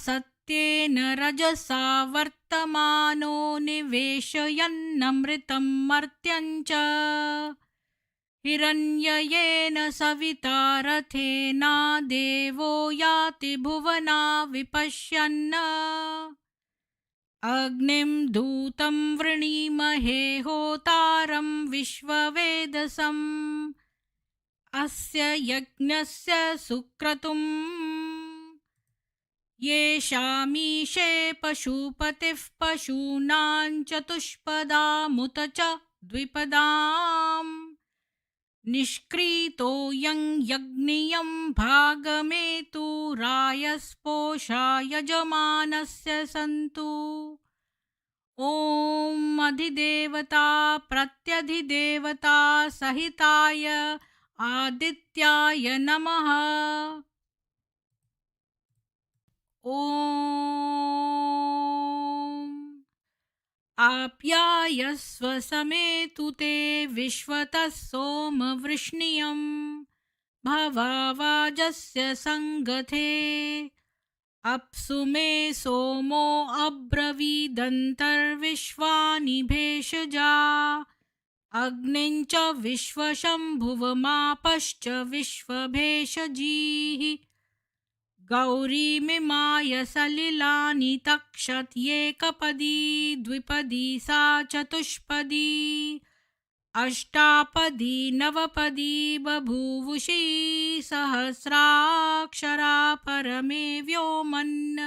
सत्येन रजसा वर्तमानो निवेशयन्नमृतं मर्त्यं च हिरण्ययेन सविता रथेना देवो याति भुवना विपश्यन् अग्निं दूतं वृणीमहे होतारं विश्ववेदसम् अस्य यज्ञस्य सुक्रतुम् येषामीशे पशुपतिः पशूनां चतुष्पदामुत च द्विपदाम् निष्क्रीतोऽयं यज्ञियं भागमेतु रायस्पोषा यजमानस्य सन्तु। ॐ अधिदेवता प्रत्यधिदेवता सहिताय आदित्याय नमः। ॐ आप्यायस्व समेतु ते विश्वतः सोमवृष्णियं भवावाजस्य संगथे अप्सु मे सोमो अब्रवीदन्तर्विश्वानि भेषजा अग्निं च विश्वशम्भुवमापश्च विश्वभेषजीः गौरीमिमाय सलिलानि तक्षत्येकपदी द्विपदी सा चतुष्पदी अष्टापदी नवपदी बभूवुषी सहस्राक्षरा परमे व्योमन्।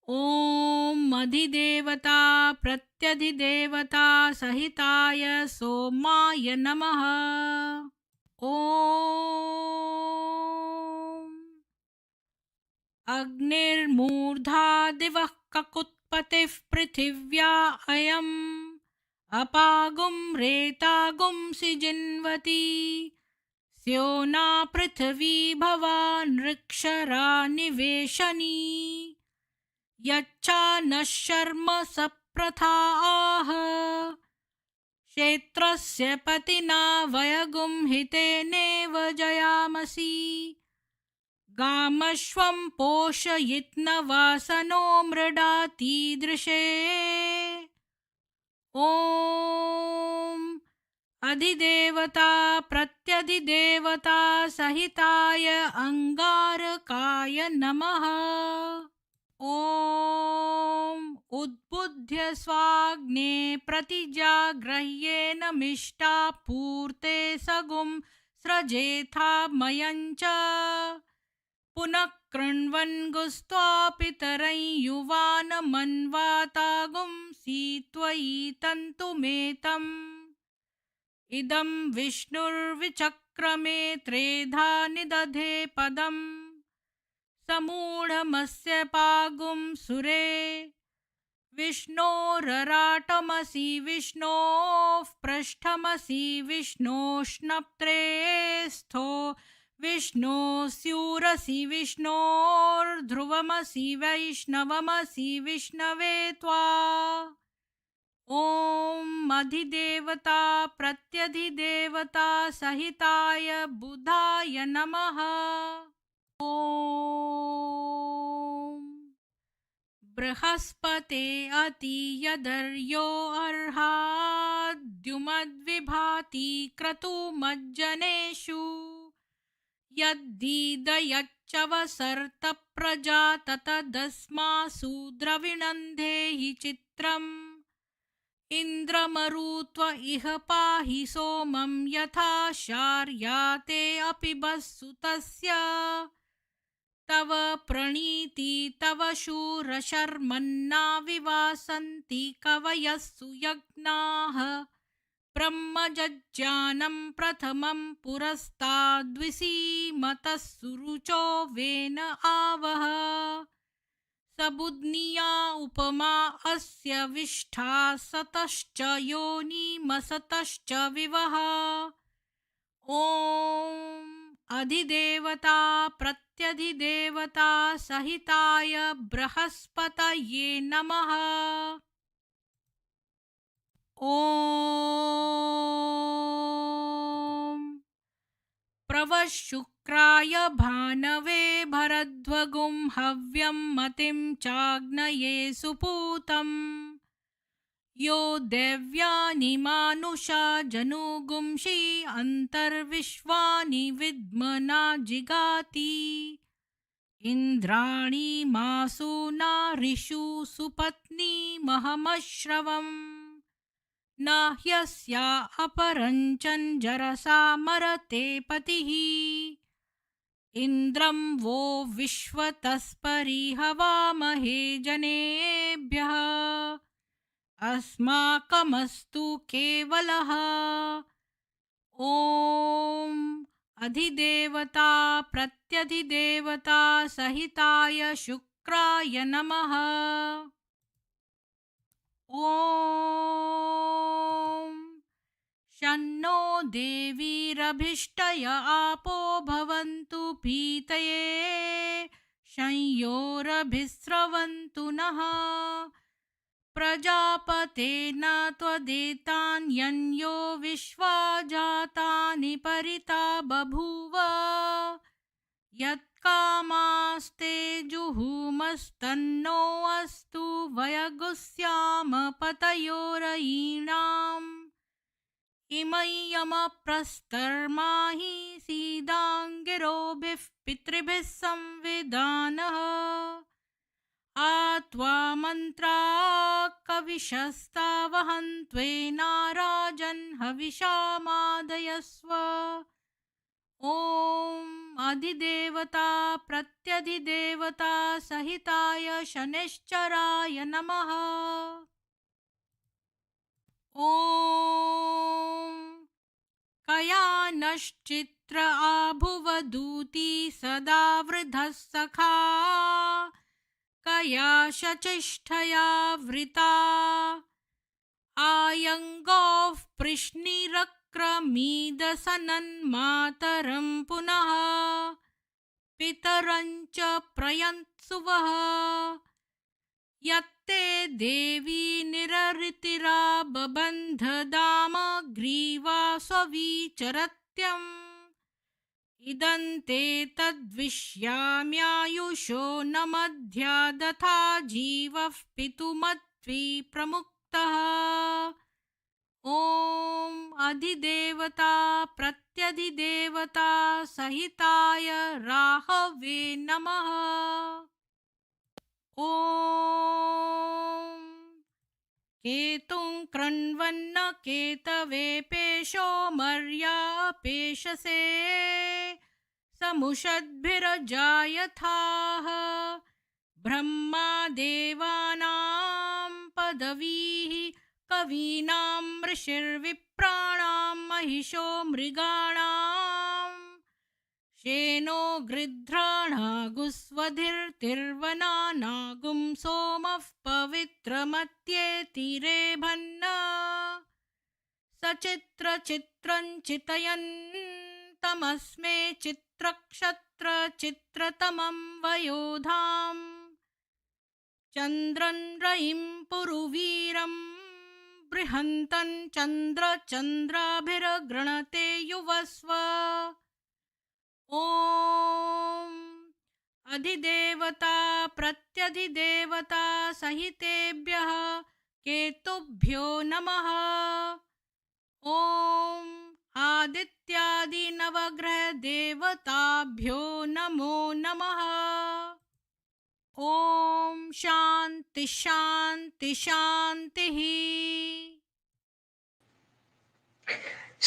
ॐ अधिदेवता प्रत्यधिदेवता सहिताय सोमाय नमः। ॐ अग्निर्मूर्धा दिवः ककुत्पतिः पृथिव्या अयम् अपागुं रेतागुंसि जिन्वती स्योना पृथिवी भवानृक्षरा निवेशनी यच्छा नः शर्म सप्रथा आह क्षेत्रस्य पतिना वयगुं हितेनेव जयामसि गामश्वं पोषयित्नवासनो मृडातीदृशे। ॐ अधिदेवता प्रत्यधिदेवता सहिताय अंगारकाय नमः। ॐ उद्बुद्ध्य स्वाग्ने प्रतिजाग्रह्येन मिष्टा पूर्ते सगुं स्रजेथा मयं च पुनः कृण्वन् गुस्त्वा पितरं युवान् मन्वातागुंसि त्वयि तन्तुमेतम् इदं विष्णुर्विचक्रमे त्रेधा निदधे पदम् समूढमस्य पागुं सुरे विष्णोरराटमसि विष्णोः पृष्ठमसि विष्णोष्णप्त्रे स्थो विष्णोस्यूरसि विष्णोर्ध्रुवमसि वैष्णवमसि विष्णवे त्वा। ॐ अधिदेवता प्रत्यधिदेवता सहिताय बुधाय नमः। ॐ बृहस्पते अति यदर्यो अर्हाद्युमद्विभाति क्रतुमज्जनेषु यद्दीदयच्चवसर्त प्रजा ततदस्मासु द्रविणन्धेहि चित्रम् इन्द्रमरुत्व इह पाहि सोमं यथा शार्याते अपि बस्सुतस्य तव प्रणीति तव शूरशर्मन्ना विवासन्ति कवयः सुयज्ञाः ब्रह्मजज्ञानं प्रथमं पुरस्ताद्विसीमतः सुरुचो वेन आवह सबुद्निया उपमा अस्य विष्ठा सतश्च योनिमसतश्च विवह। ॐ अधिदेवता प्रत्यधिदेवता सहिताय बृहस्पतये नमः। ॐ प्रवः शुक्राय भानवे भरद्वगुं हव्यं मतिं चाग्नये सुपूतम् यो देव्यानि मानुषा जनुगुंषि अन्तर्विश्वानि विद्मना जिगाति इन्द्राणि मासु नारिषु सुपत्नीमहमश्रवम् न ह्यस्या अपरञ्चञ्जरसा मरते पतिः इन्द्रं वो विश्वतस्परिहवामहे जनेभ्यः अस्माकमस्तु केवलः ॐ अधिदेवता प्रत्यधिदेवता सहिताय शुक्राय नमः ॐ शन्नो देवीरभिष्टय आपो भवन्तु पीतये शंयोरभिस्रवन्तु नः प्रजापतेन त्वदेतान्यन्यो विश्वा जातानि परिता बभूव यत्कामास्ते जुहुमस्तन्नो अस्तु वयगुस्याम पतयोरयीणाम् इमय्यमप्रस्तर्माहि सीदाङ्गिरोभिः पितृभिः संविदानः आत्वा मन्त्रा कविशस्तावहन्त्वेना राजन् हविषामादयस्व ॐ अधिदेवता प्रत्यधिदेवता सहिताय शनैश्चराय नमः ॐ कयानश्चित्र आभुवदूती सदा वृधः सखा कया शचिष्ठया वृता आयङ्गौः पृश्निरक्रमीदसनन्मातरं पुनः पितरं च प्रयन्सुवः यत्ते देवी निररितिरा बबन्धदाम ग्रीवा स्वविचरत्यम् इदन्ते तद्विश्याम्यायुषो न मध्या दथा जीवः पितुमत्वी प्रमुक्तः ॐ अधिदेवता प्रत्यधिदेवता सहिताय राहवे नमः ॐ केतुं कृण्वन्न केतवे पेशो मर्या पेशसे समुषद्भिरजायथाः ब्रह्मा देवानां पदवीः कवीनां ऋषिर्विप्राणां महिषो मृगाणां शेनो गृध्राणागुस्वधिर्तिर्वना नागुं सोमः पवित्रमत्येतिरे भन्न सचित्रचित्रं चितयन् तमस्मे चित्रक्षत्रचित्रतमं वयोधाम् चन्द्रं रयिं पुरुवीरं बृहन्तं चन्द्रचन्द्राभिर्गृणते युवस्व ॐ अधिदेवता प्रत्यधिदेवता सहितेभ्यः केतुभ्यो नमः ॐ आदित्यादिनवग्रहदेवताभ्यो नमो नमः ॐ शान्ति शान्ति शान्तिः।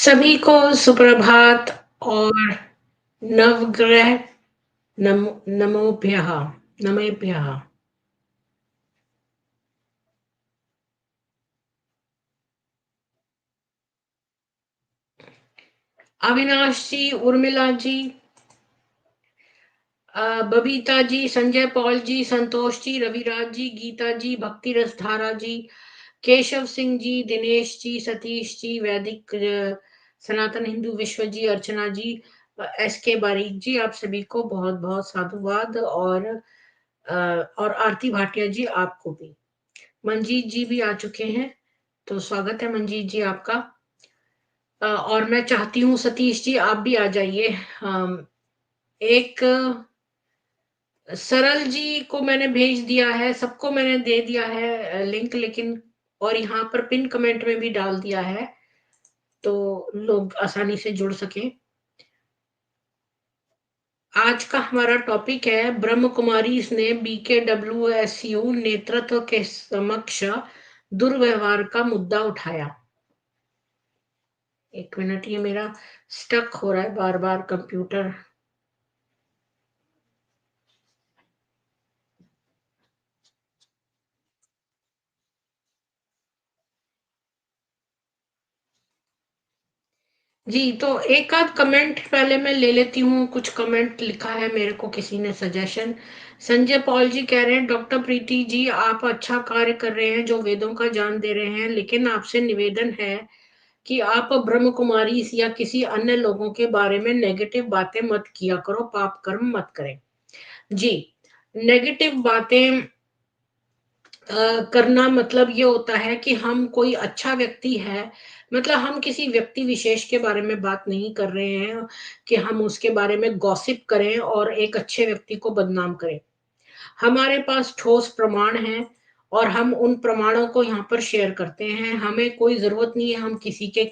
सभी को सुप्रभात और नवग्रह नमोभ्यः नमेभ्यः। अविनाश जी, उर्मिला जी, बबीता जी, संजय पॉल जी, संतोष जी, रविराज जी, गीता जी, भक्ति रसधारा जी, केशव सिंह जी, दिनेश जी, सतीश जी, वैदिक सनातन हिंदू विश्व जी, अर्चना जी, एसके बारीक जी, आप सभी को बहुत बहुत साधुवाद और आरती भाटिया जी आपको भी। मंजीत जी भी आ चुके हैं, तो स्वागत है मंजीत जी आपका। और मैं चाहती हूँ सतीश जी आप भी आ जाइए। एक सरल जी को मैंने भेज दिया है, सबको मैंने दे दिया है लिंक, लेकिन और यहाँ पर पिन कमेंट में भी डाल दिया है, तो लोग आसानी से जुड़ सकें। आज का हमारा टॉपिक है ब्रह्म कुमारी ने BKWSU नेतृत्व के समक्ष दुर्व्यवहार का मुद्दा उठाया। एक मिनट, ये मेरा स्टक हो रहा है बार बार कंप्यूटर। जी, तो एक आध कमेंट पहले मैं ले लेती हूँ। कुछ कमेंट लिखा है मेरे को किसी ने, सजेशन। संजय पॉल जी कह रहे हैं, डॉक्टर प्रीति जी आप अच्छा कार्य कर रहे हैं जो वेदों का ज्ञान दे रहे हैं, लेकिन आपसे निवेदन है कि आप ब्रह्म कुमारी या किसी अन्य लोगों के बारे में नेगेटिव बातें मत किया करो, पाप कर्म मत करें। जी, नेगेटिव बातें करना मतलब ये होता है कि हम कोई अच्छा व्यक्ति है, मतलब हम किसी व्यक्ति विशेष के बारे में बात नहीं कर रहे हैं कि हम उसके बारे में गॉसिप करें और एक अच्छे व्यक्ति को बदनाम करें। हमारे पास ठोस प्रमाण हैं और हम उन प्रमाणों को यहाँ पर शेयर करते हैं। हमें कोई ज़रूरत नहीं है हम किसी के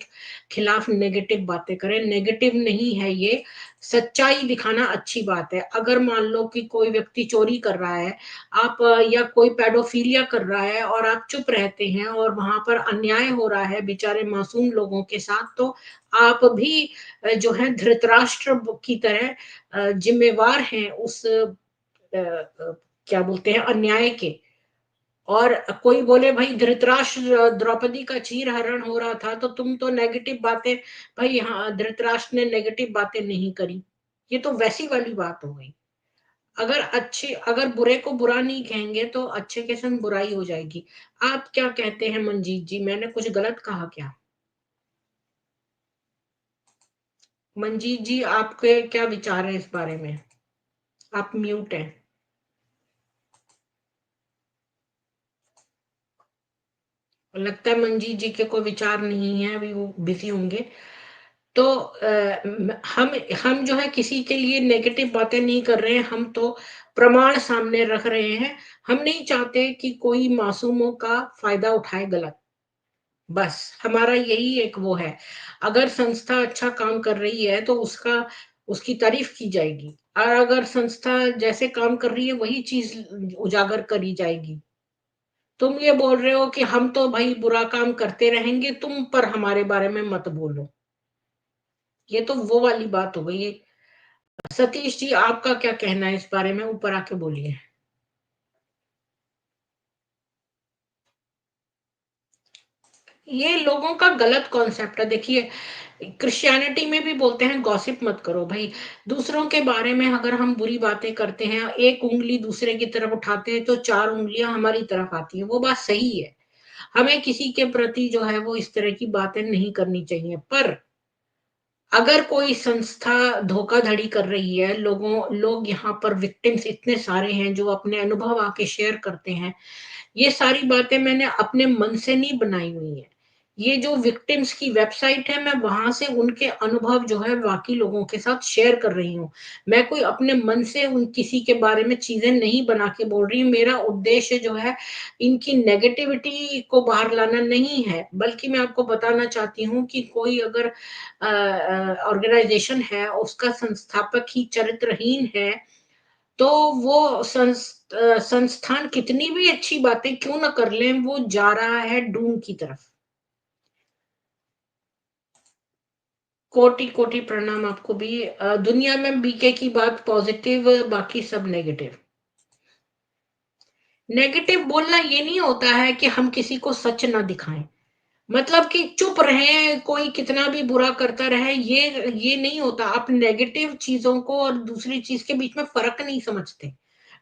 खिलाफ नेगेटिव बातें करें, नेगेटिव नहीं है ये, सच्चाई दिखाना अच्छी बात है। अगर मान लो कि कोई व्यक्ति चोरी कर रहा है, आप या कोई पेडोफिलिया कर रहा है और आप चुप रहते हैं और वहाँ पर अन्याय हो रहा है बेचारे मासूम लोगों के साथ, तो आप भी जो है धृतराष्ट्र की तरह जिम्मेवार हैं उस क्या बोलते हैं अन्याय के। और कोई बोले भाई धृतराष्ट्र द्रौपदी का चीर हरण हो रहा था तो तुम तो नेगेटिव बातें, भाई हाँ धृतराष्ट्र ने नेगेटिव बातें नहीं करी, ये तो वैसी वाली बात हो गई। अगर बुरे को बुरा नहीं कहेंगे तो अच्छे के संग बुराई हो जाएगी। आप क्या कहते हैं मंजीत जी, मैंने कुछ गलत कहा क्या? मंजीत जी आपके क्या विचार है इस बारे में? आप म्यूट हैं। लगता है मंजीत जी के कोई विचार नहीं है, अभी वो बिजी होंगे। तो हम जो है किसी के लिए नेगेटिव बातें नहीं कर रहे हैं, हम तो प्रमाण सामने रख रहे हैं। हम नहीं चाहते कि कोई मासूमों का फायदा उठाए गलत, बस हमारा यही एक वो है। अगर संस्था अच्छा काम कर रही है तो उसकी तारीफ की जाएगी, और अगर संस्था जैसे काम कर रही है वही चीज उजागर करी जाएगी। तुम ये बोल रहे हो कि हम तो भाई बुरा काम करते रहेंगे, तुम पर हमारे बारे में मत बोलो, ये तो वो वाली बात हो गई। सतीश जी आपका क्या कहना है इस बारे में, ऊपर आके बोलिए। ये लोगों का गलत कॉन्सेप्ट है। देखिए, क्रिश्चियनिटी में भी बोलते हैं गॉसिप मत करो भाई। दूसरों के बारे में अगर हम बुरी बातें करते हैं, एक उंगली दूसरे की तरफ उठाते हैं तो चार उंगलियां हमारी तरफ आती है, वो बात सही है। हमें किसी के प्रति जो है वो इस तरह की बातें नहीं करनी चाहिए। पर अगर कोई संस्था धोखाधड़ी कर रही है, लोग यहाँ पर विक्टिम्स इतने सारे हैं जो अपने अनुभव आके शेयर करते हैं। ये सारी बातें मैंने अपने मन से नहीं बनाई हुई है। ये जो विक्टिम्स की वेबसाइट है, मैं वहां से उनके अनुभव जो है बाकी लोगों के साथ शेयर कर रही हूँ। मैं कोई अपने मन से उन किसी के बारे में चीजें नहीं बना के बोल रही हूँ। मेरा उद्देश्य जो है इनकी नेगेटिविटी को बाहर लाना नहीं है, बल्कि मैं आपको बताना चाहती हूँ कि कोई अगर ऑर्गेनाइजेशन है उसका संस्थापक ही चरित्रहीन है, तो वो संस्थान कितनी भी अच्छी बातें क्यों ना कर लें, वो जा रहा है डूम की तरफ। कोटि कोटि प्रणाम आपको भी। दुनिया में बीके की बात पॉजिटिव, बाकी सब नेगेटिव। नेगेटिव बोलना ये नहीं होता है कि हम किसी को सच ना दिखाएं, मतलब कि चुप रहें, कोई कितना भी बुरा करता रहे, ये नहीं होता। आप नेगेटिव चीजों को और दूसरी चीज के बीच में फर्क नहीं समझते।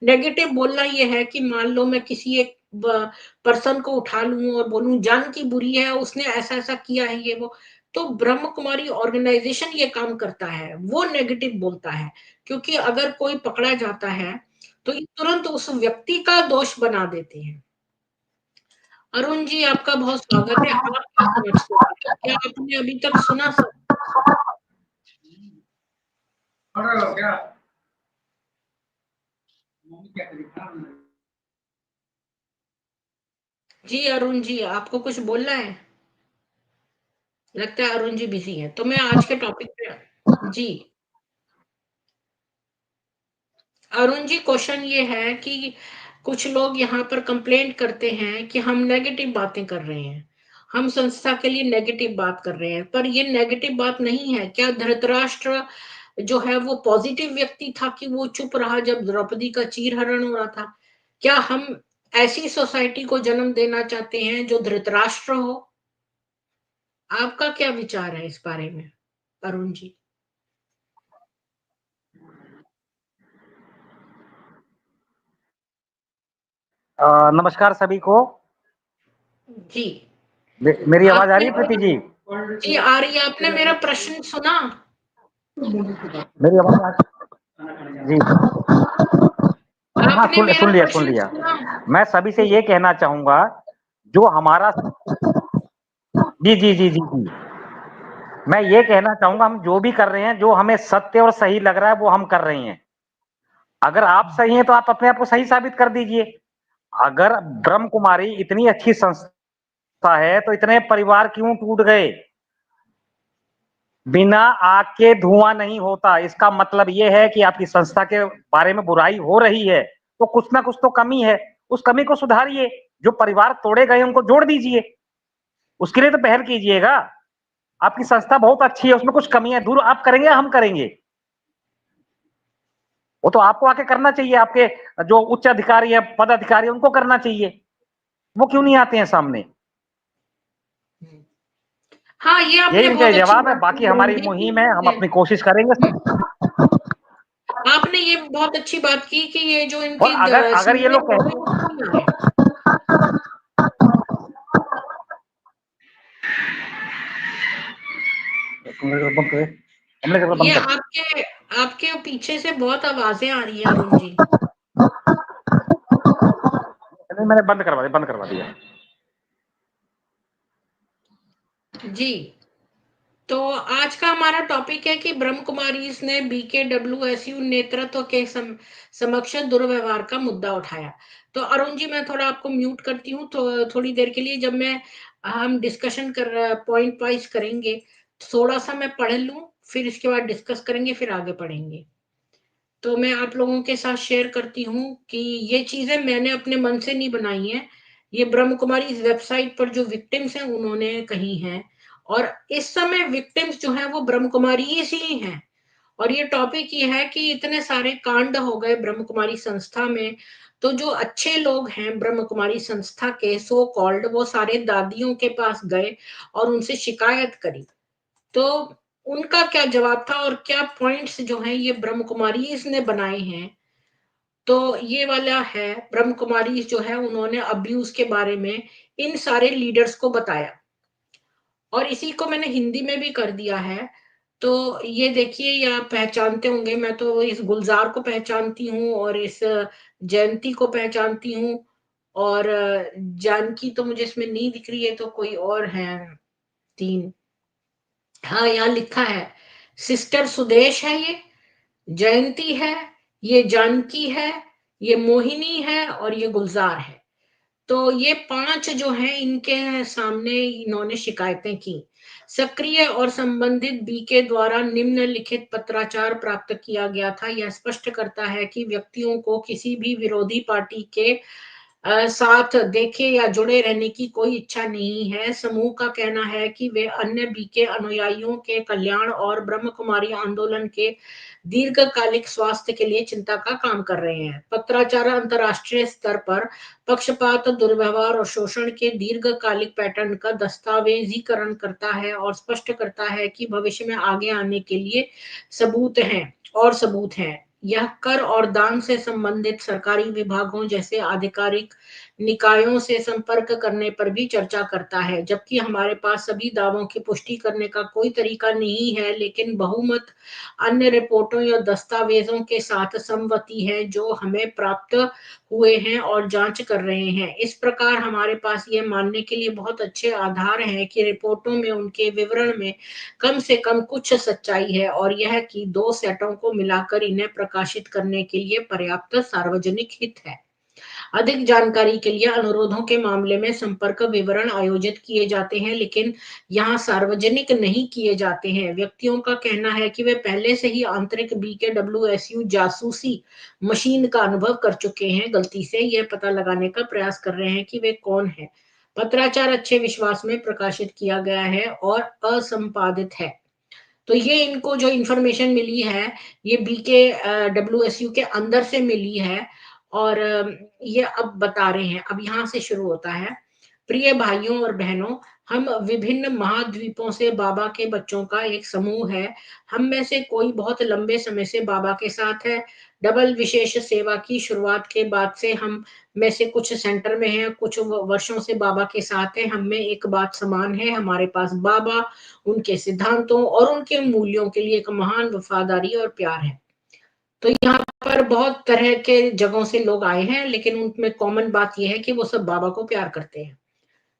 नेगेटिव बोलना ये है कि मान लो मैं किसी एक पर्सन को उठा लूं और बोलूं जान की बुरी है, उसने ऐसा ऐसा किया है, ये वो। तो ब्रह्म कुमारी ऑर्गेनाइजेशन ये काम करता है, वो नेगेटिव बोलता है। क्योंकि अगर कोई पकड़ा जाता है तो ये तुरंत उस व्यक्ति का दोष बना देते हैं। अरुण जी आपका बहुत स्वागत है। आप क्या समझते हैं, क्या आपने अभी तक सुना सब? जी अरुण जी, आपको कुछ बोलना है? लगता है अरुण जी बिजी हैं। तो मैं आज के टॉपिक पे जी अरुण जी, क्वेश्चन ये है कि कुछ लोग यहाँ पर कंप्लेंट करते हैं कि हम नेगेटिव बातें कर रहे हैं, हम संस्था के लिए नेगेटिव बात कर रहे हैं, पर ये नेगेटिव बात नहीं है। क्या धृतराष्ट्र जो है वो पॉजिटिव व्यक्ति था कि वो चुप रहा जब द्रौपदी का चीरहरण हो रहा था? क्या हम ऐसी सोसाइटी को जन्म देना चाहते हैं जो धृतराष्ट्र हो? आपका क्या विचार है इस बारे में, अरुण जी? नमस्कार सभी को। जी मेरी आवाज आ रही आपने है प्रीति जी? जी आ रही है। आपने मेरा प्रश्न सुना? मेरी आवाज जी। हाँ, आपने मेरा सुन लिया सुन प्रश्न लिया। सुना? मैं सभी से ये कहना चाहूंगा, जो हमारा जी जी जी जी जी मैं ये कहना चाहूंगा, हम जो भी कर रहे हैं, जो हमें सत्य और सही लग रहा है वो हम कर रहे हैं। अगर आप सही हैं तो आप अपने आप को सही साबित कर दीजिए। अगर ब्रह्म कुमारी इतनी अच्छी संस्था है तो इतने परिवार क्यों टूट गए? बिना आग के धुआं नहीं होता। इसका मतलब यह है कि आपकी संस्था के बारे में बुराई हो रही है तो कुछ ना कुछ तो कमी है। उस कमी को सुधारिए। जो परिवार तोड़े गए उनको जोड़ दीजिए। उसके लिए तो पहल कीजिएगा। आपकी संस्था बहुत अच्छी है, उसमें कुछ कमियां दूर आप करेंगे या हम करेंगे? वो तो आपको आके करना चाहिए। आपके जो उच्च अधिकारी है, पदाधिकारी, उनको करना चाहिए। वो क्यों नहीं आते हैं सामने? हाँ, ये यही आपने इनका बहुत अच्छी जवाब है। बात बाकी की अरुण हमारी जी मुहिम है, हम कि अपनी कोशिश करेंगे। आपने ये बहुत अच्छी बात की कि ये जो और इनकी अगर अगर ये सीमेंट लोग है कहते वो नहीं आ रहे। हमने ये बंद कर। आपके आपके पीछे से बहुत आवाजें आ रही है अरुण जी। नहीं, मैंने बंद करवा दिया। जी, तो आज का हमारा टॉपिक है कि ब्रह्म कुमारीज ने BKWSU नेतृत्व के समक्ष दुर्व्यवहार का मुद्दा उठाया। तो अरुण जी, मैं थोड़ा आपको म्यूट करती हूँ तो थोड़ी देर के लिए, जब मैं हम डिस्कशन कर पॉइंट वाइज करेंगे, थोड़ा सा मैं पढ़ लूं, फिर इसके बाद डिस्कस करेंगे, फिर आगे पढ़ेंगे। तो मैं आप लोगों के साथ शेयर करती हूँ कि ये चीजें मैंने अपने मन से नहीं बनाई हैं। ये ब्रह्म कुमारी इस वेबसाइट पर जो विक्टिम्स हैं उन्होंने कही हैं, और इस समय विक्टिम्स जो हैं वो ब्रह्म कुमारी ही हैं। और ये टॉपिक ये है कि इतने सारे कांड हो गए ब्रह्म कुमारी संस्था में, तो जो अच्छे लोग हैं ब्रह्म कुमारी संस्था के सो कॉल्ड, वो सारे दादियों के पास गए और उनसे शिकायत करी। तो उनका क्या जवाब था और क्या पॉइंट्स जो हैं ये ब्रह्म कुमारी इसने बनाए हैं। तो ये वाला है, ब्रह्म कुमारी जो है उन्होंने अब्यूज के बारे में इन सारे लीडर्स को बताया, और इसी को मैंने हिंदी में भी कर दिया है। तो ये देखिए, ये आप पहचानते होंगे, मैं तो इस गुलजार को पहचानती हूँ और इस जयंती को पहचानती हूँ, और जानकी तो मुझे इसमें नहीं दिख रही है, तो कोई और है, तीन। हाँ, यहाँ लिखा है, सिस्टर सुदेश है, ये जयंती है, ये जानकी है, ये मोहिनी है और ये गुलजार है। तो ये 5 जो हैं इनके सामने इन्होंने शिकायतें की। सक्रिय और संबंधित बीके द्वारा निम्नलिखित पत्राचार प्राप्त किया गया था। यह स्पष्ट करता है कि व्यक्तियों को किसी भी विरोधी पार्टी के साथ देखे या जुड़े रहने की कोई इच्छा नहीं है। समूह का कहना है कि वे अन्य बीके अनुयायियों के कल्याण और ब्रह्म कुमारी आंदोलन के दीर्घकालिक स्वास्थ्य के लिए चिंता का काम कर रहे हैं। पत्राचार अंतर्राष्ट्रीय स्तर पर पक्षपात, दुर्व्यवहार और शोषण के दीर्घकालिक पैटर्न का दस्तावेजीकरण करता है और स्पष्ट करता है कि भविष्य में आगे आने के लिए सबूत हैं। यह कर और दान से संबंधित सरकारी विभागों जैसे आधिकारिक निकायों से संपर्क करने पर भी चर्चा करता है, जबकि हमारे पास सभी दावों की पुष्टि करने का कोई तरीका नहीं है, लेकिन बहुमत अन्य रिपोर्टों या दस्तावेजों के साथ समवती है जो हमें प्राप्त हुए हैं और जांच कर रहे हैं। इस प्रकार हमारे पास ये मानने के लिए बहुत अच्छे आधार हैं कि रिपोर्टों में उनके विवरण में कम से कम कुछ सच्चाई है, और यह कि 2 सेटों को मिलाकर इन्हें प्रकाशित करने के लिए पर्याप्त सार्वजनिक हित है। अधिक जानकारी के लिए अनुरोधों के मामले में संपर्क विवरण आयोजित किए जाते हैं, लेकिन यहाँ सार्वजनिक नहीं किए जाते हैं। व्यक्तियों का कहना है कि वे पहले से ही आंतरिक BKWSU जासूसी मशीन का अनुभव कर चुके हैं, गलती से यह पता लगाने का प्रयास कर रहे हैं कि वे कौन हैं। पत्राचार अच्छे विश्वास में प्रकाशित किया गया है और असंपादित है। तो ये इनको जो इन्फॉर्मेशन मिली है, ये BKWSU के अंदर से मिली है, और ये अब बता रहे हैं। अब यहाँ से शुरू होता है। प्रिय भाइयों और बहनों, हम विभिन्न महाद्वीपों से बाबा के बच्चों का एक समूह है। हम में से कोई बहुत लंबे समय से बाबा के साथ है। डबल विशेष सेवा की शुरुआत के बाद से हम में से कुछ सेंटर में हैं, कुछ वर्षों से बाबा के साथ हैं। हम में एक बात समान है, हमारे पास बाबा, उनके सिद्धांतों और उनके मूल्यों के लिए एक महान वफादारी और प्यार है। तो यहाँ पर बहुत तरह के जगहों से लोग आए हैं, लेकिन उनमें कॉमन बात यह है कि वो सब बाबा को प्यार करते हैं।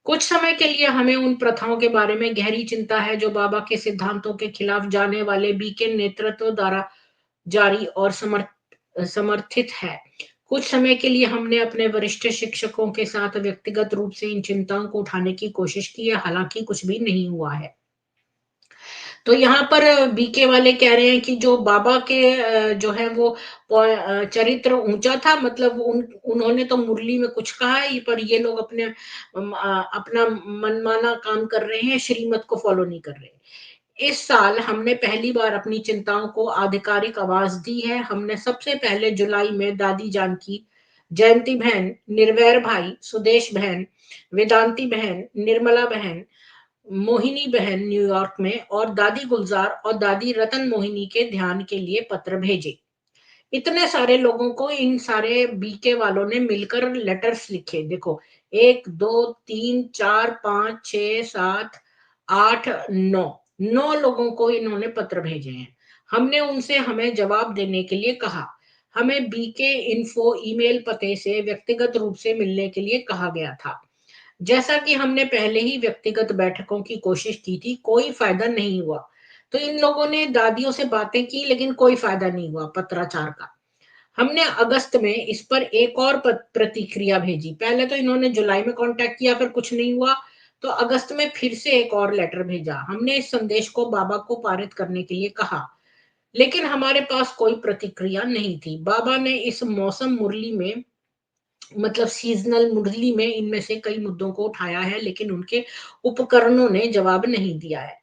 कुछ समय के लिए हमें उन प्रथाओं के बारे में गहरी चिंता है जो बाबा के सिद्धांतों के खिलाफ जाने वाले बीके नेतृत्व द्वारा जारी और समर्थित है। कुछ समय के लिए हमने अपने वरिष्ठ शिक्षकों के साथ व्यक्तिगत रूप से इन चिंताओं को उठाने की कोशिश की है, हालांकि कुछ भी नहीं हुआ है। तो यहाँ पर बीके वाले कह रहे हैं कि जो बाबा के जो है वो चरित्र ऊंचा था, मतलब उन्होंने तो मुरली में कुछ कहा है, पर ये लोग अपना मनमाना काम कर रहे हैं, श्रीमत को फॉलो नहीं कर रहे। इस साल हमने पहली बार अपनी चिंताओं को आधिकारिक आवाज दी है। हमने सबसे पहले जुलाई में दादी जानकी, जयंती बहन, निर्वैर भाई, सुदेश बहन, वेदांती बहन, निर्मला बहन, मोहिनी बहन न्यूयॉर्क में, और दादी गुलजार और दादी रतन मोहिनी के ध्यान के लिए पत्र भेजे। इतने सारे लोगों को इन सारे बीके वालों ने मिलकर लेटर्स लिखे। देखो, 1 2 3 4 5 6 7 8 9 लोगों को इन्होंने पत्र भेजे हैं। हमने उनसे हमें जवाब देने के लिए कहा। हमें बीके इन्फो ईमेल पते से व्यक्तिगत रूप से मिलने के लिए कहा गया था। जैसा कि हमने पहले ही व्यक्तिगत बैठकों की कोशिश की थी, कोई फायदा नहीं हुआ। तो इन लोगों ने दादियों से बातें की, लेकिन कोई फायदा नहीं हुआ पत्राचार का। हमने अगस्त में इस पर एक और प्रतिक्रिया भेजी। पहले तो इन्होंने जुलाई में कांटेक्ट किया, फिर कुछ नहीं हुआ, तो अगस्त में फिर से एक और लेटर भेजा। हमने इस संदेश को बाबा को पारित करने के लिए कहा, लेकिन हमारे पास कोई प्रतिक्रिया नहीं थी। बाबा ने इस मौसम मुरली में, मतलब सीजनल मुरली में, इनमें से कई मुद्दों को उठाया है, लेकिन उनके उपकरणों ने जवाब नहीं दिया है।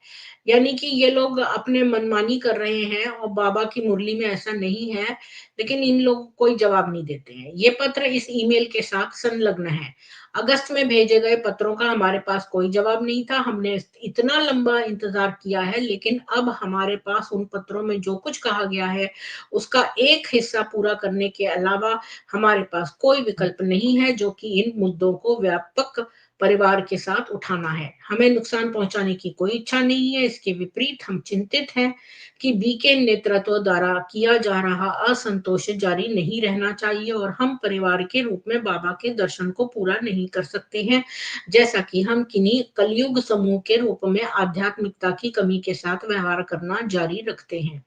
यानी कि ये लोग अपने मनमानी कर रहे हैं, और बाबा की मुरली में ऐसा नहीं है, लेकिन इन लोग कोई जवाब नहीं देते हैं। ये पत्र इस ईमेल के साथ संलग्न है। अगस्त में भेजे गए पत्रों का हमारे पास कोई जवाब नहीं था। हमने इतना लंबा इंतजार किया है, लेकिन अब हमारे पास उन पत्रों में जो कुछ कहा गया है उसका एक हिस्सा पूरा करने के अलावा हमारे पास कोई विकल्प नहीं है, जो कि इन मुद्दों को व्यापक परिवार के साथ उठाना है। हमें नुकसान पहुंचाने की कोई इच्छा नहीं है। इसके विपरीत हम चिंतित हैं कि बीके नेतृत्व द्वारा किया जा रहा असंतोष जारी नहीं रहना चाहिए, और हम परिवार के रूप में बाबा के दर्शन को पूरा नहीं कर सकते हैं, जैसा कि हम किन्हीं कलयुग समूह के रूप में आध्यात्मिकता की कमी के साथ व्यवहार करना जारी रखते हैं।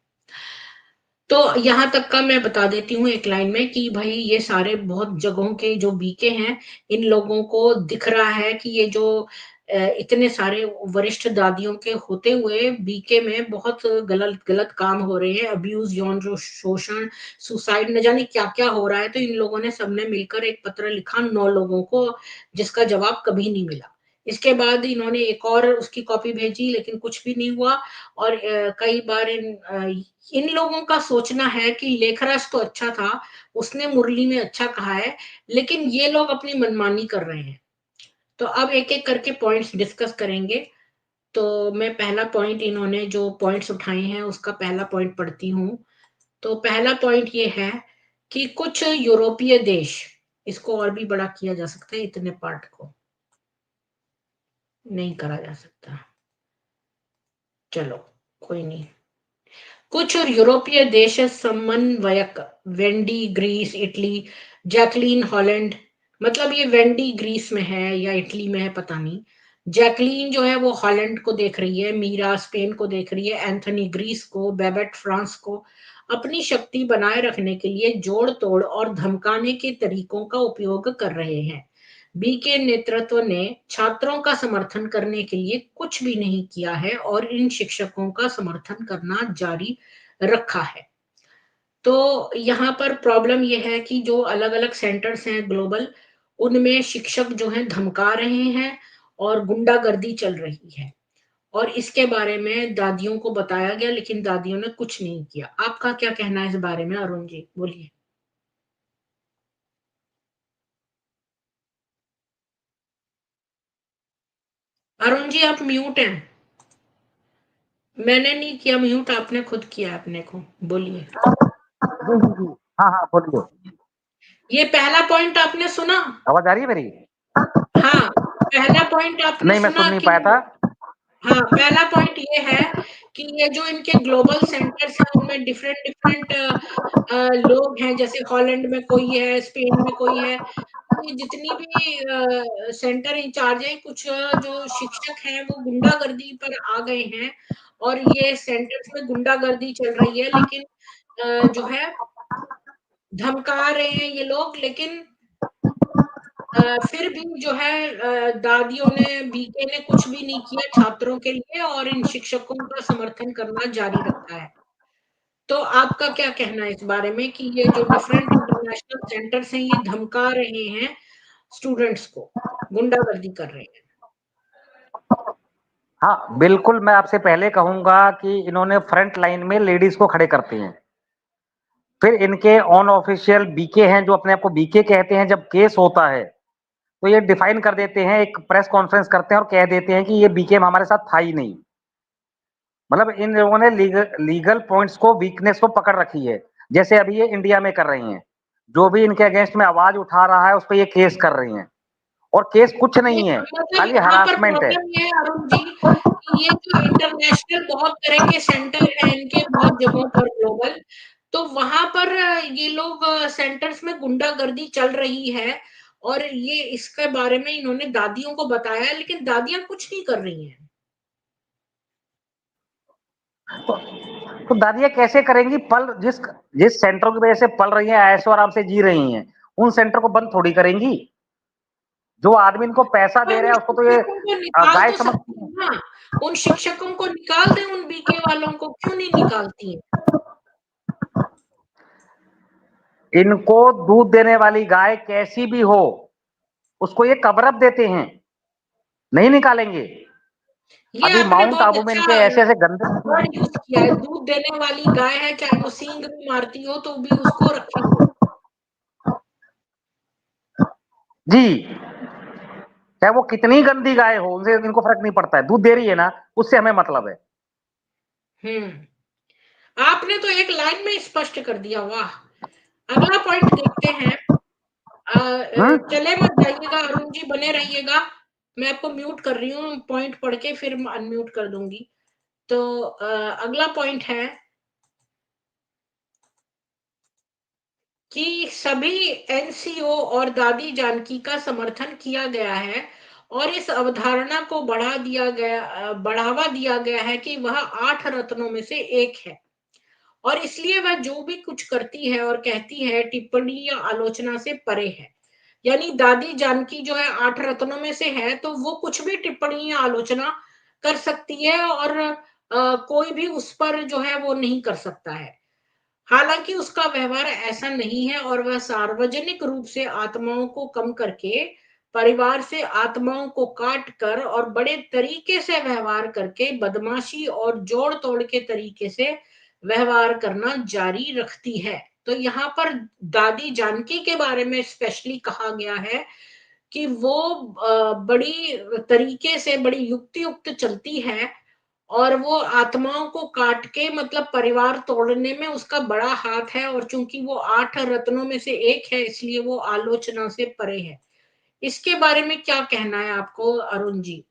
तो यहाँ तक का मैं बता देती हूँ एक लाइन में कि भाई ये सारे बहुत जगहों के जो बीके हैं, इन लोगों को दिख रहा है कि ये जो इतने सारे वरिष्ठ दादियों के होते हुए बीके में बहुत गलत गलत काम हो रहे हैं, अब्यूज, यौन शोषण, सुसाइड, न जाने क्या क्या हो रहा है। तो इन लोगों ने सबने मिलकर एक पत्र लिखा 9 लोगों को, जिसका जवाब कभी नहीं मिला। इसके बाद इन्होंने एक और उसकी कॉपी भेजी, लेकिन कुछ भी नहीं हुआ। और कई बार इन लोगों का सोचना है कि लेखराज तो अच्छा था, उसने मुरली में अच्छा कहा है, लेकिन ये लोग अपनी मनमानी कर रहे हैं। तो अब एक एक करके पॉइंट्स डिस्कस करेंगे। तो मैं पहला पॉइंट, इन्होंने जो पॉइंट्स उठाए हैं उसका पहला पॉइंट पढ़ती हूँ। तो पहला पॉइंट ये है कि कुछ यूरोपीय देश इसको और भी बड़ा किया जा सकता है, इतने पार्ट को नहीं करा जा सकता। चलो कोई नहीं। कुछ और यूरोपीय देश समन्वयक Wendy Greece Italy, Jacqueline Holland, मतलब ये वेंडी ग्रीस में है या इटली में है पता नहीं, जैकलीन जो है वो हॉलैंड को देख रही है, मीरा स्पेन को देख रही है, एंथनी ग्रीस को, बेबेट फ्रांस को अपनी शक्ति बनाए रखने के लिए जोड़ तोड़ और धमकाने के तरीकों का उपयोग कर रहे हैं। बी के नेतृत्व ने छात्रों का समर्थन करने के लिए कुछ भी नहीं किया है और इन शिक्षकों का समर्थन करना जारी रखा है। तो यहाँ पर प्रॉब्लम यह है कि जो अलग अलग सेंटर्स हैं ग्लोबल, उनमें शिक्षक जो हैं धमका रहे हैं और गुंडागर्दी चल रही है, और इसके बारे में दादियों को बताया गया लेकिन दादियों ने कुछ नहीं किया। आपका क्या कहना है इस बारे में अरुण जी, बोलिए। अरुण जी आप म्यूट हैं। मैंने नहीं किया म्यूट, आपने खुद किया अपने को, बोलिए। जी जी जी, हाँ हाँ बोलिए। ये पहला पॉइंट आपने सुना? आवाज आ रही है मेरी? हाँ, पहला पॉइंट आपने नहीं, मैं सुन सुना नहीं कि पाया था। हाँ, पहला पॉइंट ये है कि ये जो इनके ग्लोबल सेंटर्स हैं उनमें डिफरेंट डिफरेंट लोग हैं, जैसे हॉलैंड में कोई है, स्पेन में कोई है। ये जितनी भी सेंटर इंचार्ज है, कुछ जो शिक्षक हैं वो गुंडागर्दी पर आ गए हैं और ये सेंटर्स में गुंडागर्दी चल रही है, लेकिन जो है धमका रहे हैं ये लोग, लेकिन फिर भी जो है दादियों ने, बीके ने कुछ भी नहीं किया छात्रों के लिए और इन शिक्षकों का समर्थन करना जारी रखा है। तो आपका क्या कहना है इस बारे में कि ये जो डिफरेंट इंटरनेशनल सेंटर्स हैं ये धमका रहे हैं स्टूडेंट्स को, गुंडागर्दी कर रहे हैं? हाँ बिल्कुल, मैं आपसे पहले कहूंगा कि इन्होंने फ्रंट लाइन में लेडीज को खड़े करते हैं, फिर इनके ऑन ऑफिशियल बीके हैं जो अपने आप को बीके कहते हैं, जब केस होता है तो ये डिफाइन कर देते हैं, एक प्रेस कॉन्फ्रेंस करते हैं और कह देते हैं कि ये बीके हमारे साथ था ही नहीं। मतलब इन लोगों ने लीगल पॉइंट्स को, वीकनेस को पकड़ रखी है, जैसे अभी ये इंडिया में कर रही हैं, जो भी इनके अगेंस्ट में आवाज उठा रहा है उस पर ये केस कर रही हैं, और केस कुछ नहीं, नहीं है, मतलब खाली यहाँ पर हरासमेंट है। प्रॉब्लम ये है अरुण जी कि ये जो इंटरनेशनल बहुत तरह के सेंटर हैं इनके बहुत जगहों पर ग्लोबल, तो वहां पर ये लोग सेंटर्स में गुंडागर्दी चल रही है और ये इसके बारे में इन्होंने दादियों को बताया है, लेकिन दादियां कुछ नहीं कर रही हैं। तो दादियां कैसे करेंगी? पल जिस जिस सेंटरों की वजह से पल रही हैं, ऐशो आराम से जी रही हैं, उन सेंटर को बंद थोड़ी करेंगी। जो आदमी इनको पैसा दे पर रहा है उन उसको तो ये शिक्षकों को निकाल गाय तो समझती सकती है। है ना, उन शिक्षकों को निकाल दें, उन बीके वालों को क्यों नहीं निकालती हैं? इनको दूध देने वाली गाय कैसी भी हो, उसको ये कबरअप देते हैं, नहीं निकालेंगे। ये अभी आपने माउंट बहुत आबू में अच्छा इनके ऐसे ऐसे गंदे, वर्ड यूज किया है, दूध देने वाली गाय है, चाहे वो सींग भी मारती हो तो भी उसको रखेंगे। जी, चाहे वो कितनी गंदी गाय हो, उनसे इनको फर्क नहीं पड़ता है, दूध दे रही है ना, उससे हमें मतलब है। आपने तो एक लाइन में स्पष्ट कर दिया, वाह। अगला पॉइंट देखते हैं। हम्म। चले मत जाइएगा अरुण जी, बने रहिएगा। मैं आपको म्यूट कर रही हूँ, पॉइंट पढ़ के फिर अनम्यूट कर दूंगी। तो अगला पॉइंट है कि सभी एनसीओ और दादी जानकी का समर्थन किया गया है और इस अवधारणा को बढ़ावा दिया गया है कि वह 8 रत्नों में से एक है और इसलिए वह जो भी कुछ करती है और कहती है टिप्पणी या आलोचना से परे है। यानी दादी जानकी जो है 8 रत्नों में से है, तो वो कुछ भी टिप्पणी या आलोचना कर सकती है और कोई भी उस पर जो है वो नहीं कर सकता है। हालांकि उसका व्यवहार ऐसा नहीं है और वह सार्वजनिक रूप से आत्माओं को कम करके, परिवार से आत्माओं को काट कर और बड़े तरीके से व्यवहार करके बदमाशी और जोड़ तोड़ के तरीके से व्यवहार करना जारी रखती है। तो यहाँ पर दादी जानकी के बारे में स्पेशली कहा गया है कि वो बड़ी तरीके से, बड़ी युक्ति युक्त चलती है और वो आत्माओं को काट के मतलब परिवार तोड़ने में उसका बड़ा हाथ है, और चूंकि वो 8 रत्नों में से एक है इसलिए वो आलोचना से परे है। इसके बारे में क्या कहना है आपको अरुण जी?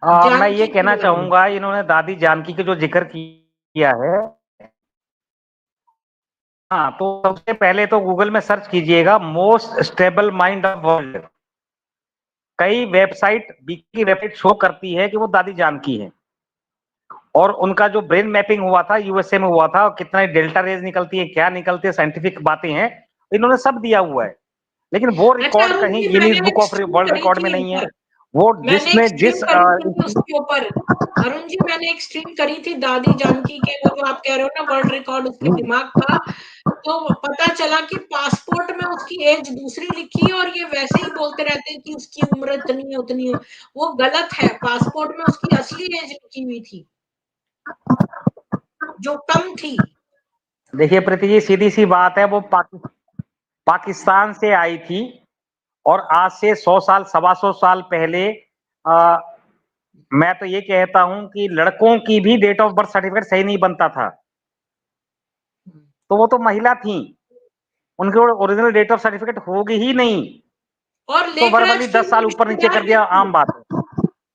मैं ये जानकी के कहना बारे में। चाहूंगा, इन्होंने दादी जानकी के जो जिक्र किया है, हाँ, तो सबसे पहले तो गूगल में सर्च कीजिएगा most stable mind of world. कई वेबसाइट की वेबसाइट शो करती है कि वो दादी जानकी है, और उनका जो ब्रेन मैपिंग हुआ था यूएसए में हुआ था, कितना डेल्टा रेज निकलती है, क्या निकलती है, साइंटिफिक बातें हैं, इन्होंने सब दिया हुआ है। लेकिन वो अच्छा रिकॉर्ड अरुण कहीं जी, गिनीज मैंने बुक एक ऑफ स्ट्रीम वर्ल्ड करी रिकॉर्ड में थी नहीं है। ऊपर, वो मैंने एक जिसने स्ट्रीम जिस करी थी उसके ऊपर। अरुण जी, मैंने एक स्ट्रीम करी थी दादी जानकी के, वो जो आप कह रहे हो ना वर्ल्ड रिकॉर्ड उसके दिमाग का, तो पता चला कि पासपोर्ट में उसकी एज दूसरी लिखी है, और ये वैसे ही बोलते रहते हैं कि उसकी उम्र इतनी है उतनी है। वो गलत है, पासपोर्ट में उसकी असली एज लिखी हुई थी जो कम थी। देखिए प्रीति जी, सीधी सी बात है, वो पाकिस्तान से आई थी, और आज से 100 साल 125 साल पहले आ, मैं तो ये कहता हूं कि लड़कों की भी डेट ऑफ बर्थ सर्टिफिकेट सही नहीं बनता था, तो वो तो महिला थी, उनके ओरिजिनल डेट ऑफ सर्टिफिकेट होगी ही नहीं, और तो लेखराज वर्बली की 10 वो साल ऊपर नीचे रिश्तेदार कर भी दिया, थी, आम बात है।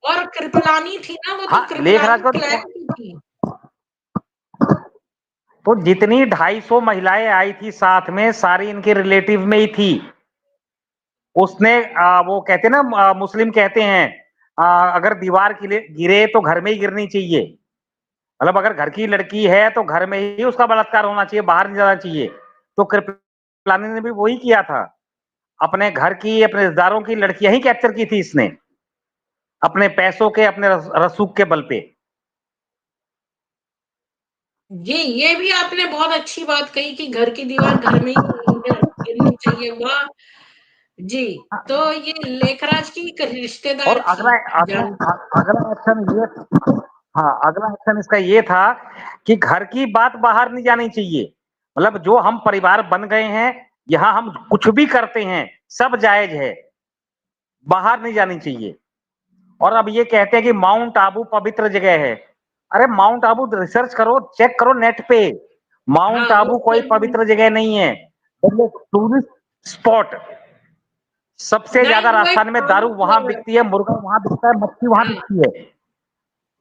और कृपलानी थी ना, वो तो हाँ, कृपलानी लेखराज को क्लैन की थी। तो जितनी 250 महिलाएं आई थी साथ में, सारी इनके रिलेटिव में ही थी। उसने वो कहते हैं ना, मुस्लिम कहते हैं, अगर दीवार गिरे तो घर में ही गिरनी चाहिए, मतलब अगर घर की लड़की है तो घर में ही उसका बलात्कार होना चाहिए, बाहर नहीं जाना चाहिए। तो कृपलानी ने भी वही किया था, अपने घर की, अपने रिश्तेदारों की लड़कियां ही कैप्चर की थी इसने, अपने पैसों के, अपने रसूख के बल पे। जी, ये भी आपने बहुत अच्छी बात कही कि घर की दीवार घर में ही गिरनी चाहिए। वाह जी। तो ये लेखराज की एक और रिश्तेदार थी अगला अगला जान। अगला एक्शन ये, हाँ, अगला एक्शन इसका ये था कि घर की बात बाहर नहीं जानी चाहिए, मतलब जो हम परिवार बन गए हैं, यहाँ हम कुछ भी करते हैं सब जायज है, बाहर नहीं जानी चाहिए। और अब ये कहते हैं कि माउंट आबू पवित्र जगह है। अरे माउंट आबू रिसर्च करो, चेक करो नेट पे, माउंट हाँ, आबू कोई उसके पवित्र जगह नहीं है, टूरिस्ट स्पॉट। सबसे नहीं, ज्यादा वो एक राजस्थान में दारू वहां बिकती है, मुर्गा वहां बिकता है, मच्छी वहां हाँ, बिकती है।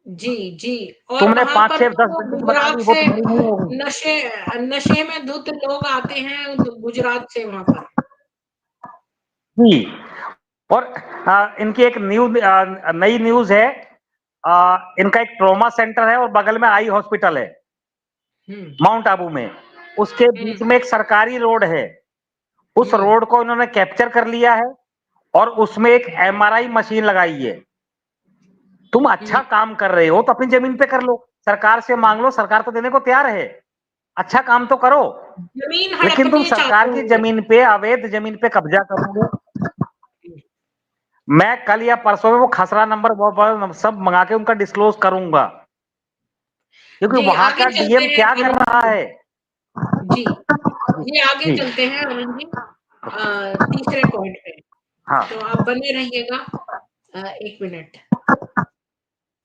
जी, जी। और तुमने वहां 5 पर 6 10 तो बिल्डिंग बता गुजरात दी, वो से तुम्हारी नहीं होगी। नशे नशे में धुत लोग आते हैं गुजरात से वहां पर। जी। और इनकी एक नई न्यूज है, इनका एक ट्रॉमा सेंटर है और बगल में आई हॉस्पिटल है हम्म, माउंट आबू में, उसके बीच हम्म, में एक सरकारी रोड है, उस हम्म, रोड को इन्होंने कैप्चर कर लिया है, और उसमें एक एमआरआई मशीन लगाई है। तुम अच्छा हम्म। काम कर रहे हो तो अपनी जमीन पे कर लो, सरकार से मांग लो, सरकार तो देने को तैयार है, अच्छा काम तो करो। जमीन लेकिन तुम हड़पनी चाहते सरकार की होंगे। जमीन पे, अवैध जमीन पे कब्जा करोगे। मैं कल या परसों में वो खसरा नंबर वो सब मंगा के उनका डिस्क्लोज करूंगा, क्योंकि जी, वहां आगे का चलते डीएम हैं क्या कर अरुण रहा जी। है। जी, ये आगे जी। चलते हैं अरुण जी। तीसरे पॉइंट पे, हाँ। तो आप बने रहिएगा। 1 मिनट,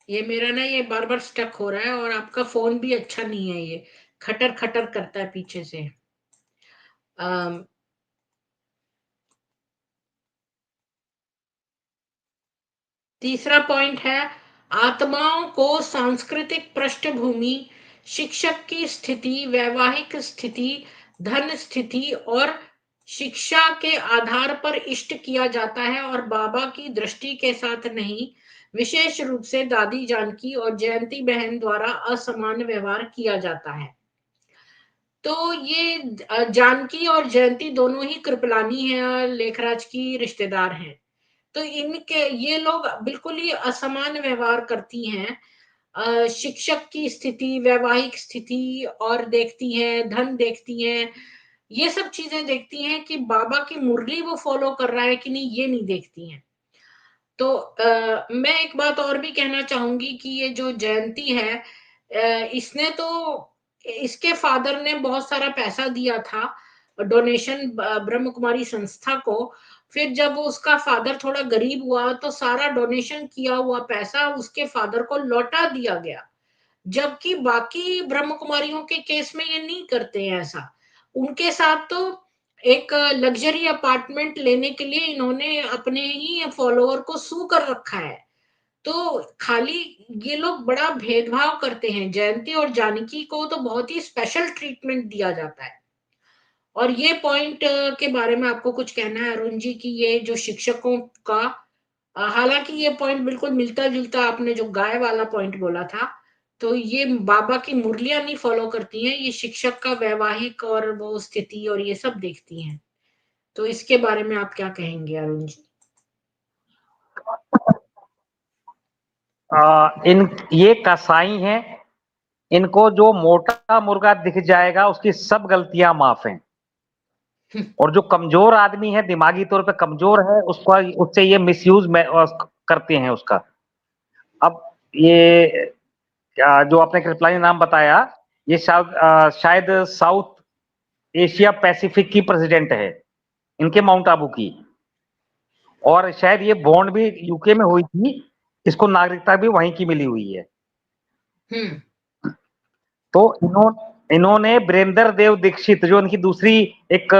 ये मेरा ना ये बार-बार स्टक हो रहा है, और आपका फ़ोन भी अच्छा नहीं है ये, खटर-खटर करता है पीछे से। अम, तीसरा पॉइंट है, आत्माओं को सांस्कृतिक पृष्ठभूमि, शिक्षक की स्थिति, वैवाहिक स्थिति, धन स्थिति और शिक्षा के आधार पर इष्ट किया जाता है, और बाबा की दृष्टि के साथ नहीं। विशेष रूप से दादी जानकी और जयंती बहन द्वारा असमान व्यवहार किया जाता है। तो ये जानकी और जयंती दोनों ही कृपलानी हैं और लेखराज की रिश्तेदार हैं। तो इनके ये लोग बिल्कुल ही असमान व्यवहार करती हैं। शिक्षक की स्थिति, वैवाहिक स्थिति और देखती हैं, धन देखती हैं, ये सब चीजें देखती हैं कि बाबा की मुरली वो फॉलो कर रहा है कि नहीं, ये नहीं देखती हैं। तो मैं एक बात और भी कहना चाहूंगी कि ये जो जयंती है, इसने तो इसके फादर ने बहुत सारा पैसा दिया था, डोनेशन ब्रह्म कुमारी संस्था को। फिर जब उसका फादर थोड़ा गरीब हुआ तो सारा डोनेशन किया हुआ पैसा उसके फादर को लौटा दिया गया, जबकि बाकी ब्रह्म कुमारियों के केस में ये नहीं करते हैं ऐसा। उनके साथ तो एक लग्जरी अपार्टमेंट लेने के लिए इन्होंने अपने ही फॉलोअर को सू कर रखा है। तो खाली ये लोग बड़ा भेदभाव करते हैं। जयंती और जानकी को तो बहुत ही स्पेशल ट्रीटमेंट दिया जाता है। और ये पॉइंट के बारे में आपको कुछ कहना है अरुण जी, की ये जो शिक्षकों का, हालांकि ये पॉइंट बिल्कुल मिलता जुलता आपने जो गाय वाला पॉइंट बोला था, तो ये बाबा की मुरलियां नहीं फॉलो करती हैं, ये शिक्षक का वैवाहिक और वो स्थिति और ये सब देखती हैं। तो इसके बारे में आप क्या कहेंगे अरुण जी? इन ये कसाई हैं, इनको जो मोटा मुर्गा दिख जाएगा उसकी सब गलतियां माफ हैं, और जो कमजोर आदमी है, दिमागी तौर पे कमजोर है, उसका उससे ये मिसयूज करते हैं उसका। अब ये जो आपने कृपलानी नाम बताया, ये शायद साउथ एशिया पैसिफिक की प्रेसिडेंट है, इनके माउंट आबू की, और शायद ये बॉन्ड भी यूके में हुई थी, इसको नागरिकता भी वहीं की मिली हुई है। तो इन्होंने ब्रेंदर देव दीक्षित, जो इनकी दूसरी एक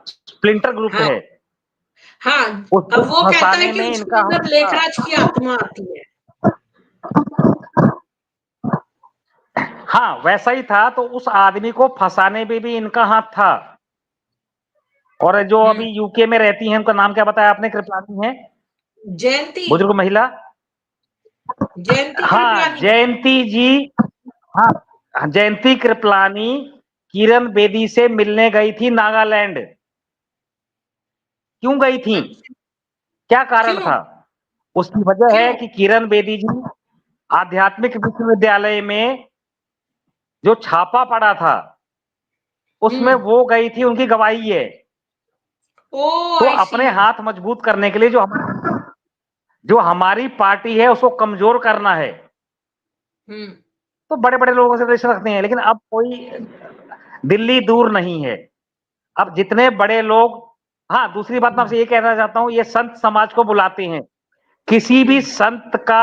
स्प्लिंटर ग्रुप हाँ, है, हाँ, अब वो कहता है कि उसके अंदर लेखराज की आत्मा आती है। हाँ, वैसा ही था। तो उस आदमी को फंसाने में भी इनका हाथ था। और जो अभी यूके में रहती हैं, उनका नाम क्या बताया आपने? कृपलानी है, जयंती, बुजुर्ग महिला। जयंती हाँ, कृपलानी। जयंती जी। हाँ, जयंती कृपलानी किरण बेदी से मिलने गई थी नागालैंड। क्यों गई थी? क्या कारण क्यों? था? उसकी वजह है क्यों? कि किरण बेदी जी आध्यात्मिक विश्वविद्यालय में जो छापा पड़ा था उसमें वो गई थी, उनकी गवाही है। ओ, तो आई सी। अपने हाथ मजबूत करने के लिए जो हमारी पार्टी है उसको कमजोर करना है, तो बड़े बड़े लोगों से रिलेशन रखते हैं। लेकिन अब कोई दिल्ली दूर नहीं है, अब जितने बड़े लोग। हाँ, दूसरी बात मैं आपसे ये कहना चाहता हूं, ये संत समाज को बुलाते हैं। किसी भी संत का,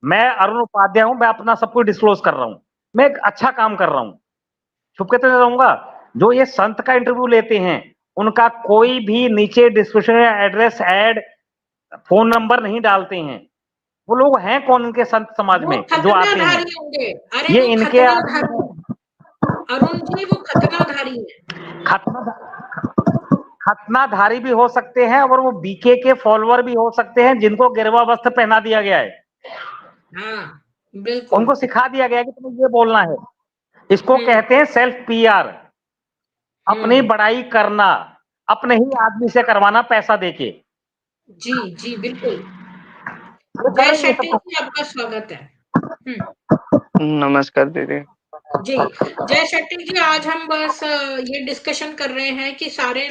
मैं अरुण उपाध्याय हूं, मैं अपना सब कुछ डिस्क्लोज कर रहा हूं, मैं एक अच्छा काम कर रहा हूं, छुप के तो नहीं रहूंगा। जो ये संत का इंटरव्यू लेते हैं, उनका कोई भी नीचे डिस्क्रिप्शन में एड्रेस, ऐड, फोन नंबर नहीं डालते हैं। वो लोग हैं कौन इनके संत समाज वो में जो आते हैं? खतनाधारी होंगे। अरे ये वो इनके खतनाधारी, अरुण जी वो खतनाधारी है। खतनाधारी भी हो सकते हैं, और वो बीके के फॉलोअर भी हो सकते हैं, जिनको गिरवा वस्त्र पहना दिया गया है। हाँ, बिल्कुल। उनको सिखा दिया गया है कि तुम्हें ये बोलना है। इसको कहते हैं सेल्फ पीआर, अपनी बड़ाई करना, अपने ही आदमी से करवाना पैसा देके। जी, जी, बिल्कुल। वो कर जय रही है शेट्टी सबको। जी, आपका स्वागत है। नमस्कार दीदी। जी, जय शेट्टी जी, आज हम बस ये डिस्कशन कर रहे हैं कि सारे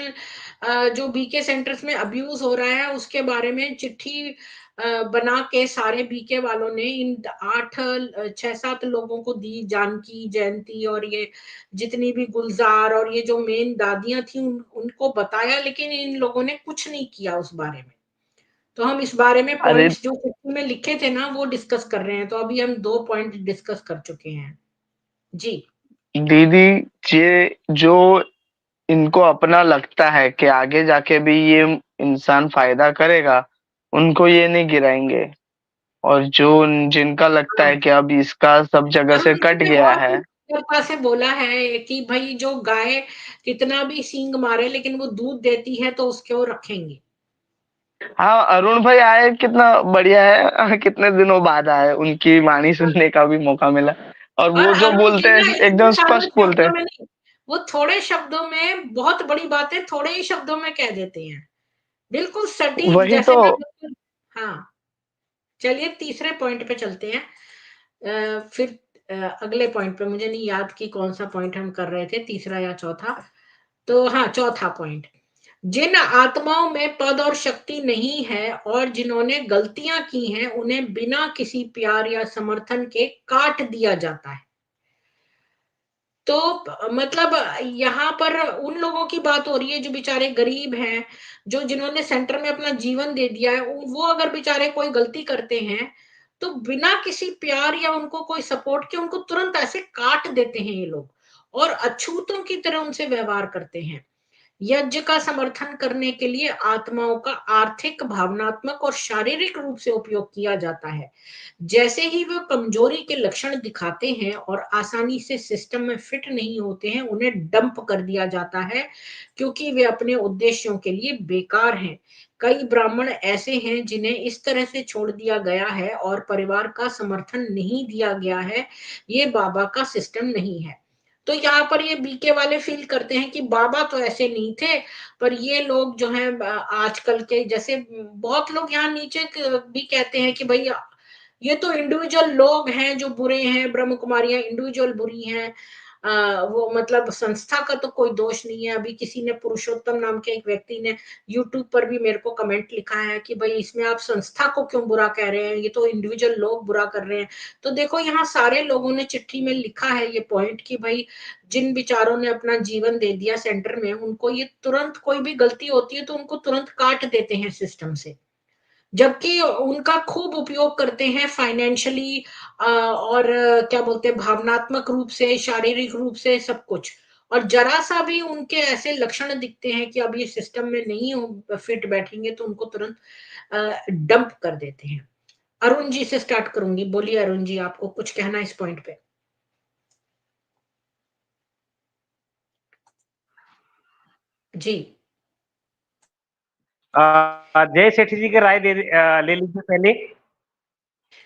जो बीके सेंटर्स में अब्यूज हो रहा है उसके बारे में चिट्ठी बना के सारे बीके वालों ने इन 6-7 लोगों को दी, जानकी, जयंती और ये जितनी भी गुलजार और ये जो मेन दादियां थी उनको बताया, लेकिन इन लोगों ने कुछ नहीं किया उस बारे में। तो हम इस बारे में अरे पॉइंट्स जो चिट्ठी में लिखे थे ना वो डिस्कस कर रहे हैं। तो अभी हम 2 पॉइंट डिस्कस कर चुके हैं। जी। दीदी, ये जो इनको अपना लगता है कि आगे जाके भी ये इंसान फायदा करेगा, उनको ये नहीं गिराएंगे। और जो जिनका लगता है कि अब इसका सब जगह से अरुण जी कट ने गया बहुत है। कृपा से बोला है कि भाई जो गाय कितना भी सींग मारे लेकिन वो दूध देती है तो उसको रखेंगे। हाँ, अरुण भाई आए, कितना बढ़िया है। कितने दिनों बाद आए, उनकी वाणी सुनने का भी मौका मिला। और और वो जो अरुण बोलते जी ना हैं इतने एकदम सारे स्पष्ट बोलते शब्दों हैं। में नहीं, वो थोड़े शब्दों में बहुत बड़ी बातें थोड़े ही शब्दों में कह देते हैं, बिल्कुल सटीक, वही जैसे तो। मैं बिल्कुल। हाँ, चलिए तीसरे पॉइंट पे चलते हैं। फिर अगले पॉइंट पे मुझे नहीं याद कि कौन सा पॉइंट हम कर रहे थे, तीसरा या चौथा। तो हाँ, चौथा पॉइंट, जिन आत्माओं में पद और शक्ति नहीं है और जिन्होंने गलतियां की हैं उन्हें बिना किसी प्यार या समर्थन के काट दिया जाता है। तो मतलब यहाँ पर उन लोगों की बात हो रही है जो बेचारे गरीब हैं, जो जिन्होंने सेंटर में अपना जीवन दे दिया है, वो अगर बेचारे कोई गलती करते हैं, तो बिना किसी प्यार या उनको कोई सपोर्ट के उनको तुरंत ऐसे काट देते हैं ये लोग, और अछूतों की तरह उनसे व्यवहार करते हैं। यज्ञ का समर्थन करने के लिए आत्माओं का आर्थिक, भावनात्मक और शारीरिक रूप से उपयोग किया जाता है। जैसे ही वे कमजोरी के लक्षण दिखाते हैं और आसानी से सिस्टम में फिट नहीं होते हैं, उन्हें डंप कर दिया जाता है, क्योंकि वे अपने उद्देश्यों के लिए बेकार हैं। कई ब्राह्मण ऐसे हैं जिन्हें इस तरह से छोड़ दिया गया है और परिवार का समर्थन नहीं दिया गया है। ये बाबा का सिस्टम नहीं है। तो यहाँ पर ये बीके वाले फील करते हैं कि बाबा तो ऐसे नहीं थे, पर ये लोग जो हैं आजकल के जैसे बहुत लोग यहाँ नीचे भी कहते हैं कि भाई ये तो इंडिविजुअल लोग हैं जो बुरे हैं, ब्रह्म कुमारियां इंडिविजुअल बुरी हैं। वो मतलब संस्था का तो कोई दोष नहीं है। अभी किसी ने, पुरुषोत्तम नाम के एक व्यक्ति ने यूट्यूब पर भी मेरे को कमेंट लिखा है कि भाई इसमें आप संस्था को क्यों बुरा कह रहे हैं, ये तो इंडिविजुअल लोग बुरा कर रहे हैं। तो देखो यहाँ सारे लोगों ने चिट्ठी में लिखा है ये पॉइंट कि भाई जिन विचारों ने अपना जीवन दे दिया सेंटर में, उनको ये तुरंत कोई भी गलती होती है तो उनको तुरंत काट देते हैं सिस्टम से, जबकि उनका खूब उपयोग करते हैं फाइनेंशियली और क्या बोलते हैं, भावनात्मक रूप से, शारीरिक रूप से, सब कुछ। और जरा सा भी उनके ऐसे लक्षण दिखते हैं कि अब ये सिस्टम में नहीं फिट बैठेंगे तो उनको तुरंत डंप कर देते हैं। अरुण जी से स्टार्ट करूंगी। बोलिए अरुण जी, आपको कुछ कहना है इस पॉइंट पे? जी जय सेठी जी की राय ले लीजिए पहले।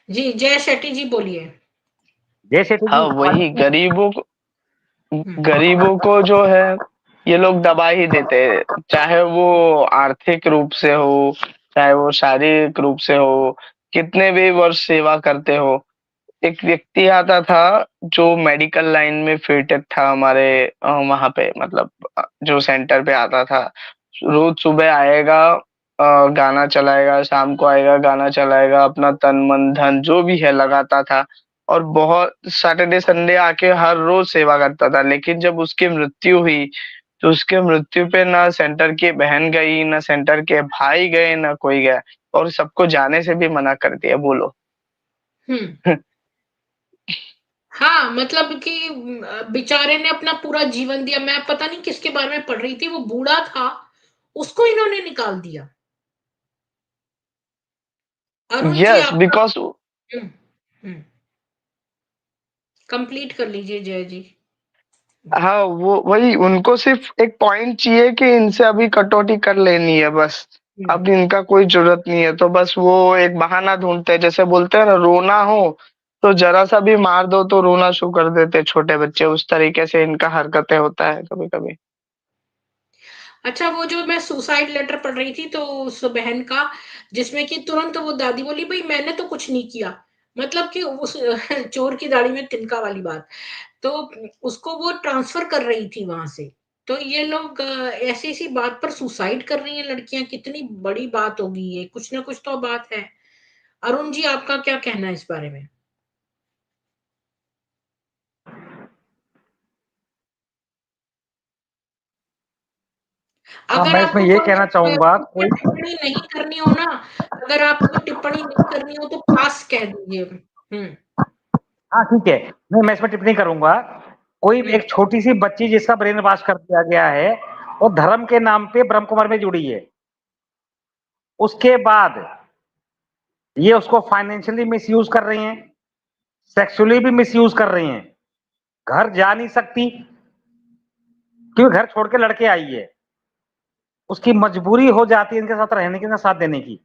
जी, जय शेट्टी जी बोलिए। जय सेठी हाँ, जी वही हम्म, गरीबों को जो है ये लोग दबा ही देते हैं, चाहे वो आर्थिक रूप से हो, चाहे वो शारीरिक रूप से हो, कितने भी वर्ष सेवा करते हो। एक व्यक्ति आता था जो मेडिकल लाइन में फिटेड था हमारे वहां पे, मतलब जो सेंटर पे आता था, रोज सुबह आएगा, गाना चलाएगा, शाम को आएगा, गाना चलाएगा, अपना तन मन धन जो भी है लगाता था, और बहुत सैटरडे संडे आके हर रोज सेवा करता था। लेकिन जब उसकी मृत्यु हुई, तो उसके मृत्यु पे ना सेंटर की बहन गई, ना सेंटर के भाई गए, ना कोई गया, और सबको जाने से भी मना कर दिया। बोलो। हम्म। हाँ, मतलब कि बेचारे ने अपना पूरा जीवन दिया। मैं पता नहीं किसके बारे में पढ़ रही थी, वो बूढ़ा था, उसको इन्होंने निकाल दिया। अरुण जी यस, आपका। बिकॉज हम्म, हम्म, कंप्लीट कर लीजिए जय जी। हाँ, वो वही, उनको सिर्फ एक पॉइंट चाहिए कि इनसे अभी कटौती कर लेनी है बस। हम्म, अब इनका कोई जरूरत नहीं है, तो बस वो एक बहाना ढूंढते हैं। जैसे बोलते हैं ना, रोना हो तो जरा सा भी मार दो तो रोना शुरू कर देते हैं छोटे बच्चे। उस तरीके से इनका हरकतें होता है कभी कभी। अच्छा, वो जो मैं सुसाइड लेटर पढ़ रही थी तो उस बहन का, जिसमें कि तुरंत वो दादी बोली भाई मैंने तो कुछ नहीं किया, मतलब कि उस चोर की दाढ़ी में तिनका वाली बात। तो उसको वो ट्रांसफर कर रही थी वहां से। तो ये लोग ऐसी ऐसी बात पर सुसाइड कर रही हैं लड़कियां, कितनी बड़ी बात होगी ये, कुछ ना कुछ तो बात है। अरुण जी आपका क्या कहना है इस बारे में? अगर मैं इसमें आपको ये कोई कहना चाहूंगा, कोई टिप्पणी नहीं करनी हो ना, अगर आपको टिप्पणी नहीं करनी हो तो पास कह दीजिए। हाँ ठीक है, नहीं मैं इसमें टिप्पणी करूंगा। कोई हम्म, एक छोटी सी बच्ची जिसका ब्रेन वॉश कर दिया गया है, वो धर्म के नाम पे ब्रह्म कुमार में जुड़ी है, उसके बाद ये उसको फाइनेंशियली मिसयूज कर रही हैं, सेक्सुअली भी मिसयूज कर रही हैं, घर जा नहीं सकती क्योंकि घर छोड़ के लड़के आई है, उसकी मजबूरी हो जाती है इनके साथ रहने की, इनका साथ देने की।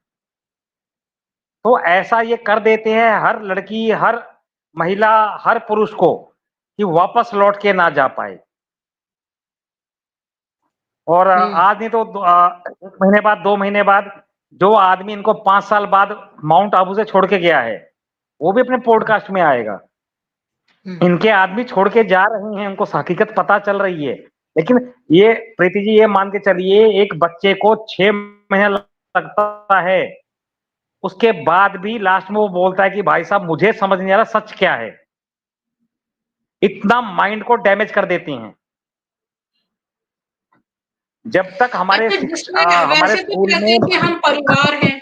तो ऐसा ये कर देते हैं हर लड़की, हर महिला, हर पुरुष को, कि वापस लौट के ना जा पाए। और हम्म, आज नहीं तो 1 महीने बाद, 2 महीने बाद, जो आदमी इनको 5 साल बाद माउंट आबू से छोड़ के गया है, वो भी अपने पॉडकास्ट में आएगा। हम्म, इनके आदमी छोड़ के जा रहे हैं, उनको हकीकत पता चल रही है। लेकिन ये प्रीति जी, ये मान के चलिए एक बच्चे को 6 महीना लगता है, उसके बाद भी लास्ट में वो बोलता है कि भाई साहब मुझे समझ नहीं आ रहा सच क्या है। इतना माइंड को डैमेज कर देती हैं। जब तक हमारे अच्छा, जिसमें हमारे वैसे तो स्कूल कहते में, हैं कि हम परिवार हैं,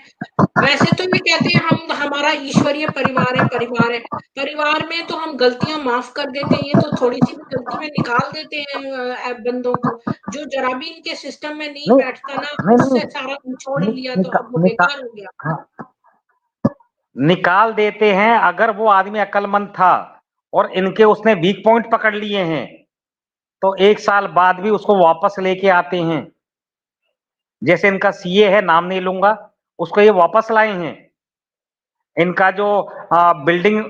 वैसे तो ये कहते हैं हम हमारा ईश्वरीय परिवार है, परिवार है। परिवार में तो हम गलतियां माफ कर देते हैं, ये तो थोड़ी सी भी गलती में निकाल देते हैं बंदों को। जो जरा भी इनके सिस्टम में नहीं नहीं बैठता ना, नहीं उससे नहीं, सारा निचोड़ ही लिया तो निका, अब वो निका, बेकार हो गया। हाँ, निकाल देते हैं। अगर वो आदमी अक्लमंद था और इनके उसने वीक पॉइंट पकड़ लिए हैं, तो 1 साल बाद भी उसको वापस लेके आते हैं। जैसे इनका सीए है, नाम नहीं लूंगा, उसको ये वापस लाए हैं। इनका जो बिल्डिंग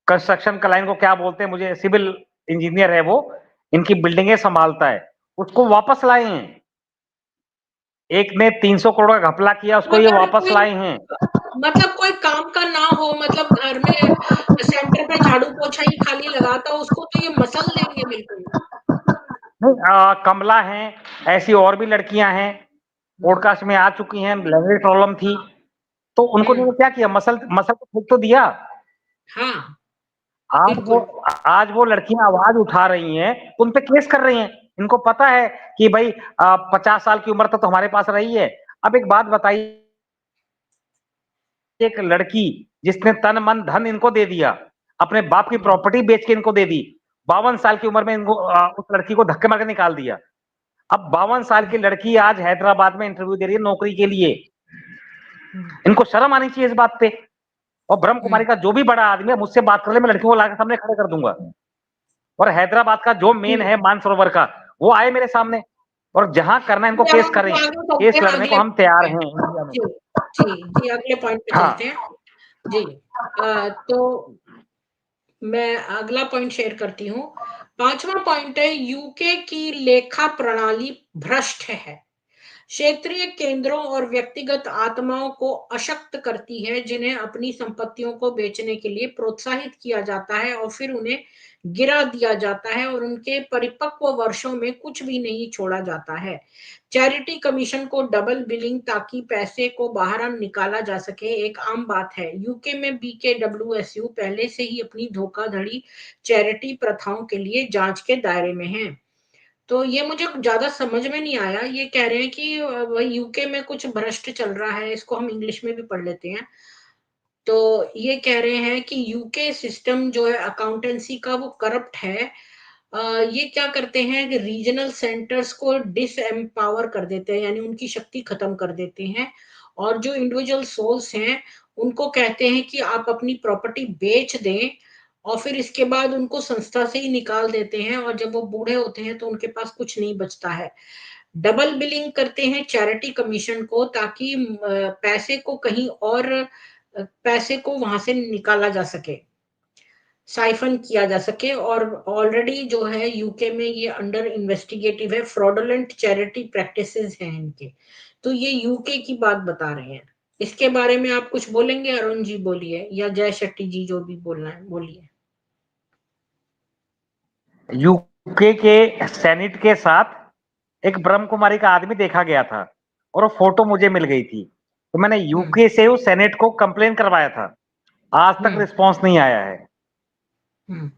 कंस्ट्रक्शन का लाइन को क्या बोलते हैं, मुझे, सिविल इंजीनियर है वो, इनकी बिल्डिंगें संभालता है, उसको वापस लाए हैं। एक ने 300 करोड़ का घपला किया, उसको ये मतलब वापस कोई लाए हैं। मतलब कोई काम का ना हो, मतलब घर में सेंटर पे झाड़ू पोछा ही खाली लगाता हो, उसको तो ये मसल देंगे बिल्कुल। नहीं, कमला है, ऐसी और भी लड़कियां हैं, पॉडकास्ट में आ चुकी हैं, लैंग्वेज प्रॉब्लम थी, तो उनको हम्म, उन्होंने क्या किया, मसल मसल को फूक तो दिया। हाँ, आज वो बिल्कुल। आज वो लड़कियां आवाज उठा रही हैं, उन पे केस कर रही हैं। इनको पता है कि भाई 50 साल की उम्र तक तो हमारे पास रही है। अब एक बात बताइए, एक लड़की जिसने तन मन धन इनको दे दिया, अपने बाप की हुँ, प्रॉपर्टी बेच के इनको दे दी, 52 साल की उम्र में इनको उस लड़की को धक्के मार के निकाल दिया। अब 52 साल की लड़की आज हैदराबाद में इंटरव्यू दे रही है नौकरी के लिए। हुँ, इनको शर्म आनी चाहिए इस बात पे। और ब्रह्म हुँ, कुमारी का जो भी बड़ा आदमी है, मुझसे बात कर ले, मैं लड़कियों को लाकर सामने खड़े कर दूंगा। और हैदराबाद का जो मेन हुँ। है मानसरोवर का, वो आए मेरे सामने, और जहाँ करना है इनको तो केस हम करें। आगे बढ़ते केस हैं लड़ने को अगले हम पॉइंट तैयार पे। हैं इंडिया में। जी, जी, अगले पॉइंट पे चलते हाँ, हैं। जी, तो मैं अगला पॉइंट शेयर करती हूँ। 5वां पॉइंट है, यूके की लेखा प्रणाली भ्रष्ट है। क्षेत्रीय केंद्रों और व्यक्तिगत आत्माओं को अशक्त करती है, जिन्हें अपनी संपत्तियों को बेचने के लिए प्रोत्साहित किया जाता है और फिर उन्हें गिरा दिया जाता है और उनके परिपक्व वर्षों में कुछ भी नहीं छोड़ा जाता है। चैरिटी कमीशन को डबल बिलिंग ताकि पैसे को बाहर निकाला जा सके एक आम बात है। यूके में बीकेडब्ल्यूएसयू पहले से ही अपनी धोखाधड़ी चैरिटी प्रथाओं के लिए जांच के दायरे में है। तो ये मुझे ज़्यादा समझ में नहीं आया। ये कह रहे हैं कि वही यूके में कुछ भ्रष्ट चल रहा है, इसको हम इंग्लिश में भी पढ़ लेते हैं। तो ये कह रहे हैं कि यूके सिस्टम जो है अकाउंटेंसी का, वो करप्ट है। ये क्या करते हैं कि रीजनल सेंटर्स को डिसएम्पावर कर देते हैं, यानी उनकी शक्ति खत्म कर देते हैं, और जो इंडिविजुअल सोल्स हैं, उनको कहते हैं कि आप अपनी प्रॉपर्टी बेच दें, और फिर इसके बाद उनको संस्था से ही निकाल देते हैं, और जब वो बूढ़े होते हैं तो उनके पास कुछ नहीं बचता है। डबल बिलिंग करते हैं चैरिटी कमीशन को, ताकि पैसे को कहीं और पैसे को वहां से निकाला जा सके, साइफन किया जा सके। और ऑलरेडी जो है यूके में ये अंडर इन्वेस्टिगेटिव है, फ्रॉडुलेंट चैरिटी प्रैक्टिसेस हैं इनके। तो ये यूके की बात बता रहे हैं। इसके बारे में आप कुछ बोलेंगे? अरुण जी बोलिए, या जय शेट्टी जी, जो भी बोलना है बोलिए। यूके के सेनेट के साथ एक ब्रह्म कुमारी का आदमी देखा गया था, और वो फोटो मुझे मिल गई थी, तो मैंने हम्म, यूके से उस सेनेट को कंप्लेन करवाया था। आज तक हम्म, रिस्पांस नहीं आया है। हम्म,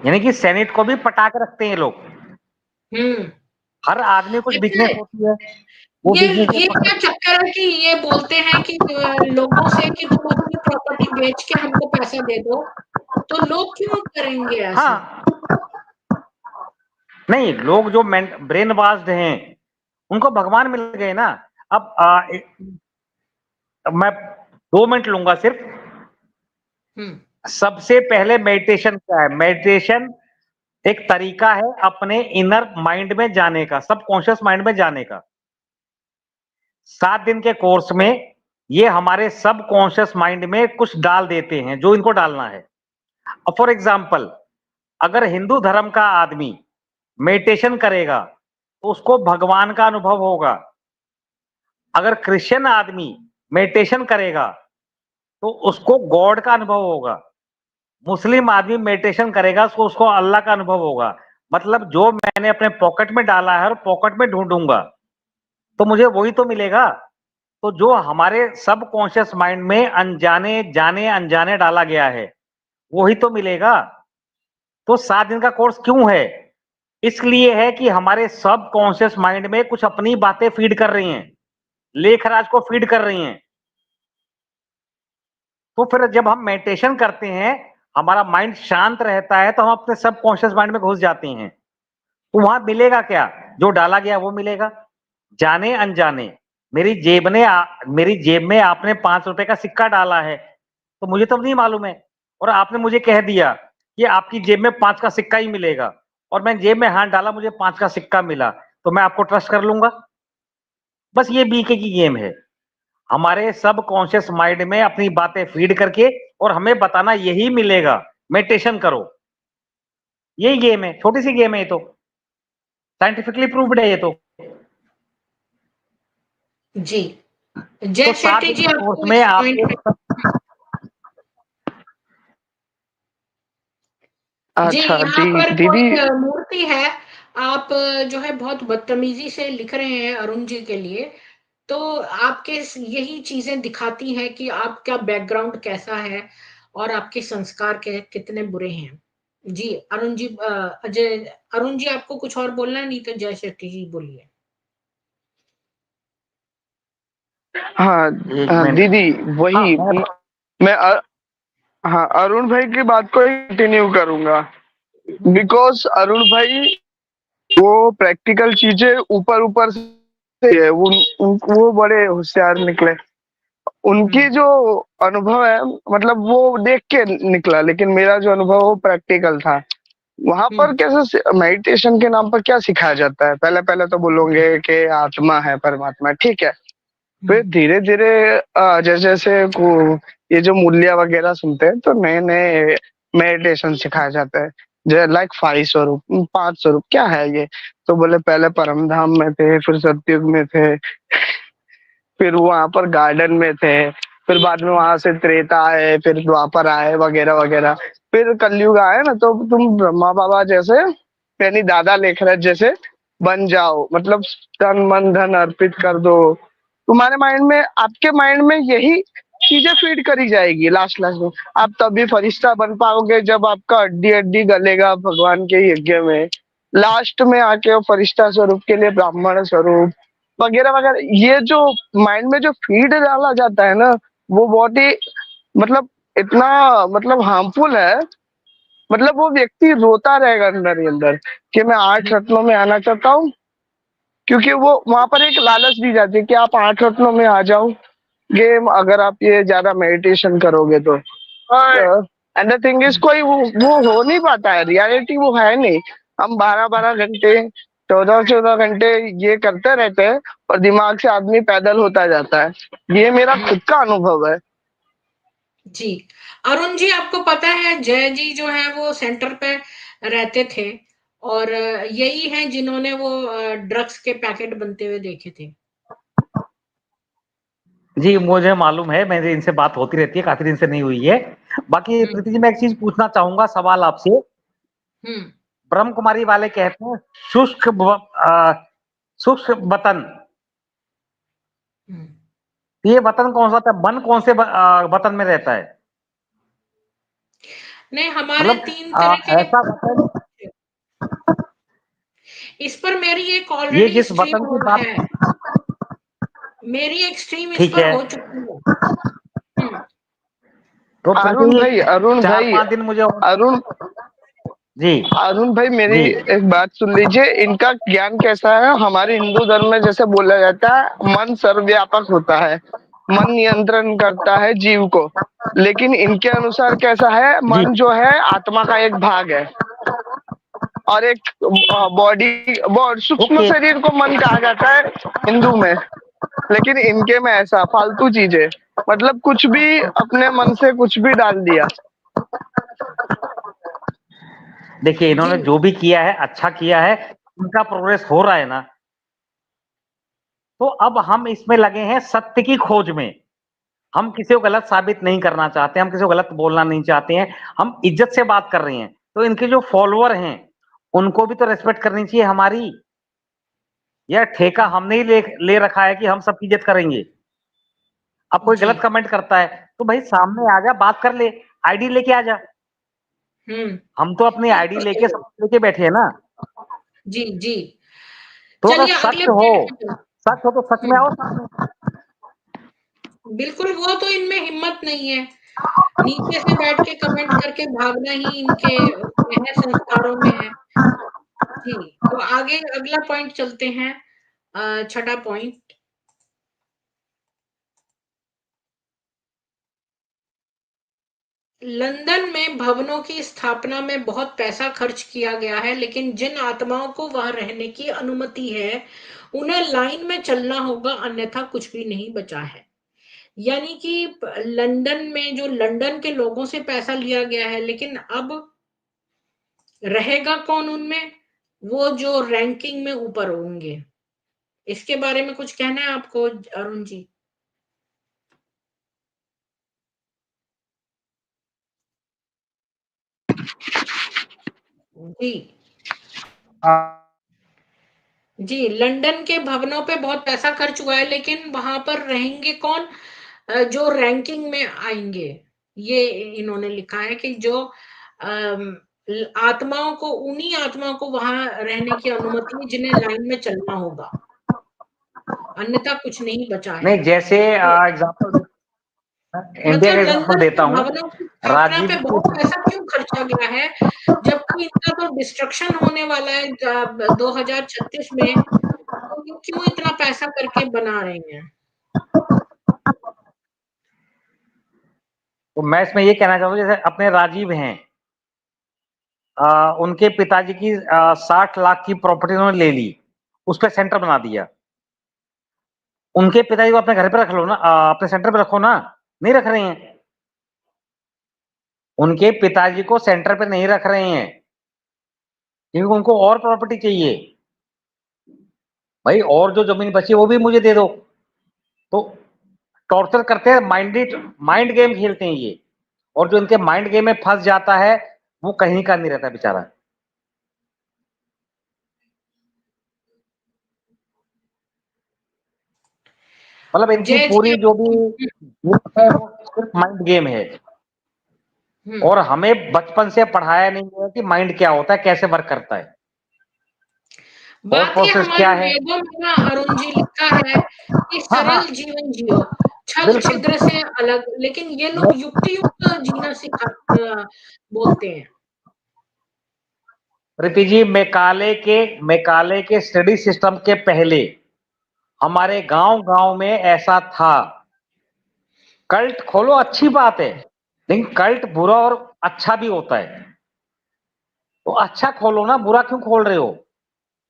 यानी कि सेनेट को भी पटा के रखते हैं ये लोग। हम्म। हर आदमी कुछ अच्छा, बिजनेस होती है, वो ये बिजनेस में ये पकड़। क्या चक्कर है कि ये बोलते हैं कि लोगों से कि तुम अपनी प्रॉपर्टी बेच के हमको पैसा दे दो, तो लोग क्यों करेंगे ऐसा? हाँ, नहीं, लोग जो ब्रेन वाश्ड हैं, उनको भगवान मिल गए ना। अब मैं 2 मिनट लूंगा सिर्फ। हम्म, सबसे पहले मेडिटेशन क्या है? मेडिटेशन एक तरीका है अपने इनर माइंड में जाने का, सबकॉन्शियस माइंड में जाने का। 7 दिन के कोर्स में ये हमारे सबकॉन्शियस माइंड में कुछ डाल देते हैं जो इनको डालना है। अब फॉर एग्जाम्पल, अगर हिंदू धर्म का आदमी मेडिटेशन करेगा तो उसको भगवान का अनुभव होगा। अगर क्रिश्चियन आदमी मेडिटेशन करेगा तो उसको गॉड का अनुभव होगा। मुस्लिम आदमी मेडिटेशन करेगा तो उसको अल्लाह का अनुभव होगा। मतलब जो मैंने अपने पॉकेट में डाला है और पॉकेट में ढूंढूंगा तो मुझे वही तो मिलेगा। तो जो हमारे सबकॉन्शियस माइंड में अनजाने जाने अनजाने डाला गया है, वही तो मिलेगा। तो 7 दिन का कोर्स क्यों है? इसलिए है कि हमारे सब कॉन्शियस माइंड में कुछ अपनी बातें फीड कर रही हैं, लेखराज को फीड कर रही हैं। तो फिर जब हम मेडिटेशन करते हैं, हमारा माइंड शांत रहता है, तो हम अपने सब कॉन्शियस माइंड में घुस जाते हैं। तो वहां मिलेगा क्या? जो डाला गया वो मिलेगा, जाने अनजाने। मेरी जेब में आपने 5 रुपए का सिक्का डाला है, तो मुझे तो नहीं मालूम है, और आपने मुझे कह दिया कि आपकी जेब में 5 का सिक्का ही मिलेगा, और मैं जेब में हाथ डाला, मुझे 5 का सिक्का मिला, तो मैं आपको ट्रस्ट कर लूंगा? बस ये बीके की गेम है, हमारे सब कॉन्शियस माइंड में अपनी बातें फीड करके और हमें बताना यही मिलेगा, मेडिटेशन करो। यही गेम है, छोटी सी गेम है ये तो, साइंटिफिकली प्रूव्ड है ये तो। जी, तो जय 7 शेट्टी दिन जी के कोर्स आपको में इस आपको पॉइंट पे, जी अच्छा यहाँ पर दीदी। कोई मूर्ति है, आप जो है बहुत बदतमीजी से लिख रहे हैं अरुण जी के लिए, तो आपके यही चीजें दिखाती हैं कि आपका बैकग्राउंड कैसा है और आपके संस्कार के कितने बुरे हैं। जी अरुण जी, अजय अरुण जी, आपको कुछ और बोलना है? नहीं तो जय शेट्टी जी बोलिए। हाँ एक मिनट। दीदी, हाँ वही मैं हाँ, अरुण भाई की बात को ही कंटिन्यू करूंगा। बिकॉज अरुण भाई वो प्रैक्टिकल चीजें ऊपर ऊपर से है, वो बड़े होशियार निकले। उनकी जो अनुभव है, मतलब वो देख के निकला, लेकिन मेरा जो अनुभव वो प्रैक्टिकल था। वहां पर कैसे मेडिटेशन के नाम पर क्या सिखाया जाता है? पहले पहले तो बोलोगे कि आत्मा है, परमात्मा है, ठीक है। फिर धीरे धीरे जैसे जैसे ये जो मूल्य वगैरह सुनते हैं, तो नए नए मेडिटेशन सिखाया जाता है। जो लाइक 5 स्वरूप, 5 स्वरूप क्या है ये? तो बोले पहले परम धाम में थे, फिर सतयुग में थे, फिर वहां पर गार्डन में थे, फिर बाद में वहां से त्रेता आए, फिर द्वापर आए, वगैरह वगैरह। फिर कलयुग आए ना, तो तुम ब्रह्मा बाबा जैसे, यानी दादा लेखराज जैसे बन जाओ, मतलब तन मन धन अर्पित कर दो। तुम्हारे माइंड में, आपके माइंड में यही चीजें फीड करी जाएगी। लास्ट लास्ट में आप तभी फरिश्ता बन पाओगे जब आपका हड्डी हड्डी गलेगा भगवान के यज्ञ में। लास्ट में आके वो फरिश्ता स्वरूप के लिए ब्राह्मण स्वरूप, वगैरह वगैरह। ये जो माइंड में जो फीड डाला जाता है ना, वो बहुत ही, मतलब इतना, मतलब हार्मफुल है। मतलब वो व्यक्ति रोता रहेगा अंदर ही अंदर कि मैं 8 रत्नों में आना चाहता हूँ, क्योंकि वो वहां पर एक लालच दी जाती है कि आप 8 रत्नों में आ जाओ गेम, अगर आप ये ज्यादा मेडिटेशन करोगे तो। एंड द थिंग इज, कोई वो हो नहीं पाता है, रियलिटी वो है नहीं। हम 12-12 घंटे, 14-14 घंटे ये करते रहते हैं, और दिमाग से आदमी पैदल होता जाता है। ये मेरा खुद का अनुभव है। जी अरुण जी, आपको पता है जय जी जो है वो सेंटर पे रहते थे, और यही हैं जिन्होंने वो ड्रग्स के पैकेट बनते हुए देखे थे। जी मुझे मालूम है, मेरी इनसे बात होती रहती है, काफी दिन से नहीं हुई है। बाकी प्रीति जी, मैं एक चीज पूछना चाहूंगा सवाल आपसे। हम्म ब्रह्म कुमारी वाले कहते हैं शुष्क शुष्क वतन, हम्म। ये वतन कौन सा था? मन कौन से वतन में रहता है? नहीं, हमारे मतलब 3 तरह के, ऐसा वतन, इस पर मेरी एक ये ऑलरेडी जिस स्ट्रीम वतन की और बात, है, मेरी एक स्ट्रीम इस ठीक पर है, हो चुकी है। हम्म तो अरुण प्रीति भाई, जी अरुण चार भाई, पांच दिन मुझे अरुण जी अरुण भाई, मेरी जी एक बात सुन लीजिए। इनका ज्ञान कैसा है? हमारे हिंदू धर्म में जैसे बोला जाता है, मन सर्वव्यापक होता है, मन नियंत्रण करता है जीव को। लेकिन इनके अनुसार कैसा है? जी, मन जो है आत्मा का एक भाग है, और एक बॉडी, सूक्ष्म ओके। शरीर को मन कहा जाता है हिंदू में। लेकिन इनके में ऐसा फालतू चीजें, मतलब कुछ भी अपने मन से कुछ भी डाल दिया। देखिए जी इन्होंने जो भी किया है अच्छा किया है, उनका प्रोग्रेस हो रहा है ना। तो अब हम इसमें लगे हैं सत्य की खोज में। हम किसी को गलत साबित नहीं करना चाहते, हम किसी को गलत बोलना नहीं चाहते हैं, हम इज्जत से बात कर रहे हैं। तो इनके जो फॉलोअर हैं उनको भी तो रेस्पेक्ट करनी चाहिए हमारी। यह ठेका हमने ही ले रखा है कि हम सबकी इज्जत करेंगे। अब कोई जी गलत कमेंट करता है तो भाई सामने आ जा, बात कर ले, आईडी लेके आ जा। हम तो अपनी आईडी लेके सब लेके बैठे हैं ना। जी जी। तो अगर चलिए सच अगले हो, पॉइंट पे। सच हो तो सच में आओ सामने। बिल्कुल, वो तो इनमें हिम्मत नहीं है। नीचे से बैठ के कमेंट करके भागना ही इनके उसमें है, संस्कारों में है। जी, तो आगे अगला पॉइंट चलते हैं। छठा पॉइंट। लंदन में भवनों की स्थापना में बहुत पैसा खर्च किया गया है, लेकिन जिन आत्माओं को वहां रहने की अनुमति है, उन्हें लाइन में चलना होगा, अन्यथा कुछ भी नहीं बचा है। यानी कि लंदन में जो लंदन के लोगों से पैसा लिया गया है, लेकिन अब रहेगा कौन उनमें? वो जो रैंकिंग में ऊपर होंगे। इसके बारे में कुछ कहना है आपको अरुण जी? जी जी, लंदन के भवनों पे बहुत पैसा खर्च हुआ है, लेकिन वहां पर रहेंगे कौन? जो रैंकिंग में आएंगे। ये इन्होंने लिखा है कि जो आत्माओं को, उन्हीं आत्माओं को वहां रहने की अनुमति है जिन्हें लाइन में चलना होगा, अन्यथा कुछ नहीं बचा है। नहीं, जैसे तो एग्जांपल, इंडिया मतलब का एग्जांपल लंदन देता के हूँ। भवनों की स्थापना पे राजीव बहुत पैसा क्यों खर्चा गया है, जबकि इनका तो डिस्ट्रक्शन होने वाला है 2036 में, तो ये क्यों इतना पैसा करके बना रहे हैं? तो मैं इसमें ये कहना चाहूंगा, जैसे अपने राजीव हैं, उनके पिताजी की 60 लाख की प्रॉपर्टी उन्होंने ले ली, उस पर सेंटर बना दिया। उनके पिताजी को अपने घर पे रख लो ना, अपने सेंटर पे रखो ना, नहीं रख रहे हैं। उनके पिताजी को सेंटर पे नहीं रख रहे हैं क्योंकि उनको और प्रॉपर्टी चाहिए। भाई और जो जमीन बची वो भी मुझे दे दो। तो टॉर्चर करते हैं, माइंड गेम खेलते हैं ये। और जो इनके माइंड गेम में फंस जाता है वो कहीं का नहीं रहता बेचारा। मतलब इनकी जय जी। पूरी जो भी है वो सिर्फ माइंड गेम है। और हमें बचपन से पढ़ाया नहीं है कि माइंड क्या होता है, कैसे वर्क करता है, थॉट बात ये प्रोसेस हमारे क्या है। वेदों में ना अरुण जी लिखा है कि हाँ हाँ, सरल जीवन जियो, छल बिल्कुल। छिद्र से अलग, लेकिन ये लोग युक्ति युक्त जीना बोलते हैं। प्रीति जी, मैकाले के स्टडी सिस्टम के पहले हमारे गांव गांव में ऐसा था। कल्ट खोलो अच्छी बात है, लेकिन कल्ट बुरा और अच्छा भी होता है। तो अच्छा खोलो ना, बुरा क्यों खोल रहे हो?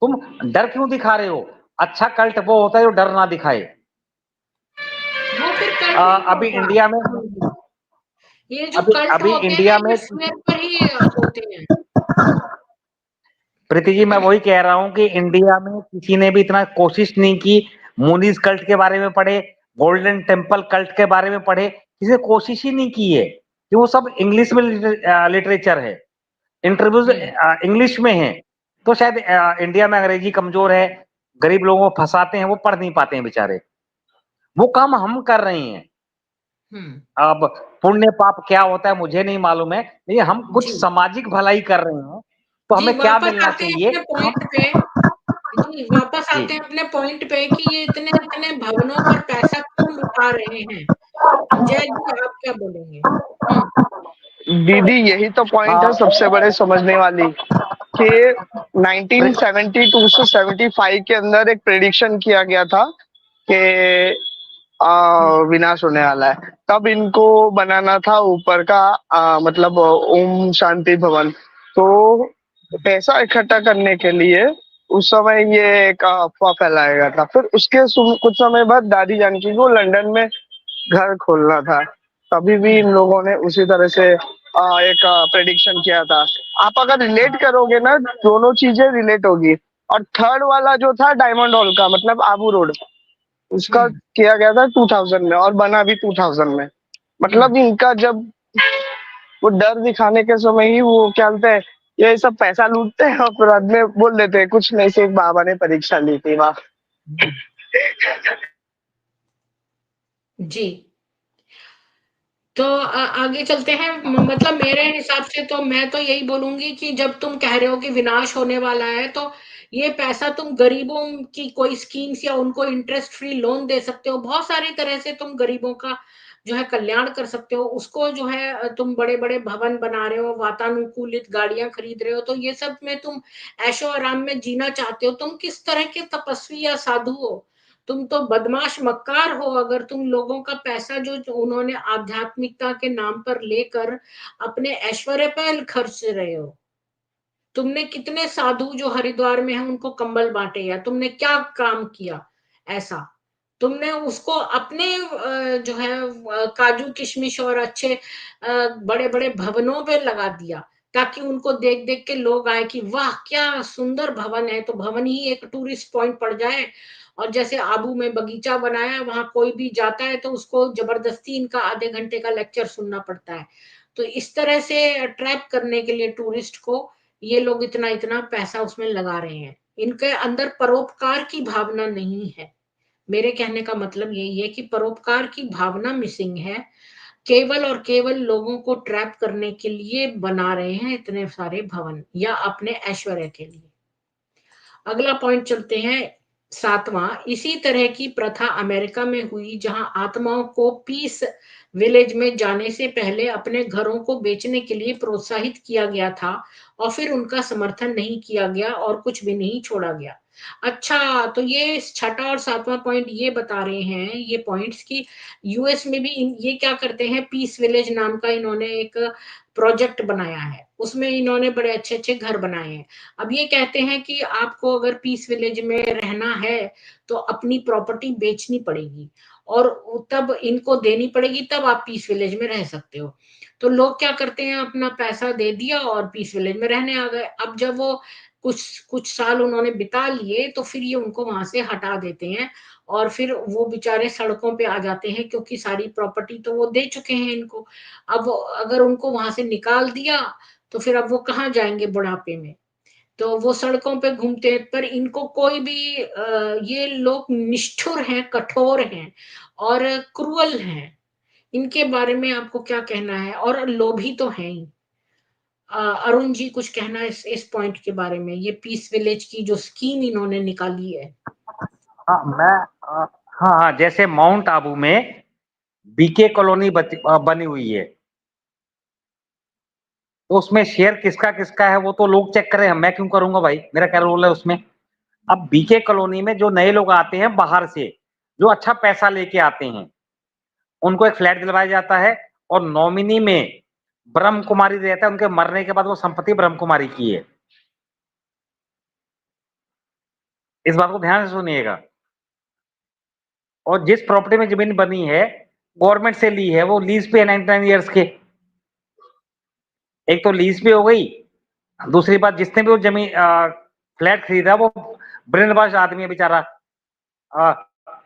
तुम डर क्यों दिखा रहे हो? अच्छा कल्ट वो होता है जो डर ना दिखाए। वो फिर कल्ट नहीं अभी होता। इंडिया में ये जो अभी कल्ट अभी होते हैं इंडिया में ये फियर पर ही होते हैं। प्रीति जी, मैं वही कह रहा हूं कि इंडिया में किसी ने भी इतना कोशिश नहीं की। मुनीज कल्ट के बारे में पढ़े, गोल्डन टेम्पल कल्ट के बारे में पढ़े, किसी ने कोशिश ही नहीं की है कि वो सब इंग्लिश में लिटरेचर है, इंटरव्यूज इंग्लिश में है। तो शायद इंडिया में अंग्रेजी कमजोर है, गरीब लोगों को फंसाते हैं, वो पढ़ नहीं पाते हैं बेचारे। वो काम हम कर रहे हैं। अब पुण्य पाप क्या होता है मुझे नहीं मालूम है, लेकिन हम कुछ जी सामाजिक भलाई कर रहे हैं। तो जी, हमें क्या वापस मिलना आते हैं चाहिए? अपने पॉइंट पे। जी, वापस जी, आते हैं अपने पॉइंट पे कि ये इतने इतने भवनों पर पैसा क्यों लुटा रहे हैं। जय जी, आप क्या बोलेंगे? दीदी यही तो पॉइंट है सबसे बड़े समझने वाली कि 1972 से 75 के अंदर एक प्रेडिक्शन किया गया था कि विनाश होने वाला है। तब इनको बनाना था ऊपर का मतलब ओम शांति भवन। तो पैसा इकट्ठा करने के लिए उस समय ये एक अफवाह फैलाया गया था। फिर उसके कुछ समय बाद दादी जानकी को लंदन में घर खोलना था। तभी भी इन लोगों ने उसी तरह से एक प्रेडिक्शन किया था। आप अगर रिलेट करोगे ना, दोनों चीजें रिलेट होगी। और थर्ड वाला जो था डायमंड हॉल का, मतलब आबू रोड, उसका किया गया था 2000 में और बना भी 2000 में। मतलब इनका जब वो डर दिखाने के समय ही वो क्या बोलते हैं, ये सब पैसा लूटते हैं और फिर बाद में बोल देते हैं कुछ नहीं, सिर्फ बाबा ने परीक्षा ली थी। वाह। जी, तो आगे चलते हैं। मतलब मेरे हिसाब से तो मैं तो यही बोलूंगी कि जब तुम कह रहे हो कि विनाश होने वाला है, तो ये पैसा तुम गरीबों की कोई स्कीम्स या उनको इंटरेस्ट फ्री लोन दे सकते हो। बहुत सारी तरह से तुम गरीबों का जो है कल्याण कर सकते हो। उसको जो है तुम बड़े बड़े भवन बना रहे हो, वातानुकूलित गाड़ियां खरीद रहे हो, तो ये सब में तुम ऐशो आराम में जीना चाहते हो। तुम किस तरह के तपस्वी या साधु हो? तुम तो बदमाश मक्कार हो, अगर तुम लोगों का पैसा जो उन्होंने आध्यात्मिकता के नाम पर लेकर अपने ऐश्वर्य पर खर्च रहे हो। तुमने कितने साधु जो हरिद्वार में हैं उनको कंबल बांटे, या तुमने क्या काम किया ऐसा? तुमने उसको अपने जो है काजू किशमिश और अच्छे बड़े बड़े भवनों पे लगा दिया, ताकि उनको देख देख के लोग आए कि वाह क्या सुंदर भवन है, तो भवन ही एक टूरिस्ट पॉइंट पड़ जाए। और जैसे आबू में बगीचा बनाया, वहां कोई भी जाता है तो उसको जबरदस्ती इनका आधे घंटे का लेक्चर सुनना पड़ता है। तो इस तरह से अट्रैक्ट करने के लिए टूरिस्ट को ये लोग इतना इतना पैसा उसमें लगा रहे हैं। इनके अंदर परोपकार की भावना नहीं है। मेरे कहने का मतलब यही है कि परोपकार की भावना मिसिंग है। केवल और केवल लोगों को ट्रैप करने के लिए बना रहे हैं इतने सारे भवन, या अपने ऐश्वर्य के लिए। अगला पॉइंट चलते हैं, 7वां। इसी तरह की प्रथा अमेरिका में हुई, जहां आत्माओं को पीस विलेज में जाने से पहले अपने घरों को बेचने के लिए प्रोत्साहित किया गया था, और फिर उनका समर्थन नहीं किया गया और कुछ भी नहीं छोड़ा गया। अच्छा, तो ये 6वां और 7वां पॉइंट ये बता रहे हैं, ये पॉइंट्स की यूएस में भी ये क्या करते हैं, पीस विलेज नाम का इन्होंने एक प्रोजेक्ट बनाया है, उसमें इन्होंने बड़े अच्छे अच्छे घर बनाए हैं। अब ये कहते हैं कि आपको अगर पीस विलेज में रहना है तो अपनी प्रॉपर्टी बेचनी पड़ेगी, और तब इनको देनी पड़ेगी, तब आप पीस विलेज में रह सकते हो। तो लोग क्या करते हैं, अपना पैसा दे दिया और पीस विलेज में रहने आ गए। अब जब वो कुछ कुछ साल उन्होंने बिता लिए, तो फिर ये उनको वहां से हटा देते हैं, और फिर वो बेचारे सड़कों पे आ जाते हैं, क्योंकि सारी प्रॉपर्टी तो वो दे चुके हैं इनको। अब अगर उनको वहां से निकाल दिया, तो फिर अब वो कहाँ जाएंगे बुढ़ापे में? तो वो सड़कों पे घूमते हैं। पर इनको कोई भी ये लोग निष्ठुर हैं, कठोर हैं और क्रूअल हैं। इनके बारे में आपको क्या कहना है? और लोभी तो हैं ही। अरुण जी, कुछ कहना है इस पॉइंट के बारे में, ये पीस विलेज की जो स्कीम इन्होंने निकाली है? हाँ मैं हाँ हाँ, जैसे माउंट आबू में बीके कॉलोनी बनी हुई है, तो उसमें शेयर किसका किसका है वो तो लोग चेक करें, मैं क्यों करूंगा भाई, मेरा क्या रोल है उसमें। अब बीके कॉलोनी में जो नए लोग आते हैं बाहर से, जो अच्छा पैसा लेके आते हैं, उनको एक फ्लैट दिलवाया जाता है, और नॉमिनी में ब्रह्म कुमारी रहता है, उनके मरने के बाद वो संपत्ति ब्रह्म कुमारी की है। इस बात को ध्यान से सुनिएगा। और जिस प्रॉपर्टी में जमीन बनी है, गवर्नमेंट से ली है, वो लीज पे है 99 ईयर्स के। एक तो लीज पे हो गई, दूसरी बात जिसने भी वो जमीन फ्लैट खरीदा वो ब्रेनवाश आदमी है बेचारा।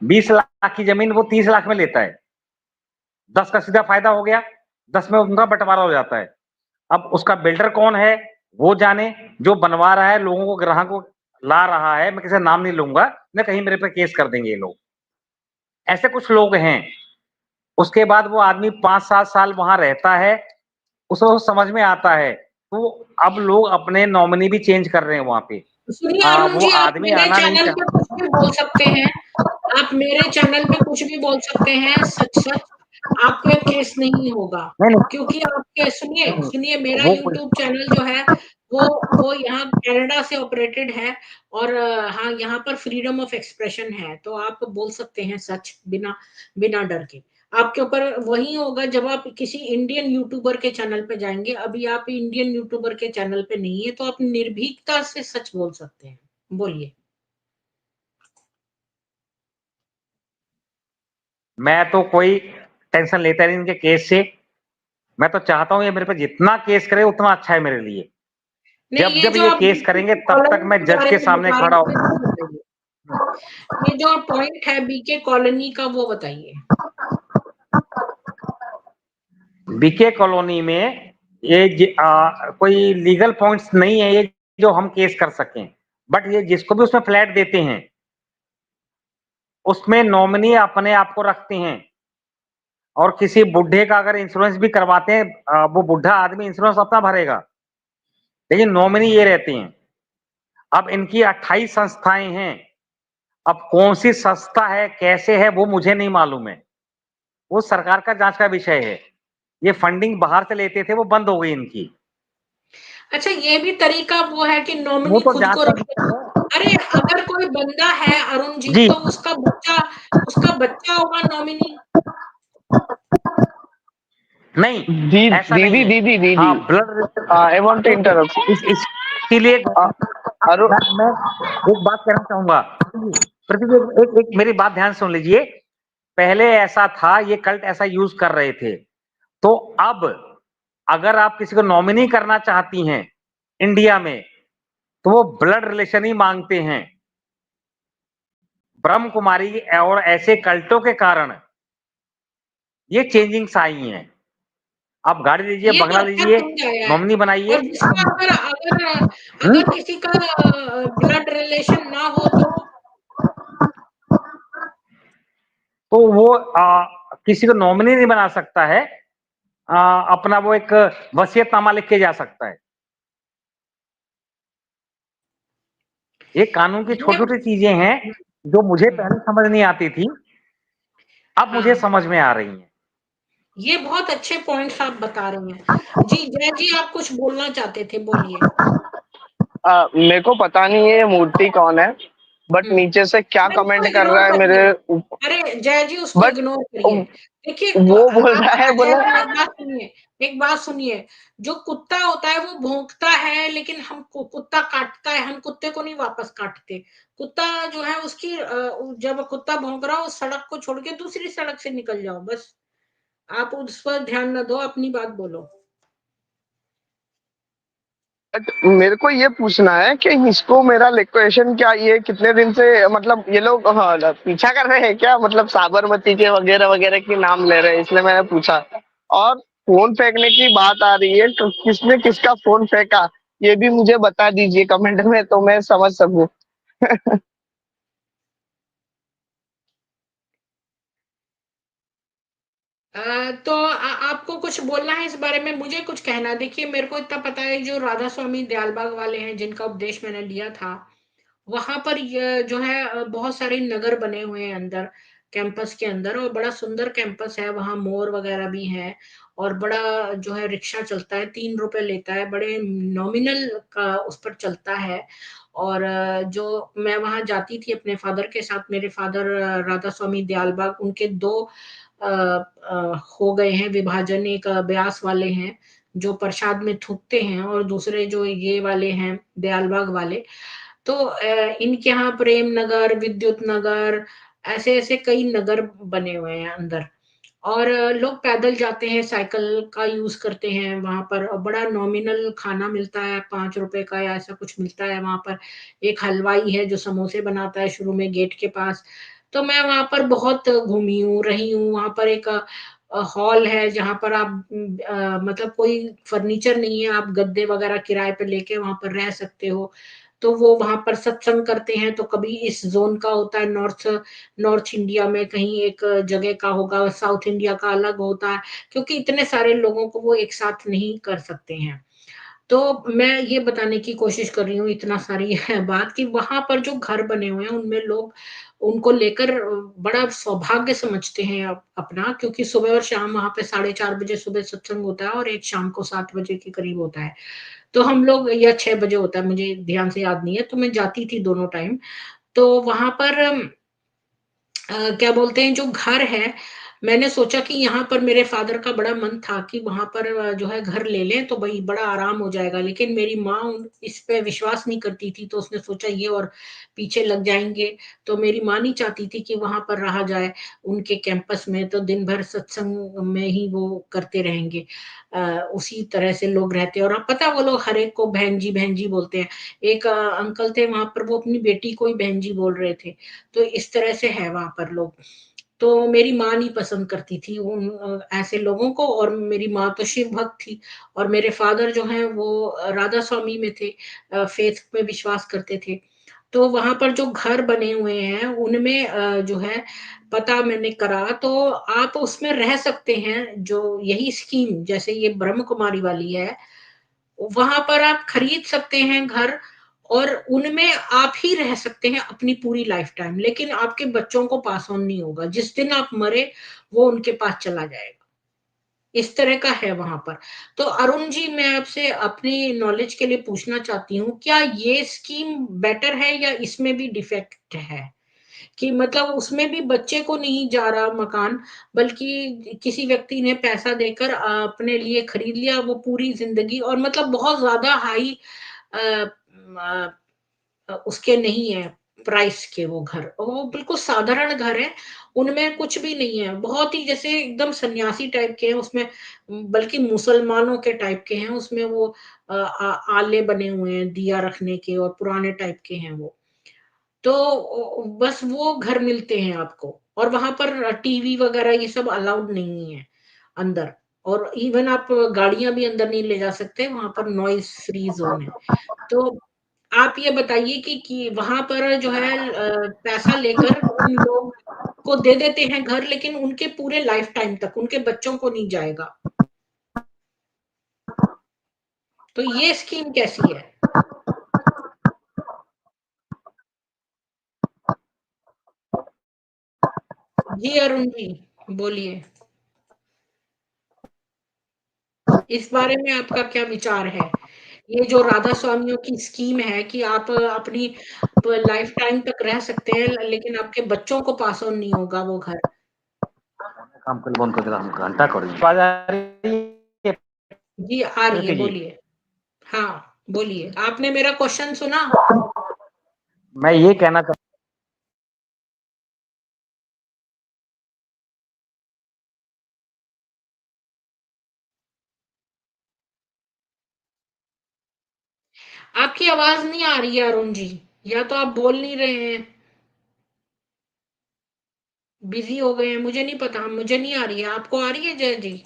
20 लाख की जमीन वो 30 लाख में लेता है, 10 का सीधा फायदा हो गया, 10 में उनका बंटवारा हो जाता है। अब उसका बिल्डर कौन है वो जाने, जो बनवा रहा है, लोगों को, ग्राहक को ला रहा है, मैं किसी नाम नहीं लूंगा, न कहीं मेरे पे केस कर देंगे ये लोग। ऐसे कुछ लोग हैं। उसके बाद वो आदमी 5-7 साल वहां रहता है, उसको समझ में आता है, तो अब लोग अपने नॉमिनी भी चेंज कर रहे हैं वहां पे। सुनिए अरुण वो जी, आप आदमी मेरे आना नहीं चैनल पे चाहता। कुछ भी बोल सकते हैं। आप मेरे चैनल पे कुछ भी बोल सकते हैं, सच सच। आपको एक केस नहीं होगा, नहीं नहीं, क्योंकि आपके, सुनिए नहीं, सुनिए, मेरा वो कोई यूट्यूब चैनल जो है वो यहाँ कनाडा से ऑपरेटेड है। और हाँ, यहाँ पर फ्रीडम ऑफ एक्सप्रेशन है, तो आप बोल सकते हैं सच, बिना बिना डर के। आपके ऊपर वही होगा जब आप किसी इंडियन यूट्यूबर के चैनल पे जाएंगे। अभी आप इंडियन यूट्यूबर के चैनल पे नहीं है, तो आप निर्भीकता से सच बोल सकते हैं। बोलिए। मैं तो कोई टेंशन लेता नहीं इनके केस से। मैं तो चाहता हूं ये मेरे पे जितना केस करे उतना अच्छा है मेरे लिए। नहीं, जब ये जब जो ये आप केस करेंगे तब तक कॉलोनी मैं के जज बारे के में सामने बता खड़ा रहे थे हूं। वो बताइए। ये जो पॉइंट है बीके कॉलोनी का, वो बताइए। बीके कॉलोनी में कोई लीगल पॉइंट्स नहीं है ये जो हम केस कर सकें, बट ये जिसको भी उसमें फ्लैट देते हैं उसमें नॉमिनी अपने आप को रखते हैं। और किसी बुढ़े का अगर इंश्योरेंस भी करवाते हैं, वो बुढ़ा आदमी इंश्योरेंस अपना भरेगा, लेकिन नॉमिनी ये रहती हैं। अब इनकी 28 संस्थाएं हैं, अब कौन सी संस्था है, कैसे है, वो मुझे नहीं मालूम है, वो सरकार का जांच का विषय है। ये फंडिंग बाहर से लेते थे, वो बंद हो गई इनकी। अच्छा, ये भी तरीका वो है कि वो नॉमिनी तो खुद जांच को का रखे। विषय है। अरे अगर कोई बंदा है अरुण जी, जी तो उसका बच्चा होगा नॉमिनी। नहीं, दी ऐसा नहीं दीदी है। दीदी दीदी हाँ, blood I want to interrupt. इसीलिए अरुण, मैं एक बात कहना चाहूंगा। प्रतीक एक मेरी बात ध्यान सुन लीजिए। पहले ऐसा था, ये कल्ट ऐसा यूज कर रहे थे, तो अब अगर आप किसी को नॉमिनी करना चाहती हैं इंडिया में, तो वो ब्लड रिलेशन ही मांगते हैं। ब्रह्म कुमारी और ऐसे कल्टों के कारण ये चेंजिंग्स आई हैं। आप गाड़ी लीजिए, ये तो बंगला अच्छा लीजिए, समझाया है। नॉमिनी बनाइए। और जिसका अगर अगर हम्म? अगर किसी का ब्लड रिलेशन ना हो तो तो वो किसी को नॉमिनी नहीं बना सकता है। अपना वो एक वसीयतनामा लिख के जा सकता है। ये कानून की ये छोटी छोटी चीजें हैं जो मुझे पहले समझ नहीं आती थी, अब मुझे हाँ, समझ में आ रही हैं। ये बहुत अच्छे पॉइंट्स आप बता रहे हैं। जी जय जी, आप कुछ बोलना चाहते थे, बोलिए। मेरे को पता नहीं है ये मूर्ति कौन है, बट हम्म नीचे से क्या नहीं, उसको कमेंट कर इग्नोर रहा है मेरे करिए। ऊपर। अरे जय जी, उसको बट इग्नोर करिए। देखिए, वो बोल आप रहा है, जय बोला जी, एक बात सुनिए। जो कुत्ता होता है वो भौंकता है, लेकिन कुत्ता काटता है, हम कुत्ते को नहीं वापस काटते। कुत्ता जो है उसकी जब कुत्ता भौंक रहा हो, उस सड़क को छोड़ के दूसरी सड़क से निकल जाओ बस। आप उस पर ध्यान न दो, अपनी बात बोलो। बट मेरे को ये पूछना है कि इसको मेरा क्वेश्चन क्या, ये कितने दिन से मतलब ये लोग पीछा कर रहे हैं क्या, मतलब साबरमती के वगैरह वगैरह की नाम ले रहे हैं, इसलिए मैंने पूछा। और फोन फेंकने की बात आ रही है, तो किसने किसका फोन फेंका, ये भी मुझे बता दीजिए कमेंट में, तो मैं समझ सकूं। तो आपको कुछ बोलना है इस बारे में, मुझे कुछ कहना है। देखिए, मेरे को इतना पता है, जो राधा स्वामी दयालबाग वाले हैं, जिनका उपदेश मैंने लिया था, वहां पर ये जो है बहुत सारे नगर बने हुए हैं अंदर, कैंपस के अंदर, और बड़ा सुंदर कैंपस है। वहां मोर वगैरह भी हैं, और बड़ा जो है रिक्शा चलता है, 3 रुपए लेता है, बड़े नॉमिनल का उस पर चलता है। और जो मैं वहां जाती थी अपने फादर के साथ, मेरे फादर राधा स्वामी दयालबाग, उनके दो हो गए हैं विभाजन। एक ब्यास वाले हैं जो प्रसाद में थूकते हैं, और दूसरे जो ये वाले हैं दयालबाग वाले। तो इनके यहाँ प्रेम नगर, विद्युत नगर, ऐसे ऐसे कई नगर बने हुए हैं अंदर। और लोग पैदल जाते हैं, साइकिल का यूज करते हैं वहां पर, और बड़ा नॉमिनल खाना मिलता है, 5 रुपए का या ऐसा कुछ मिलता है वहां पर। एक हलवाई है जो समोसे बनाता है शुरू में गेट के पास। तो मैं वहां पर बहुत घूमी हूँ, रही हूँ। वहां पर एक हॉल है जहां पर आप मतलब कोई फर्नीचर नहीं है, आप गद्दे वगैरह किराए पे लेके वहां पर रह सकते हो। तो वो वहां पर सत्संग करते हैं। तो कभी इस जोन का होता है, नॉर्थ नॉर्थ इंडिया में कहीं एक जगह का होगा, साउथ इंडिया का अलग होता है, क्योंकि इतने सारे लोगों को वो एक साथ नहीं कर सकते हैं। तो मैं ये बताने की कोशिश कर रही हूँ, इतना सारी है बात, कि वहां पर जो घर बने हुए हैं उनमें लोग उनको लेकर बड़ा सौभाग्य समझते हैं अपना, क्योंकि सुबह और शाम वहां पे 4:30 बजे सुबह सत्संग होता है, और एक शाम को 7 बजे के करीब होता है। तो हम लोग, या 6 बजे होता है, मुझे ध्यान से याद नहीं है, तो मैं जाती थी दोनों टाइम। तो वहां पर क्या बोलते हैं, जो घर है, मैंने सोचा कि यहाँ पर मेरे फादर का बड़ा मन था कि वहां पर जो है घर ले लें, तो भाई बड़ा आराम हो जाएगा। लेकिन मेरी माँ इस पे विश्वास नहीं करती थी, तो उसने सोचा ये और पीछे लग जाएंगे। तो मेरी माँ नहीं चाहती थी कि वहां पर रहा जाए उनके कैंपस में, तो दिन भर सत्संग में ही वो करते रहेंगे। उसी तरह से लोग रहते हैं, और अब पता है, वो लोग हर एक को बहन जी बोलते हैं। एक अंकल थे वहां पर, वो अपनी बेटी को ही बहन जी बोल रहे थे। तो इस तरह से है वहां पर लोग। तो मेरी माँ नहीं पसंद करती थी उन ऐसे लोगों को, और मेरी माँ तो शिव भक्त थी। और मेरे फादर जो हैं वो राधा स्वामी में थे, फेथ में विश्वास करते थे। तो वहां पर जो घर बने हुए हैं उनमें जो है पता मैंने करा, तो आप उसमें रह सकते हैं। जो यही स्कीम जैसे ये ब्रह्म कुमारी वाली है, वहां पर आप खरीद सकते हैं घर, और उनमें आप ही रह सकते हैं अपनी पूरी लाइफ टाइम, लेकिन आपके बच्चों को पास ऑन नहीं होगा। जिस दिन आप मरे वो उनके पास चला जाएगा। इस तरह का है वहां पर। तो अरुण जी, मैं आपसे अपनी नॉलेज के लिए पूछना चाहती हूँ, क्या ये स्कीम बेटर है या इसमें भी डिफेक्ट है? कि मतलब उसमें भी बच्चे को नहीं जा रहा मकान, बल्कि किसी व्यक्ति ने पैसा देकर अपने लिए खरीद लिया वो पूरी जिंदगी, और मतलब बहुत ज्यादा हाई उसके नहीं है प्राइस के वो घर, और वो बिल्कुल साधारण घर है। उनमें कुछ भी नहीं है, बहुत ही जैसे एकदम सन्यासी टाइप के हैं उसमें, बल्कि मुसलमानों के टाइप के हैं उसमें। वो आले बने हुए हैं दिया रखने के, और पुराने टाइप के हैं वो। तो बस वो घर मिलते हैं आपको, और वहां पर टीवी वगैरह ये सब अलाउड नहीं है अंदर। और इवन आप गाड़ियां भी अंदर नहीं ले जा सकते, वहां पर नॉइज फ्री जोन है। तो आप ये बताइए कि वहां पर जो है पैसा लेकर उन लोग को दे देते हैं घर, लेकिन उनके पूरे लाइफ टाइम तक उनके बच्चों को नहीं जाएगा। तो ये स्कीम कैसी है? जी अरुण जी, बोलिए, इस बारे में आपका क्या विचार है? ये जो राधा स्वामियों की स्कीम है कि आप अपनी लाइफ टाइम तक रह सकते हैं, लेकिन आपके बच्चों को पास ऑन नहीं होगा वो घर। काम कर बंद कर दिया हम घंटा कर आवाज आ रही है जी आ रही है, प्रीति जी? बोलिए। हाँ बोलिए, आपने मेरा क्वेश्चन सुना? मैं ये कहना चाह आपकी आवाज नहीं आ रही है अरुण जी, या तो आप बोल नहीं रहे हैं, बिजी हो गए हैं, मुझे नहीं पता, मुझे नहीं आ रही है। आपको आ रही है जय जी?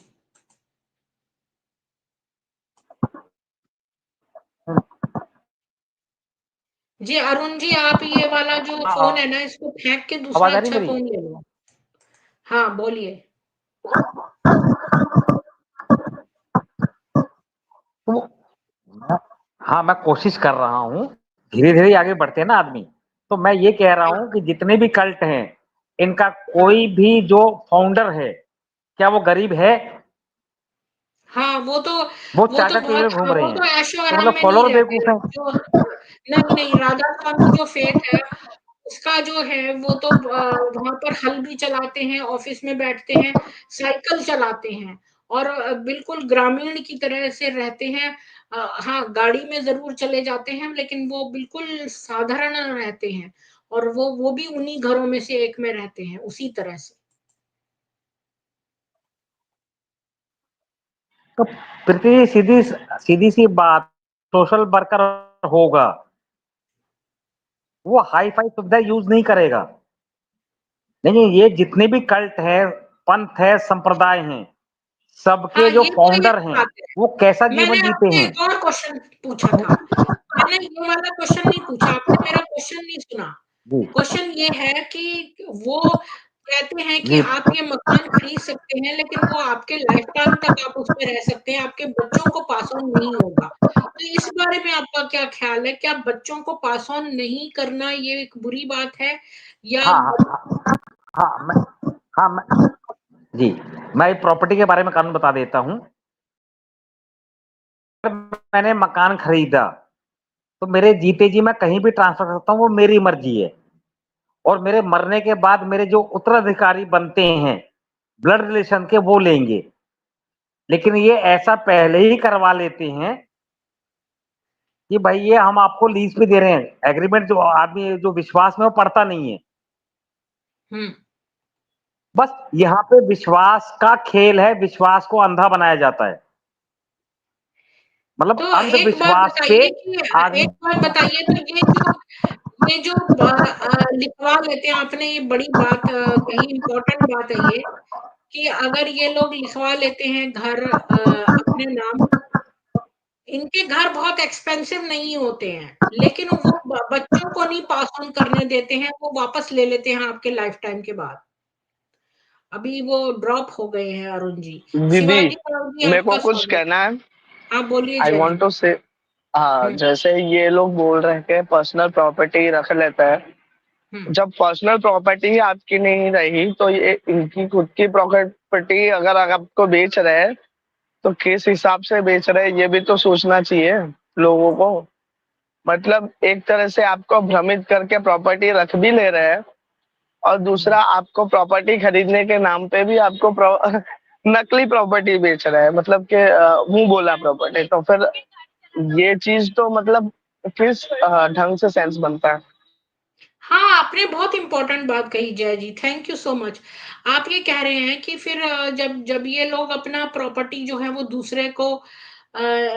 जी अरुण जी, आप ये वाला जो फोन है ना, इसको फेंक के दूसरा आवाज आ रही अच्छा मेरी? फोन ले लो। हाँ बोलिए। तो हाँ, मैं कोशिश कर रहा हूँ, धीरे धीरे आगे बढ़ते हैं ना आदमी। तो मैं ये कह रहा हूँ कि जितने भी कल्ट हैं, इनका हाँ कोई भी जो फाउंडर है, क्या वो गरीब है? हाँ, वो वो तो चाचा बहुत, किए हुए घूम हाँ, रहे वो हैं, तो ऐशो तो आराम मतलब में नहीं फॉलोअर रहते बेवकूफ हैं है। जो। नहीं नहीं, राधा स्वामी जो फेक है उसका जो है वो तो वहां पर हल भी चलाते हैं, ऑफिस में बैठते हैं, साइकिल चलाते हैं, और बिल्कुल ग्रामीण की तरह से रहते हैं। हाँ, गाड़ी में जरूर चले जाते हैं, लेकिन वो बिल्कुल साधारण रहते हैं, और वो भी उन्हीं घरों में से एक में रहते हैं उसी तरह से। तो प्रीति, सीधी सीधी सी बात, सोशल वर्कर होगा, वो हाई फाई सुविधा यूज नहीं करेगा। नहीं, ये जितने भी कल्ट है, पंथ है, संप्रदाय हैं, सबके हाँ, जो ये तो एक फाउंडर हैं, बात है। वो कैसा मैंने जीवन जीते आपसे हैं। एक और क्वेश्चन पूछा था। मैंने ये वाला क्वेश्चन नहीं पूछा, आपने मेरा क्वेश्चन नहीं सुना। जी क्वेश्चन ये है कि वो कहते हैं कि जी। आप ये मकान खरीद सकते हैं, लेकिन वो आपके लाइफ टाइम तक आप उसमें रह सकते हैं, आपके बच्चों को पास ऑन नहीं होगा। तो इस बारे में आपका क्या ख्याल है? क्या बच्चों को पास ऑन नहीं करना ये एक बुरी बात है, या हाँ हाँ हाँ, मैं जी, मैं प्रॉपर्टी के बारे में कानून बता देता हूँ। मैंने मकान खरीदा, तो मेरे जीते जी मैं कहीं भी ट्रांसफर कर सकता हूँ, वो मेरी मर्जी है। और मेरे मरने के बाद मेरे जो उत्तराधिकारी बनते हैं, ब्लड रिलेशन के, वो लेंगे। लेकिन ये ऐसा पहले ही करवा लेते हैं कि भाई ये हम आपको लीज पे दे रहे हैं। एग्रीमेंट जो आदमी जो विश्वास में, वो पढ़ता नहीं है। हम्म। बस यहाँ पे विश्वास का खेल है, विश्वास को अंधा बनाया जाता है। मतलब तो एक बात अंधविश्वास पे बताइए कि आदमी। एक बात बताइए, तो ये जो लिखवा लेते हैं, आपने ये बड़ी बात कही, इम्पोर्टेंट बात है ये, कि अगर ये लोग लिखवा लेते हैं घर अपने नाम, इनके घर बहुत एक्सपेंसिव नहीं होते हैं, लेकिन वो बच्चों को नहीं पास ऑन करने देते हैं, वो वापस ले लेते हैं आपके लाइफ टाइम के बाद। अभी वो ड्रॉप हो गए हैं अरुण जी। दीदी, शिवाजी राव जी मेरे को आपका कुछ स्वागत। कहना है। आप बोलिए आई जय जी। वांट टू से, हाँ, हम्म जैसे ये लोग बोल रहे हैं कि पर्सनल प्रॉपर्टी रख लेता है। हम्म जब पर्सनल प्रॉपर्टी आपकी नहीं रही तो ये इनकी खुद की प्रॉपर्टी अगर आपको बेच रहे हैं तो किस हिसाब से बेच रहे हैं ये भी तो सोचना चाहिए लोगों को। मतलब एक तरह से आपको भ्रमित करके प्रॉपर्टी रख भी ले रहे हैं, और दूसरा आपको प्रॉपर्टी खरीदने के नाम पे भी आपको नकली प्रॉपर्टी बेच रहा है, मतलब कि मुंह बोला प्रॉपर्टी। तो फिर ये चीज तो मतलब किस ढंग से सेंस बनता है। हाँ, आपने बहुत इंपॉर्टेंट बात कही जय जी, थैंक यू सो मच। आप ये कह रहे हैं कि फिर जब जब ये लोग अपना प्रॉपर्टी जो है वो दूसरे को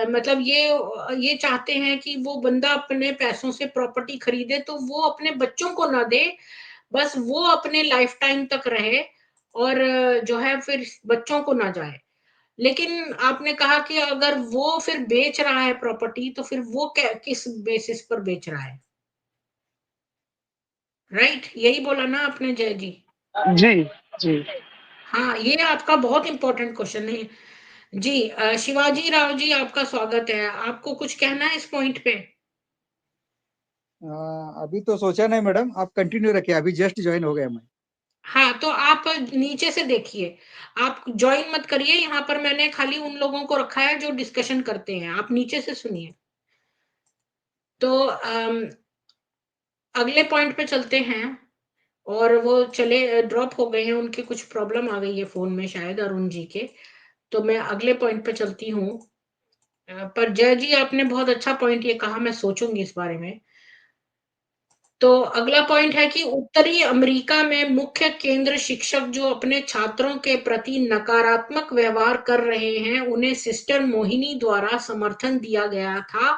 मतलब ये चाहते हैं कि वो बंदा अपने पैसों से प्रॉपर्टी खरीदे तो वो अपने बच्चों को ना दे, बस वो अपने लाइफ टाइम तक रहे और जो है फिर बच्चों को ना जाए। लेकिन आपने कहा कि अगर वो फिर बेच रहा है प्रॉपर्टी तो फिर वो किस बेसिस पर बेच रहा है, राइट? यही बोला ना आपने जय जी? जी जी। हाँ, ये आपका बहुत इंपॉर्टेंट क्वेश्चन है जी। शिवाजी राव जी आपका स्वागत है। आपको कुछ कहना है इस पॉइंट पे? अभी तो सोचा नहीं मैडम, आप कंटिन्यू रखिए, अभी जस्ट ज्वाइन हो गया मैं। हाँ, तो आप नीचे से देखिए, आप ज्वाइन मत करिए, यहाँ पर मैंने खाली उन लोगों को रखा है जो डिस्कशन करते हैं, आप नीचे से सुनिए। तो अगले पॉइंट पे चलते हैं, और वो चले ड्रॉप हो गए हैं, उनकी कुछ प्रॉब्लम आ गई है फोन में शायद अरुण जी के। तो मैं अगले पॉइंट पे चलती हूँ। पर जय जी आपने बहुत अच्छा पॉइंट ये कहा, मैं सोचूंगी इस बारे में। तो अगला पॉइंट है कि उत्तरी अमेरिका में मुख्य केंद्र शिक्षक जो अपने छात्रों के प्रति नकारात्मक व्यवहार कर रहे हैं उन्हें सिस्टर मोहिनी द्वारा समर्थन दिया गया था,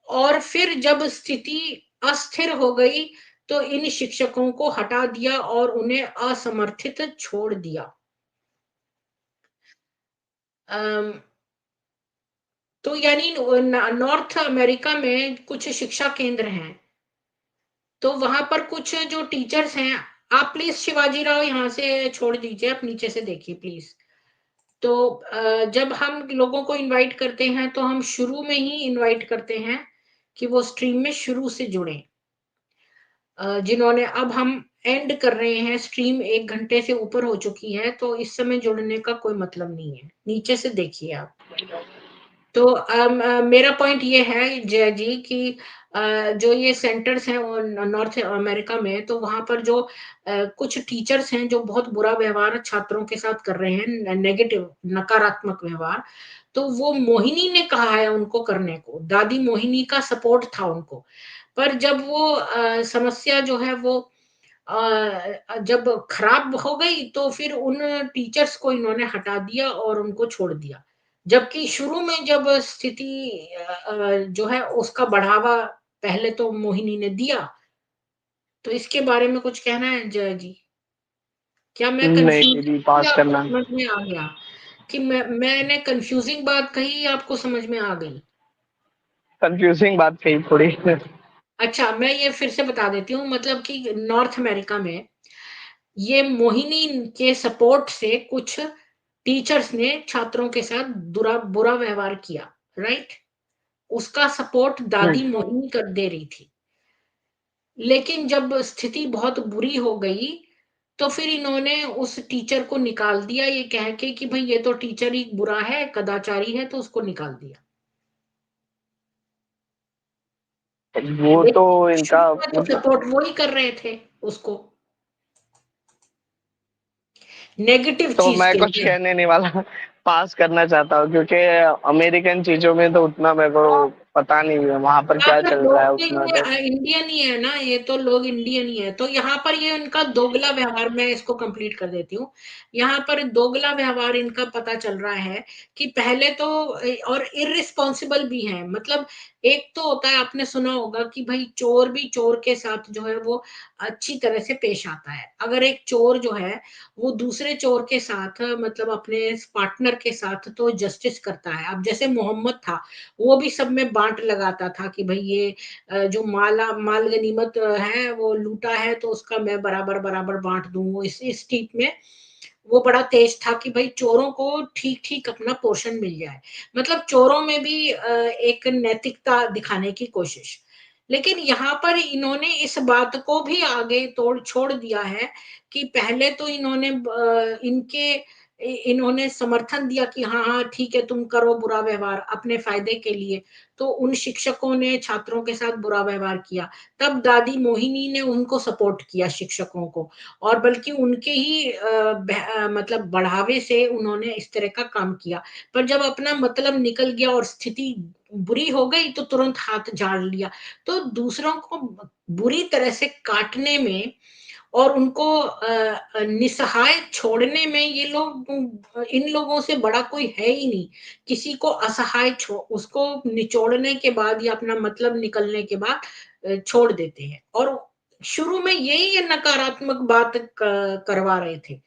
और फिर जब स्थिति अस्थिर हो गई तो इन शिक्षकों को हटा दिया और उन्हें असमर्थित छोड़ दिया। अम, तो यानी नॉर्थ अमेरिका में कुछ शिक्षा केंद्र हैं, तो वहां पर कुछ जो टीचर्स हैं, आप प्लीज शिवाजी राव यहाँ से छोड़ दीजिए, आप नीचे से देखिए प्लीज। तो जब हम लोगों को इनवाइट करते हैं तो हम शुरू में ही इनवाइट करते हैं कि वो स्ट्रीम में शुरू से जुड़े। जिन्होंने, अब हम एंड कर रहे हैं, स्ट्रीम 1 घंटे से ऊपर हो चुकी है, तो इस समय जुड़ने का कोई मतलब नहीं है, नीचे से देखिए आप। तो मेरा पॉइंट ये है जय जी कि जो ये सेंटर्स हैं नॉर्थ अमेरिका में, तो वहां पर जो कुछ टीचर्स हैं जो बहुत बुरा व्यवहार छात्रों के साथ कर रहे हैं, नेगेटिव नकारात्मक व्यवहार, तो वो मोहिनी ने कहा है उनको करने को, दादी मोहिनी का सपोर्ट था उनको। पर जब वो समस्या जो है वो जब खराब हो गई तो फिर उन टीचर्स को इन्होंने हटा दिया और उनको छोड़ दिया, जबकि शुरू में जब स्थिति जो है उसका बढ़ावा पहले तो मोहिनी ने दिया। तो इसके बारे में कुछ कहना है जय जी? क्या मैं नहीं कंफ्यूज, दीदी, पास आपको करना। समझ में आ गया कि मैंने कंफ्यूजिंग बात कही, आपको समझ में आ गई? कंफ्यूजिंग बात कही थोड़ी। अच्छा, मैं ये फिर से बता देती हूँ, मतलब कि नॉर्थ अमेरिका में ये मोहिनी के सपोर्ट से कुछ टीचर्स ने छात्रों के साथ बुरा व्यवहार किया, राइट? उसका सपोर्ट दादी मोहिनी कर दे रही थी। लेकिन जब स्थिति बहुत बुरी हो गई तो फिर इन्होंने उस टीचर को निकाल दिया, ये कह के कि भाई ये तो टीचर ही बुरा है, कदाचारी है, तो उसको निकाल दिया। वो तो लेकिन इनका शुरू में तो सपोर्ट वो ही कर रहे थे उसको, नेगेटिव तो चीज मैं के कुछ लिए। कहने नहीं वाला। पास करना चाहता हूँ क्योंकि अमेरिकन चीजों में तो उतना मेरे को पता नहीं है वहां पर क्या पर चल लोग रहा है तो उतना तो। ये इंडियन ही है ना, ये तो लोग इंडियन ही है, तो यहाँ पर ये उनका दोगला व्यवहार, मैं इसको कंप्लीट कर देती हूँ। यहाँ पर दोगला व्यवहार इनका पता चल रहा है कि पहले तो और इररिस्पॉन्सिबल भी है, मतलब एक तो होता है, आपने सुना होगा कि भाई चोर भी चोर के साथ जो है वो अच्छी तरह से पेश आता है। अगर एक चोर जो है वो दूसरे चोर के साथ मतलब अपने पार्टनर के साथ तो जस्टिस करता है। अब जैसे मोहम्मद था, वो भी सब में बांट लगाता था कि भाई ये जो माल गनीमत है वो लूटा है तो उसका मैं बराबर बराबर बांट दूं। वो इस टीप में वो बड़ा तेज था कि भाई चोरों को ठीक ठीक अपना पोर्शन मिल जाए। मतलब चोरों में भी एक नैतिकता दिखाने की कोशिश। लेकिन यहाँ पर इन्होंने इस बात को भी आगे तोड़ छोड़ दिया है कि पहले तो इन्होंने समर्थन दिया कि हाँ हाँ ठीक है, तुम करो बुरा व्यवहार अपने फायदे के लिए। तो उन शिक्षकों ने छात्रों के साथ बुरा व्यवहार किया। तब दादी मोहिनी ने उनको सपोर्ट किया, शिक्षकों को, और बल्कि उनके ही मतलब बढ़ावे से उन्होंने इस तरह का काम किया। पर जब अपना मतलब निकल गया और स्थिति बुरी हो गई तो तुरंत हाथ झाड़ लिया। तो दूसरों को बुरी तरह से काटने में और उनको निसहाय छोड़ने में ये लोग, इन लोगों से बड़ा कोई है ही नहीं। किसी को असहाय उसको निचोड़ने के बाद या अपना मतलब निकलने के बाद छोड़ देते हैं। और शुरू में यही ये नकारात्मक बात करवा रहे थे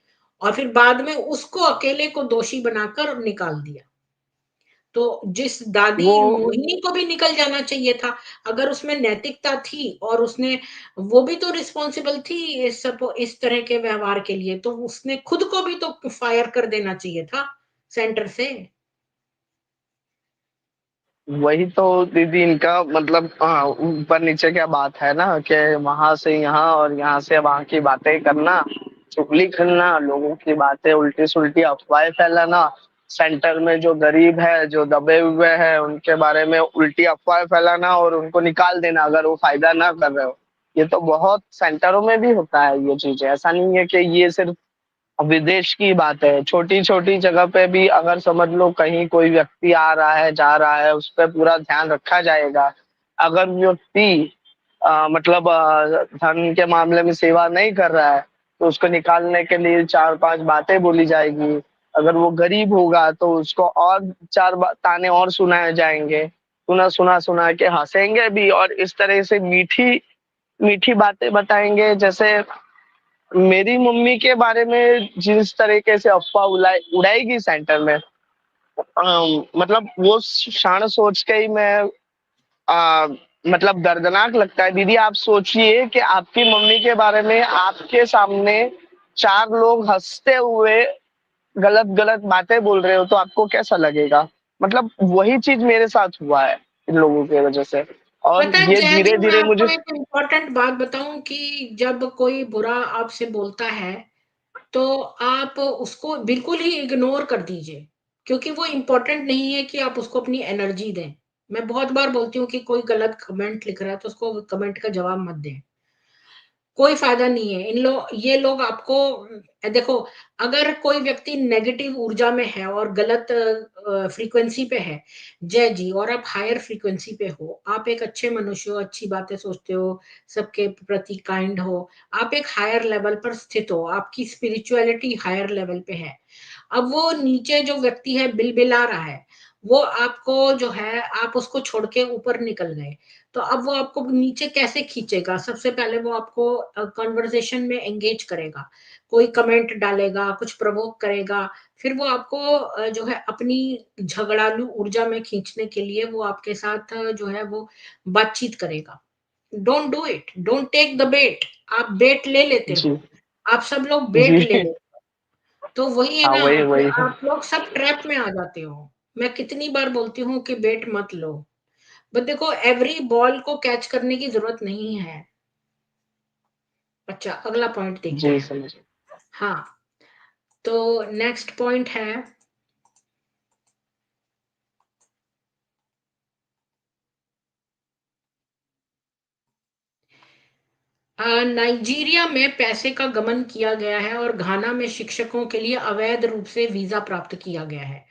और फिर बाद में उसको अकेले को दोषी बनाकर निकाल दिया। तो जिस दादी वो मोहिनी को भी निकल जाना चाहिए था, अगर उसमें नैतिकता थी और उसने, वो भी तो रिस्पॉन्सिबल थी इस तरह के व्यवहार के लिए, तो उसने खुद को भी तो फायर कर देना चाहिए था सेंटर से। वही तो दीदी, इनका मतलब हाँ, ऊपर नीचे क्या बात है ना कि वहां से यहाँ और यहाँ से वहां की बातें करना, चुगली करना, लोगों की बातें उल्टी सुल्टी अफवाहें फैलाना, सेंटर में जो गरीब है जो दबे हुए हैं उनके बारे में उल्टी अफवाहें फैलाना और उनको निकाल देना अगर वो फायदा ना कर रहे हो। ये तो बहुत सेंटरों में भी होता है ये चीजें, ऐसा नहीं है कि ये सिर्फ विदेश की बात है। छोटी छोटी जगह पे भी अगर समझ लो कहीं कोई व्यक्ति आ रहा है जा रहा है, उस पर पूरा ध्यान रखा जाएगा। अगर व्यक्ति मतलब धन के मामले में सेवा नहीं कर रहा है तो उसको निकालने के लिए चार पांच बातें बोली जाएगी। अगर वो गरीब होगा तो उसको और ताने और सुनाए जाएंगे, सुना सुना सुना के हंसेंगे भी और इस तरह से मीठी मीठी बातें बताएंगे। जैसे मेरी मम्मी के बारे में जिस तरीके से अफवाह उड़ाएगी सेंटर में, मतलब वो क्षण सोच के ही मैं आ, मतलब दर्दनाक लगता है। दीदी आप सोचिए कि आपकी मम्मी के बारे में आपके सामने चार लोग हंसते हुए गलत गलत बातें बोल रहे हो तो आपको कैसा लगेगा। मतलब वही चीज मेरे साथ हुआ है इन लोगों की वजह से। और पता है ये जय जी, धीरे मैं धीरे आपको मुझे एक इम्पोर्टेंट बात बताऊं कि जब कोई बुरा आपसे बोलता है तो आप उसको बिल्कुल ही इग्नोर कर दीजिए, क्योंकि वो इम्पोर्टेंट नहीं है कि आप उसको अपनी एनर्जी दें। मैं बहुत बार बोलती हूँ कि कोई गलत कमेंट लिख रहा है तो उसको कमेंट का जवाब मत दें, कोई फायदा नहीं है। ये लोग आपको, देखो, अगर कोई व्यक्ति नेगेटिव ऊर्जा में है और गलत फ्रीक्वेंसी पे है जय जी, और आप हायर फ्रीक्वेंसी पे हो, आप एक अच्छे मनुष्य हो, अच्छी बातें सोचते हो, सबके प्रति काइंड हो, आप एक हायर लेवल पर स्थित हो, आपकी स्पिरिचुअलिटी हायर लेवल पे है। अब वो नीचे जो व्यक्ति है बिलबिला रहा है, वो आपको जो है, आप उसको छोड़ के ऊपर निकल गए, तो अब वो आपको नीचे कैसे खींचेगा? सबसे पहले वो आपको कन्वर्सेशन में एंगेज करेगा, कोई कमेंट डालेगा, कुछ प्रवोक करेगा, फिर वो आपको जो है अपनी झगड़ालू ऊर्जा में खींचने के लिए वो आपके साथ जो है वो बातचीत करेगा। Don't do it, don't take the bet. आप बेट ले लेते जी हो, आप सब लोग बेट जी ले लेते हो, तो वही है हाँ ना वही कि वही आप लोग सब ट्रैप में आ जाते हो। मैं कितनी बार बोलती हूँ कि बेट मत लो, बट देखो एवरी बॉल को कैच करने की जरूरत नहीं है। अच्छा, अगला पॉइंट देखते जी हैं। समझ। हाँ, तो नेक्स्ट पॉइंट है, नाइजीरिया में पैसे का गमन किया गया है और घाना में शिक्षकों के लिए अवैध रूप से वीजा प्राप्त किया गया है।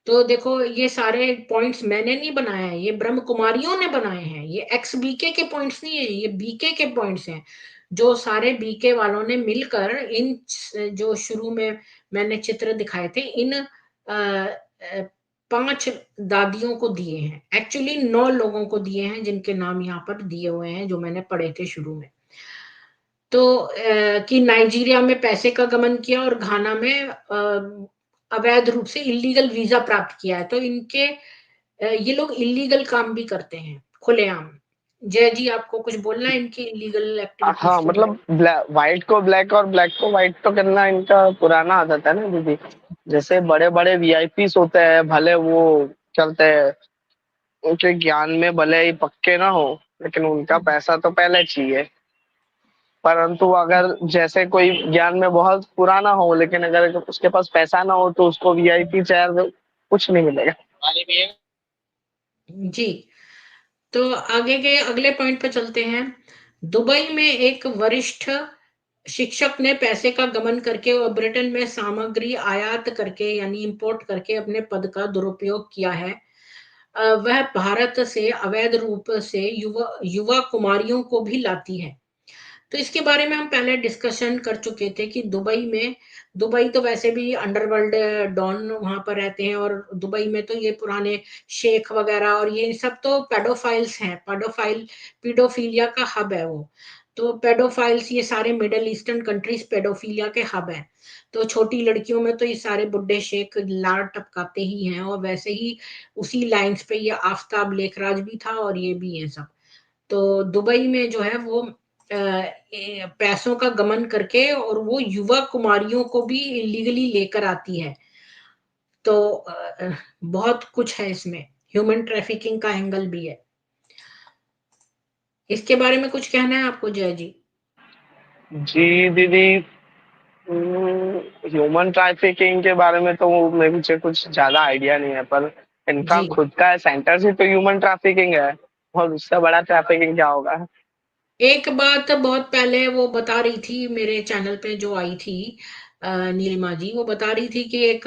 तो देखो, ये सारे पॉइंट्स मैंने नहीं बनाए हैं, ये ब्रह्म कुमारियों ने बनाए हैं। ये एक्स बीके के पॉइंट्स नहीं है, ये बीके के पॉइंट्स हैं, जो सारे बीके वालों ने मिलकर इन जो शुरू में मैंने चित्र दिखाए थे, इन 5 दादियों को दिए हैं, एक्चुअली 9 लोगों को दिए हैं जिनके नाम यहाँ पर दिए हुए हैं जो मैंने पढ़े थे शुरू में। तो कि नाइजीरिया में पैसे का गमन किया और घाना में अवैध रूप से इल्लीगल वीजा प्राप्त किया है। तो इनके ये लोग इल्लीगल काम भी करते हैं खुलेआम। जय जी आपको कुछ बोलना है इनकी इल्लीगल एक्टिविटीज हाँ, के बारे मतलब व्हाइट को ब्लैक और ब्लैक को व्हाइट तो करना इनका पुराना आदत है ना दीदी। जैसे बड़े बड़े वीआईपीस होते हैं, भले वो चलते हैं, उनके ज्ञान में भले ही पक्के ना हो, लेकिन उनका में? पैसा तो पहले चाहिए। परंतु अगर जैसे कोई ज्ञान में बहुत पुराना हो, लेकिन अगर उसके पास पैसा ना हो, तो उसको वीआईपी चेयर कुछ नहीं मिलेगा। जी, तो आगे के अगले पॉइंट पे चलते हैं। दुबई में एक वरिष्ठ शिक्षक ने पैसे का गमन करके और ब्रिटेन में सामग्री आयात करके यानी इंपोर्ट करके अपने पद का दुरुपयोग किया है। वह भारत से अवैध रूप से युवा युवा कुमारियों को भी लाती है। तो इसके बारे में हम पहले डिस्कशन कर चुके थे कि दुबई तो वैसे भी अंडरवर्ल्ड डॉन वहां पर रहते हैं, और दुबई में तो ये पुराने शेख वगैरह और ये सब तो पेडोफाइल्स हैं। पीडोफीलिया का हब है वो। तो पेडोफाइल्स ये सारे मिडल ईस्टर्न कंट्रीज पेडोफीलिया के हब है। तो छोटी लड़कियों में तो ये सारे बुड्ढे शेख लार टपकाते ही हैं, और वैसे ही उसी लाइंस पे ये आफताब लेखराज भी था और ये भी है सब। तो दुबई में जो है वो पैसों का गमन करके और वो युवा कुमारियों को भी इलीगली लेकर आती है। तो बहुत कुछ है इसमें, ह्यूमन ट्रैफिकिंग का एंगल भी है। इसके बारे में कुछ कहना है आपको जय जी? जी दीदी, ह्यूमन ट्रैफिकिंग के बारे में तो मुझे कुछ ज्यादा आइडिया नहीं है, पर इनका जी, खुद का सेंटर से तो ह्यूमन ट्रैफिकिंग है, और उससे बड़ा ट्रैफिकिंग क्या होगा। एक बात बहुत पहले वो बता रही थी मेरे चैनल पे जो आई थी, नीलिमा जी, वो बता रही थी कि एक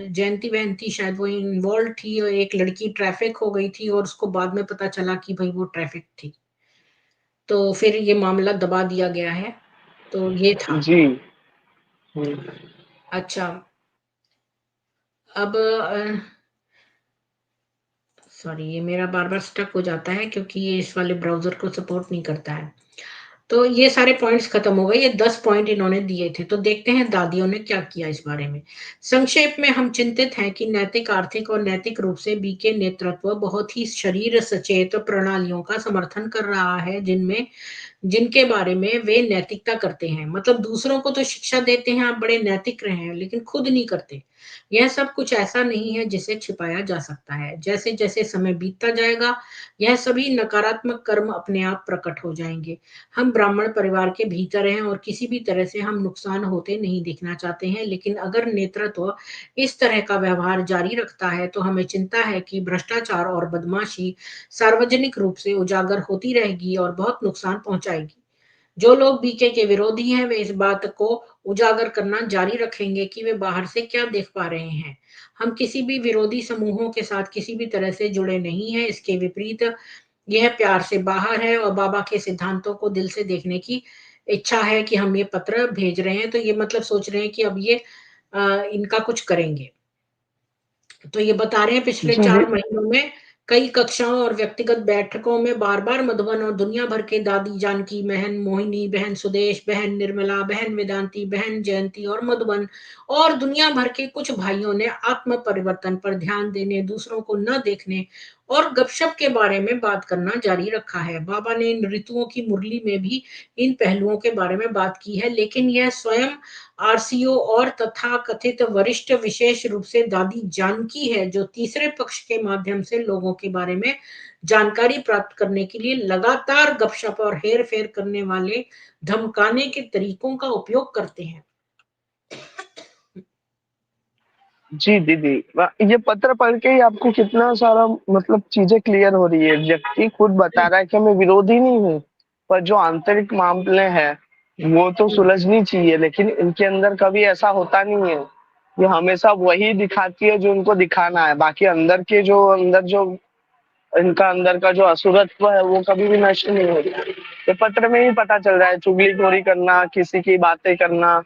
जयंती बहन थी शायद, वो इन्वॉल्व थी और एक लड़की ट्रैफिक हो गई थी और उसको बाद में पता चला कि भाई वो ट्रैफिक थी। तो फिर ये मामला दबा दिया गया है। तो ये था। जी। हम्म। अच्छा, अब सॉरी, ये मेरा बार बार स्टक हो जाता है क्योंकि ये इस वाले ब्राउजर को सपोर्ट नहीं करता है। तो ये सारे पॉइंट्स खत्म हो गए, ये 10 पॉइंट इन्होंने दिए थे। तो देखते हैं दादियों ने क्या किया इस बारे में। संक्षेप में हम चिंतित हैं कि नैतिक, आर्थिक और नैतिक रूप से बीके नेतृत्व बहुत ही शरीर सचेत प्रणालियों का समर्थन कर रहा है जिनके बारे में वे नैतिकता करते हैं। मतलब दूसरों को तो शिक्षा देते हैं आप बड़े नैतिक रहे, लेकिन खुद नहीं करते। यह सब कुछ ऐसा नहीं है जिसे छिपाया जा सकता है। जैसे जैसे समय बीतता जाएगा, यह सभी नकारात्मक कर्म अपने आप प्रकट हो जाएंगे। हम ब्राह्मण परिवार के भीतर हैं और किसी भी तरह से हम नुकसान होते नहीं देखना चाहते हैं, लेकिन अगर नेतृत्व इस तरह का व्यवहार जारी रखता है तो हमें चिंता है कि भ्रष्टाचार और बदमाशी सार्वजनिक रूप से उजागर होती रहेगी और बहुत नुकसान पहुंचाएगी। जो लोग बीके के विरोधी हैं वे इस बात को उजागर करना जारी रखेंगे कि वे बाहर से क्या देख पा रहे हैं। हम किसी भी विरोधी समूहों के साथ किसी भी तरह से जुड़े नहीं हैं, इसके विपरीत यह प्यार से बाहर है और बाबा के सिद्धांतों को दिल से देखने की इच्छा है कि हम ये पत्र भेज रहे हैं। तो ये मतलब सोच रहे हैं कि अब ये इनका कुछ करेंगे। तो ये बता रहे हैं पिछले जी जी। 4 महीनों में कई कक्षाओं और व्यक्तिगत बैठकों में बार-बार मधुबन और दुनिया भर के दादी जानकी, बहन मोहिनी, बहन सुदेश, बहन निर्मला, बहन वेदांती, बहन जयंती और मधुबन और दुनिया भर के कुछ भाइयों ने आत्म परिवर्तन पर ध्यान देने, दूसरों को न देखने और गपशप के बारे में बात करना जारी रखा है। बाबा ने इन ऋतुओं की मुरली में भी इन पहलुओं के बारे में बात की है, लेकिन यह स्वयं आरसीओ और तथाकथित वरिष्ठ विशेष रूप से दादी जानकी है जो तीसरे पक्ष के माध्यम से लोगों के बारे में जानकारी प्राप्त करने के लिए लगातार गपशप और हेर फेर करने वाले धमकाने के तरीकों का उपयोग करते हैं। जी दीदी, ये पत्र पढ़ के ही आपको कितना सारा मतलब चीजें क्लियर हो रही है। व्यक्ति खुद बता रहा है कि मैं विरोधी नहीं हूँ, पर जो आंतरिक मामले हैं वो तो सुलझनी चाहिए, लेकिन इनके अंदर कभी ऐसा होता नहीं है। ये हमेशा वही दिखाती है जो उनको दिखाना है, बाकी अंदर जो इनका अंदर का जो असुरत्व है वो कभी भी नष्ट नहीं होता। ये पत्र में ही पता चल रहा है, चुगलीखोरी करना, किसी की बातें करना,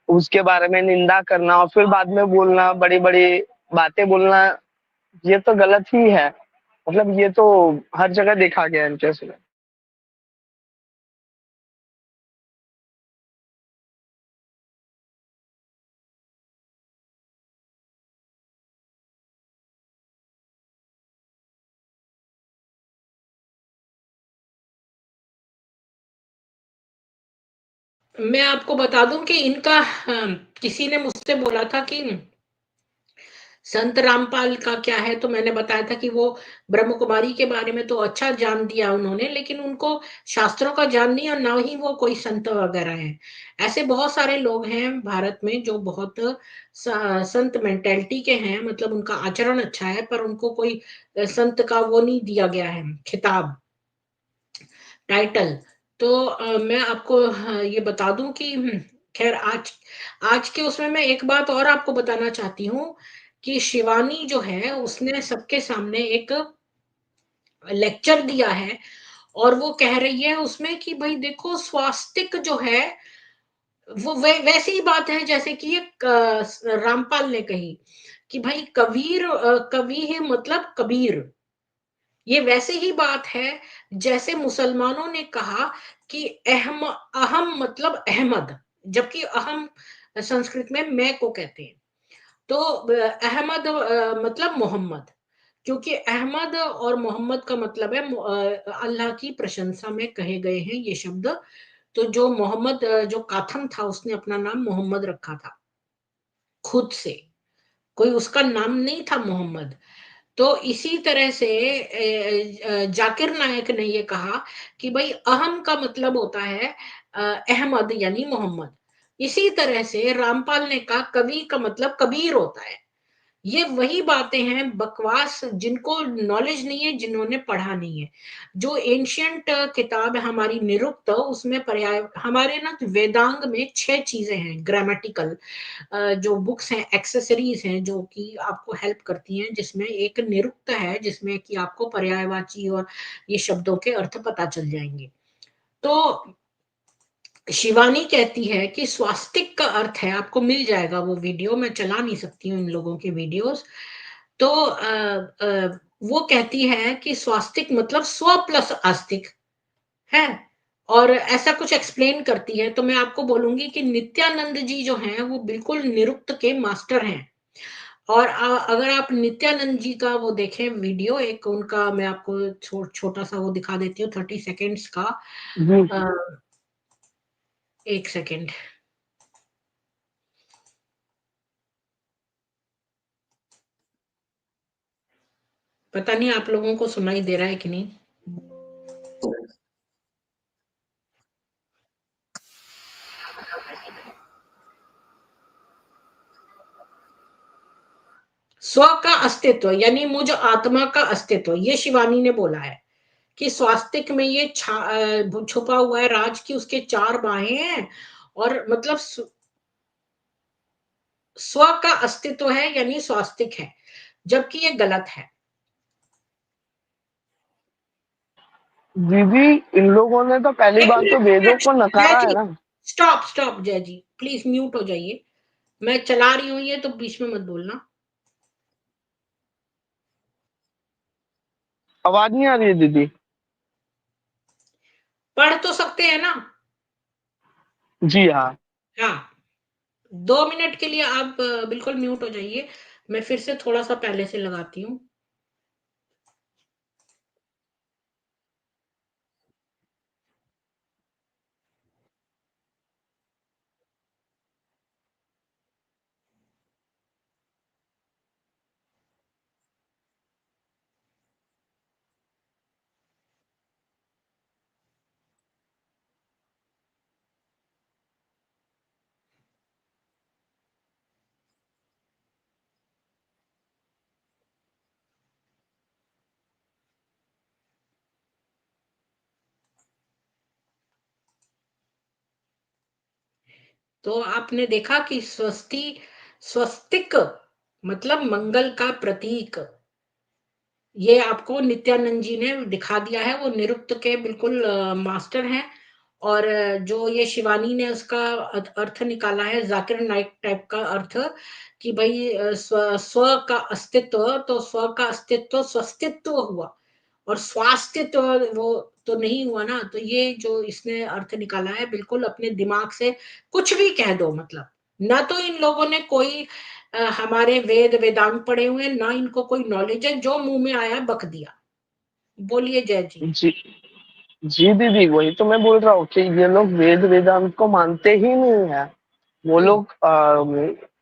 उसके बारे में निंदा करना और फिर बाद में बोलना, बड़ी बड़ी बातें बोलना, ये तो गलत ही है, मतलब ये तो हर जगह देखा गया है इनके उसमें। मैं आपको बता दूं कि इनका किसी ने मुझसे बोला था कि संत रामपाल का क्या है, तो मैंने बताया था कि वो ब्रह्म कुमारी के बारे में तो अच्छा जान दिया उन्होंने, लेकिन उनको शास्त्रों का ज्ञान नहीं और ना ही वो कोई संत वगैरह हैं। ऐसे बहुत सारे लोग हैं भारत में जो बहुत संत मेंटेलिटी के हैं, मतलब उनका आचरण अच्छा है, पर उनको कोई संत का वो नहीं दिया गया है, खिताब, टाइटल। तो मैं आपको ये बता दूं कि खैर आज आज के उसमें मैं एक बात और आपको बताना चाहती हूँ कि शिवानी जो है उसने सबके सामने एक लेक्चर दिया है, और वो कह रही है उसमें कि भाई देखो स्वास्तिक जो है वो वैसी ही बात है जैसे कि ये रामपाल ने कही कि भाई कबीर कवि है मतलब कबीर। ये वैसे ही बात है जैसे मुसलमानों ने कहा कि अहम मतलब अहमद, जबकि अहम संस्कृत में मैं को कहते हैं। तो अहमद मतलब मोहम्मद, क्योंकि अहमद और मोहम्मद का मतलब है अल्लाह की प्रशंसा में कहे गए हैं ये शब्द। तो जो मोहम्मद जो काथम था उसने अपना नाम मोहम्मद रखा था खुद से, कोई उसका नाम नहीं था मोहम्मद। तो इसी तरह से जाकिर नायक ने ये कहा कि भाई अहम का मतलब होता है अहमद यानी मोहम्मद। इसी तरह से रामपाल ने कहा कवि का मतलब कबीर होता है। ये वही बातें हैं बकवास, जिनको नॉलेज नहीं है, जिन्होंने पढ़ा नहीं है। जो एंशियंट किताब है हमारी निरुक्त, उसमें पर्याय हमारे ना वेदांग में 6 चीजें हैं ग्रामेटिकल, जो बुक्स हैं, एक्सेसरीज हैं जो कि आपको हेल्प करती हैं, जिसमें एक निरुक्त है जिसमें कि आपको पर्यायवाची और ये शब्दों के अर्थ पता चल जाएंगे। तो शिवानी कहती है कि स्वास्तिक का अर्थ है, आपको मिल जाएगा वो वीडियो, मैं चला नहीं सकती हूँ इन लोगों के वीडियोस। तो वो कहती है कि स्वास्तिक मतलब स्व प्लस आस्तिक है, और ऐसा कुछ एक्सप्लेन करती है। तो मैं आपको बोलूंगी कि नित्यानंद जी जो हैं वो बिल्कुल निरुक्त के मास्टर हैं। और अगर आप नित्यानंद जी का वो देखें वीडियो, एक उनका मैं आपको छोटा सा वो दिखा देती हूँ 30 सेकेंड्स का। जी। अ, एक सेकेंड। पता नहीं आप लोगों को सुनाई दे रहा है कि नहीं। स्व का अस्तित्व यानी मुझ आत्मा का अस्तित्व, ये शिवानी ने बोला है कि स्वास्तिक में ये छुपा हुआ है राज की, उसके 4 बाहें हैं, और मतलब स्व का अस्तित्व है यानी स्वास्तिक है, जबकि ये गलत है। दीदी, इन लोगों ने तो पहली एक बात तो मिनट, वेदों को जय नकारा है जी, ना। स्टॉप स्टॉप जय जी, प्लीज म्यूट हो जाइए। मैं चला रही हूँ ये, तो बीच में मत बोलना। आवाज नहीं आ रही है दीदी? पढ़ तो सकते हैं ना। जी हाँ। हाँ, 2 मिनट के लिए आप बिल्कुल म्यूट हो जाइए। मैं फिर से थोड़ा सा पहले से लगाती हूँ। तो आपने देखा कि स्वस्तिक मतलब मंगल का प्रतीक, ये आपको नित्यानंद जी ने दिखा दिया है। वो निरुक्त के बिल्कुल मास्टर हैं, और जो ये शिवानी ने उसका अर्थ निकाला है जाकिर नाइक टाइप का अर्थ कि भाई स्व का अस्तित्व, तो स्व का अस्तित्व स्वस्तित्व हुआ और स्वास्तित्व वो तो नहीं हुआ ना। तो ये जो इसने अर्थ निकाला है, बिल्कुल अपने दिमाग से कुछ भी कह दो, मतलब ना तो इन लोगों ने कोई हमारे वेद वेदांग पढ़े हुए, ना इनको कोई नॉलेज है, जो मुंह में आया बक दिया। बोलिए जय जी। जी जी दीदी, वही तो मैं बोल रहा हूँ कि ये लोग वेद वेदांत को मानते ही नहीं है। वो लोग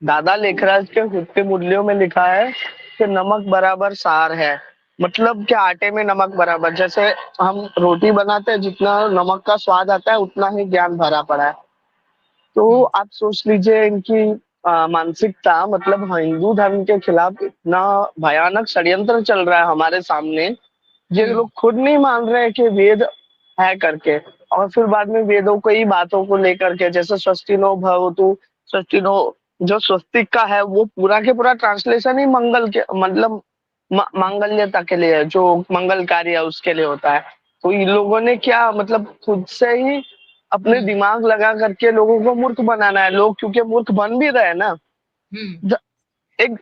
दादा लेखराज के खुद के मूल्यों में लिखा है कि नमक बराबर सार है। मतलब कि आटे में नमक बराबर, जैसे हम रोटी बनाते हैं, जितना नमक का स्वाद आता है उतना ही ज्ञान भरा पड़ा है। तो आप सोच लीजिए इनकी मानसिकता, मतलब हिंदू धर्म के खिलाफ इतना भयानक षड्यंत्र चल रहा है हमारे सामने। ये लोग खुद नहीं मान रहे कि वेद है करके, और फिर बाद में वेदों को ही बातों को लेकर के, जैसे स्वस्तिनो भवतु, स्वस्तिनो जो स्वस्तिक का है वो पूरा के पूरा ट्रांसलेशन ही मंगल के, मतलब मांगल्यता के लिए है, जो मंगल कार्य है उसके लिए होता है। तो इन लोगों ने क्या, मतलब खुद से ही अपने दिमाग लगा करके लोगों को मूर्ख बनाना है। लोग क्योंकि मूर्ख बन भी रहे ना। एक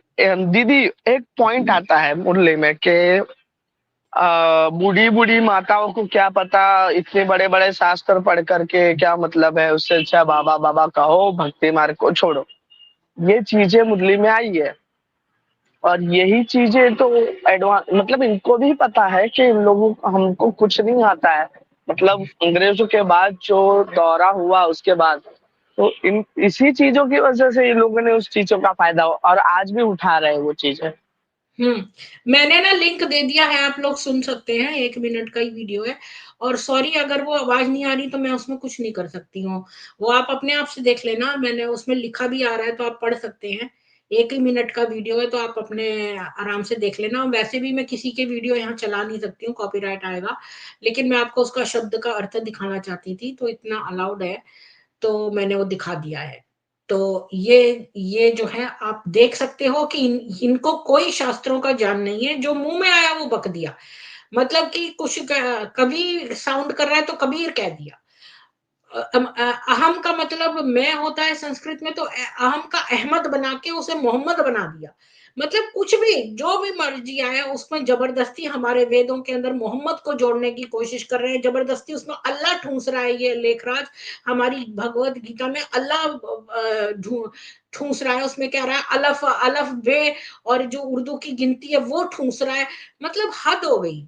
दीदी, एक पॉइंट आता है मुरली में कि बूढ़ी बूढ़ी माताओं को क्या पता, इतने बड़े बड़े शास्त्र पढ़ करके क्या मतलब है, उससे अच्छा बाबा बाबा कहो, भक्ति मार्ग को छोड़ो। ये चीजें मुरली में आई है, और यही चीजें तो एडवांस, मतलब इनको भी पता है कि इन लोगों हमको कुछ नहीं आता है। मतलब अंग्रेजों के बाद जो दौरा हुआ उसके बाद, तो इन इसी चीजों की वजह से इन लोगों ने उस चीजों का फायदा, और आज भी उठा रहे हैं वो चीजें। मैंने ना लिंक दे दिया है, आप लोग सुन सकते हैं, 1 मिनट का ही वीडियो है। और सॉरी अगर वो आवाज नहीं आ रही तो मैं उसमें कुछ नहीं कर सकती हूँ, वो आप अपने आप से देख लेना। मैंने उसमें लिखा भी आ रहा है तो आप पढ़ सकते हैं। 1 ही मिनट का वीडियो है तो आप अपने आराम से देख लेना। वैसे भी मैं किसी के वीडियो यहाँ चला नहीं सकती हूँ, कॉपीराइट आएगा, लेकिन मैं आपको उसका शब्द का अर्थ दिखाना चाहती थी, तो इतना अलाउड है तो मैंने वो दिखा दिया है। तो ये जो है आप देख सकते हो कि इनको कोई शास्त्रों का ज्ञान नहीं है, जो मुंह में आया वो बक दिया। मतलब कि कुछ कबीर साउंड कर रहा है तो कबीर कह दिया। अहम का मतलब मैं होता है संस्कृत में, तो अहम का अहमद बना के उसे मोहम्मद बना दिया। मतलब कुछ भी जो भी मर्जी आया उसमें जबरदस्ती हमारे वेदों के अंदर मोहम्मद को जोड़ने की कोशिश कर रहे हैं, जबरदस्ती उसमें अल्लाह ठूंस रहा है। ये लेखराज हमारी भगवत गीता में अल्लाह ठूंस रहा है, उसमें कह रहा है अलफ अलफ बे, और जो उर्दू की गिनती है वो ठूंस रहा है। मतलब हद हो गई।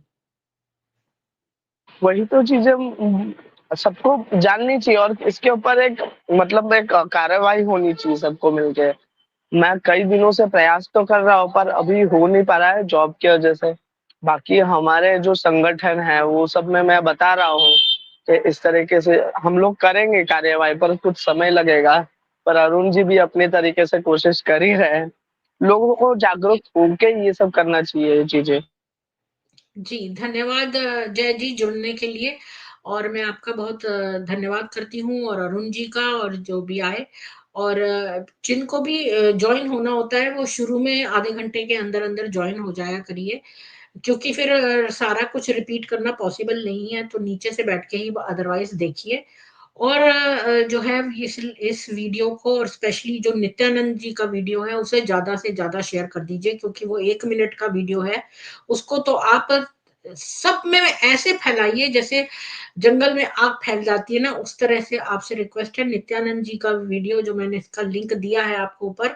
वही तो चीजें सबको जाननी चाहिए, और इसके ऊपर एक, मतलब एक कार्रवाई होनी चाहिए सबको मिलके। मैं कई दिनों से प्रयास तो कर रहा हूँ, पर अभी हो नहीं पा रहा है जॉब की वजह से। बाकी हमारे जो संगठन है वो सब में मैं बता रहा हूँ कि इस तरीके से हम लोग करेंगे कार्यवाही, पर कुछ समय लगेगा। पर अरुण जी भी अपने तरीके से कोशिश कर ही रहे हैं। लोगों को जागरूक होके ये सब करना चाहिए, ये चीजें। जी धन्यवाद जय जी जुड़ने के लिए। और मैं आपका बहुत धन्यवाद करती हूँ, और अरुण जी का, और जो भी आए। और जिनको भी ज्वाइन होना होता है वो शुरू में आधे घंटे के अंदर अंदर ज्वाइन हो जाया करिए, क्योंकि फिर सारा कुछ रिपीट करना पॉसिबल नहीं है, तो नीचे से बैठ के ही अदरवाइज देखिए। और जो है इस वीडियो को, और स्पेशली जो नित्यानंद जी का वीडियो है उसे ज्यादा से ज्यादा शेयर कर दीजिए, क्योंकि वो 1 मिनट का वीडियो है। उसको तो आप सब में ऐसे फैलाइए जैसे जंगल में आग फैल जाती है ना, उस तरह से आपसे रिक्वेस्ट है। नित्यानंद जी का वीडियो जो मैंने इसका लिंक दिया है आपको ऊपर,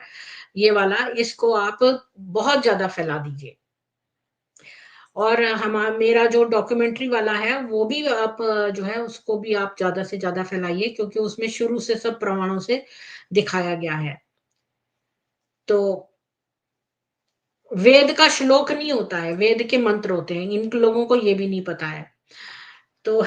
ये वाला, इसको आप बहुत ज्यादा फैला दीजिए। और हम मेरा जो डॉक्यूमेंट्री वाला है वो भी आप जो है उसको भी आप ज्यादा से ज्यादा फैलाइए, क्योंकि उसमें शुरू से सब प्रमाणों से दिखाया गया है। तो वेद का श्लोक नहीं होता है, वेद के मंत्र होते हैं, इन लोगों को ये भी नहीं पता है। तो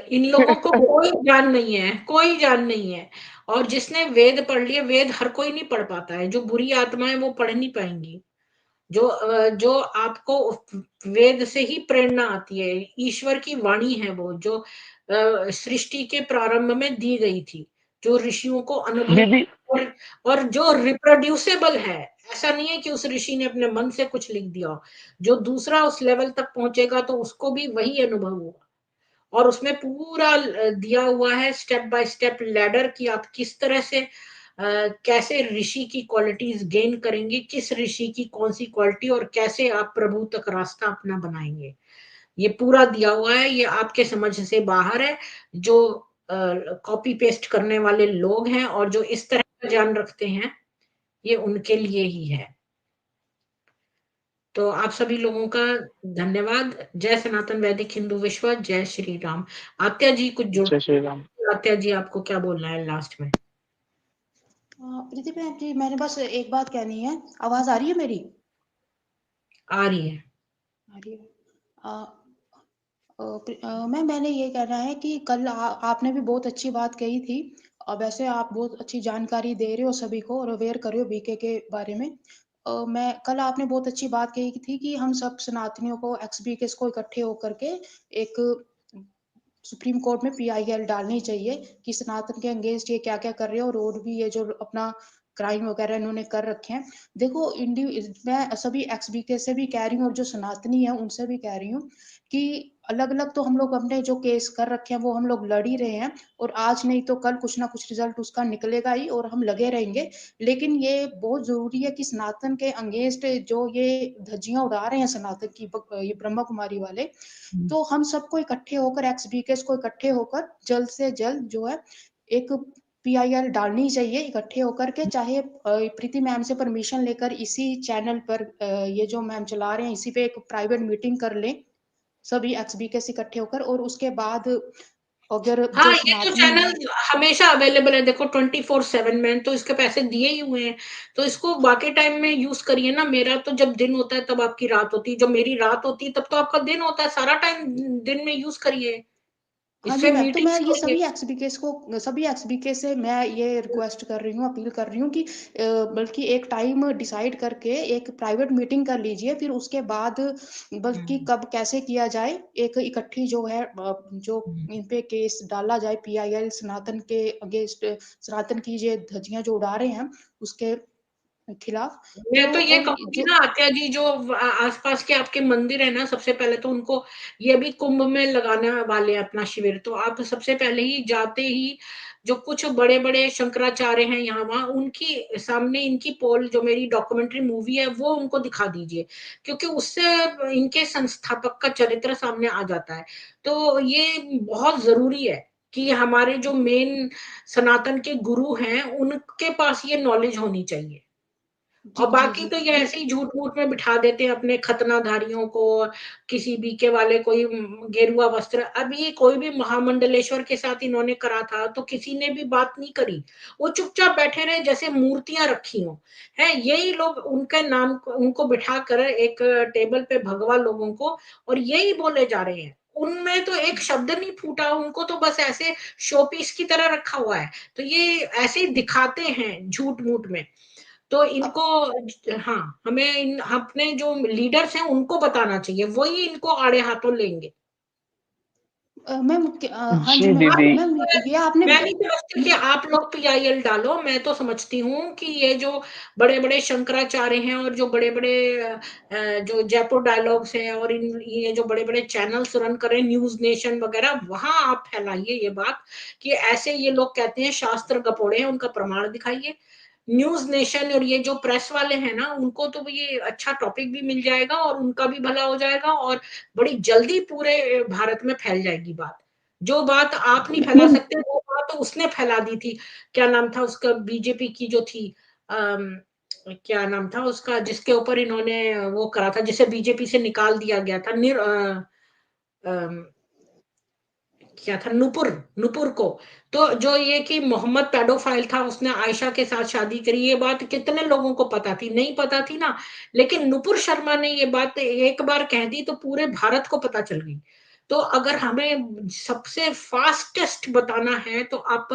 इन लोगों को कोई ज्ञान नहीं है, कोई ज्ञान नहीं है। और जिसने वेद पढ़ लिए, वेद हर कोई नहीं पढ़ पाता है, जो बुरी आत्मा है वो पढ़ नहीं पाएंगी। जो आपको वेद से ही प्रेरणा आती है, ईश्वर की वाणी है वो, जो सृष्टि के प्रारंभ में दी गई थी, जो ऋषियों को अनुभव, दीदी और जो रिप्रोड्यूसेबल है। ऐसा नहीं है कि उस ऋषि ने अपने मन से कुछ लिख दिया हो। जो दूसरा उस लेवल तक पहुंचेगा तो उसको भी वही अनुभव होगा, और उसमें पूरा दिया हुआ है स्टेप बाय स्टेप लैडर कि आप किस तरह से कैसे ऋषि की क्वालिटीज गेन करेंगे, किस ऋषि की कौन सी क्वालिटी, और कैसे आप प्रभु तक रास्ता अपना बनाएंगे। ये पूरा दिया हुआ है, ये आपके समझ से बाहर है। जो कॉपी पेस्ट करने वाले लोग हैं और जो इस तरह का ज्ञान रखते हैं, ये उनके लिए ही है। तो आप सभी लोगों का धन्यवाद। जय सनातन वैदिक हिंदू विश्व, जय श्री राम। आत्या जी कुछ जुड़, जय श्री राम। आत्या जी आपको क्या बोलना है लास्ट में? प्रीति मैम जी, मैंने बस एक बात कहनी है। आवाज आ रही है मेरी? आ रही है। आ रही है। मैम मैंने ये कहना है कि कल आपने भी बहुत अच्छी बात कही थी। वैसे आप बहुत अच्छी जानकारी दे रहे हो सभी को और अवेयर कर रहे हो बीके के बारे में। मैं कल आपने बहुत अच्छी बात कही थी कि हम सब सनातनियों को एक्स-बीकेस को इकट्ठे होकर के एक सुप्रीम कोर्ट में पीआईएल डालनी चाहिए कि सनातन के अगेंस्ट ये क्या-क्या कर रहे हो, और भी ये जो अपना क्राइम वगैरह इन्होंने कर रखे हैं। देखो मैं सभी एक्स-बीके से भी कह रही हूँ और जो सनातनी है उनसे भी कह रही हूँ कि अलग-अलग तो हम लोग अपने जो केस कर रखे हैं वो हम लोग लड़ ही रहे हैं, और आज नहीं तो कल कुछ ना कुछ रिजल्ट उसका निकलेगा ही और हम लगे रहेंगे। लेकिन ये बहुत ज़रूरी है कि सनातन के अगेंस्ट जो ये धज्जियाँ उड़ा रहे हैं सनातन की ये ब्रह्मा कुमारी वाले, तो हम सबको इकट्ठे होकर एक्स-बीकेस को इकट्ठे होकर जल्द से जल्द जो है एक पीआईएल डालनी चाहिए इकट्ठे होकर के, चाहे प्रीति मैम से परमिशन लेकर इसी चैनल पर ये जो मैम चला रहे हैं इसी पे एक प्राइवेट मीटिंग कर लें सभी एक्स-बीकेस इकट्ठे होकर, और उसके बाद अगर हाँ, जो ये तो सनातनी चैनल है हमेशा अवेलेबल है, देखो 24/7 मैंने तो इसके पैसे दिए ही हुए हैं, तो इसको बाकी टाइम में यूज करिए ना। मेरा तो जब दिन होता है तब आपकी रात होती है, जब मेरी रात होती है तब तो आपका दिन होता है, सारा टाइम दिन में यूज करिए, हाँ जी इससे मैम, तो मैं मीटिंग्स ये करिए। सभी एक्स-बीके से मैं ये रिक्वेस्ट कर रही हूँ, अपील कर रही हूँ कि बल्कि एक टाइम डिसाइड करके एक प्राइवेट मीटिंग कर लीजिए, फिर उसके बाद बल्कि कब कैसे किया जाए, एक इकट्ठी जो है जो इन पे केस डाला जाए पीआईएल सनातन के अगेंस्ट, सनातन की ये धज्जियाँ जो उड़ा रहे हैं उसके खिलाफ। मैं तो ये और कहूँगी जो ना आत्या जी, जो आसपास के आपके मंदिर है ना, सबसे पहले तो उनको, ये भी कुंभ में लगाने वाले हैं अपना शिविर, तो आप सबसे पहले ही जाते ही जो कुछ बड़े-बड़े शंकराचार्य हैं यहाँ वहाँ, उनकी सामने इनकी पोल, जो मेरी डॉक्यूमेंट्री मूवी है वो उनको दिखा दीजिए, क्योंकि उससे इनके संस्थापक का चरित्र सामने आ जाता है। तो ये बहुत ज़रूरी है कि हमारे जो मेन सनातन के गुरु हैं, उनके पास ये नॉलेज होनी चाहिए। जी, और जी, बाकी जी। तो ये ऐसे ही झूठ-मूठ में बिठा देते हैं अपने खतनाधारियों को, किसी बीके वाले कोई गेरुआ वस्त्र। अभी कोई भी महामंडलेश्वर के साथ इन्होंने करा था, तो किसी ने भी बात नहीं करी। वो चुपचाप बैठे रहे जैसे मूर्तियाँ रखी हों, हैं? यही लोग उनके नाम को उनको बिठाकर एक टेबल पे भगवा लोगों को, और यही बोले जा रहे हैं। उनमें तो एक शब्द नहीं फूटा, उनको तो बस ऐसे शो पीस की तरह रखा हुआ है। तो ये ऐसे ही दिखाते हैं झूठ-मूठ में। तो अब इनको हाँ, हमें अपने जो लीडर्स हैं उनको बताना चाहिए, वही इनको आड़े हाथों लेंगे। मैम हाँ जी जी मैम, दीदी। मैम ये आपने मैं नहीं समझती कि आप लोग पीआईएल डालो, मैं तो समझती हूँ कि ये जो बड़े-बड़े शंकराचार्य हैं और जो बड़े-बड़े जो जयपुर डायलॉग्स हैं और ये जो बड़े-बड़े चैनल्स रन कर रहे हैं, न्यूज़ नेशन वगैरह, वहाँ आप फैलाइए ये बात कि ऐसे ये लोग कहते हैं शास्त्र गपोड़े हैं, उनका प्रमाण दिखाइए। न्यूज़ नेशन और ये जो प्रेस वाले हैं ना, उनको तो ये अच्छा टॉपिक भी मिल जाएगा और उनका भी भला हो जाएगा, और बड़ी जल्दी पूरे भारत में फैल जाएगी बात। जो बात आप नहीं फैला सकते, वो बात तो उसने फैला दी थी। क्या नाम था उसका, बीजेपी की जो थी, क्या नाम था उसका, जिसके ऊपर इन्होंने वो करा था, जिसे बीजेपी से निकाल दिया गया था, अम, क्या था, नुपुर, नुपुर को। तो जो ये कि मोहम्मद पेडोफाइल था, उसने आयशा के साथ शादी करी, ये बात कितने लोगों को पता थी? नहीं पता थी ना। लेकिन नुपुर शर्मा ने ये बात एक बार कह दी तो पूरे भारत को पता चल गई। तो अगर हमें सबसे फास्टेस्ट बताना है तो आप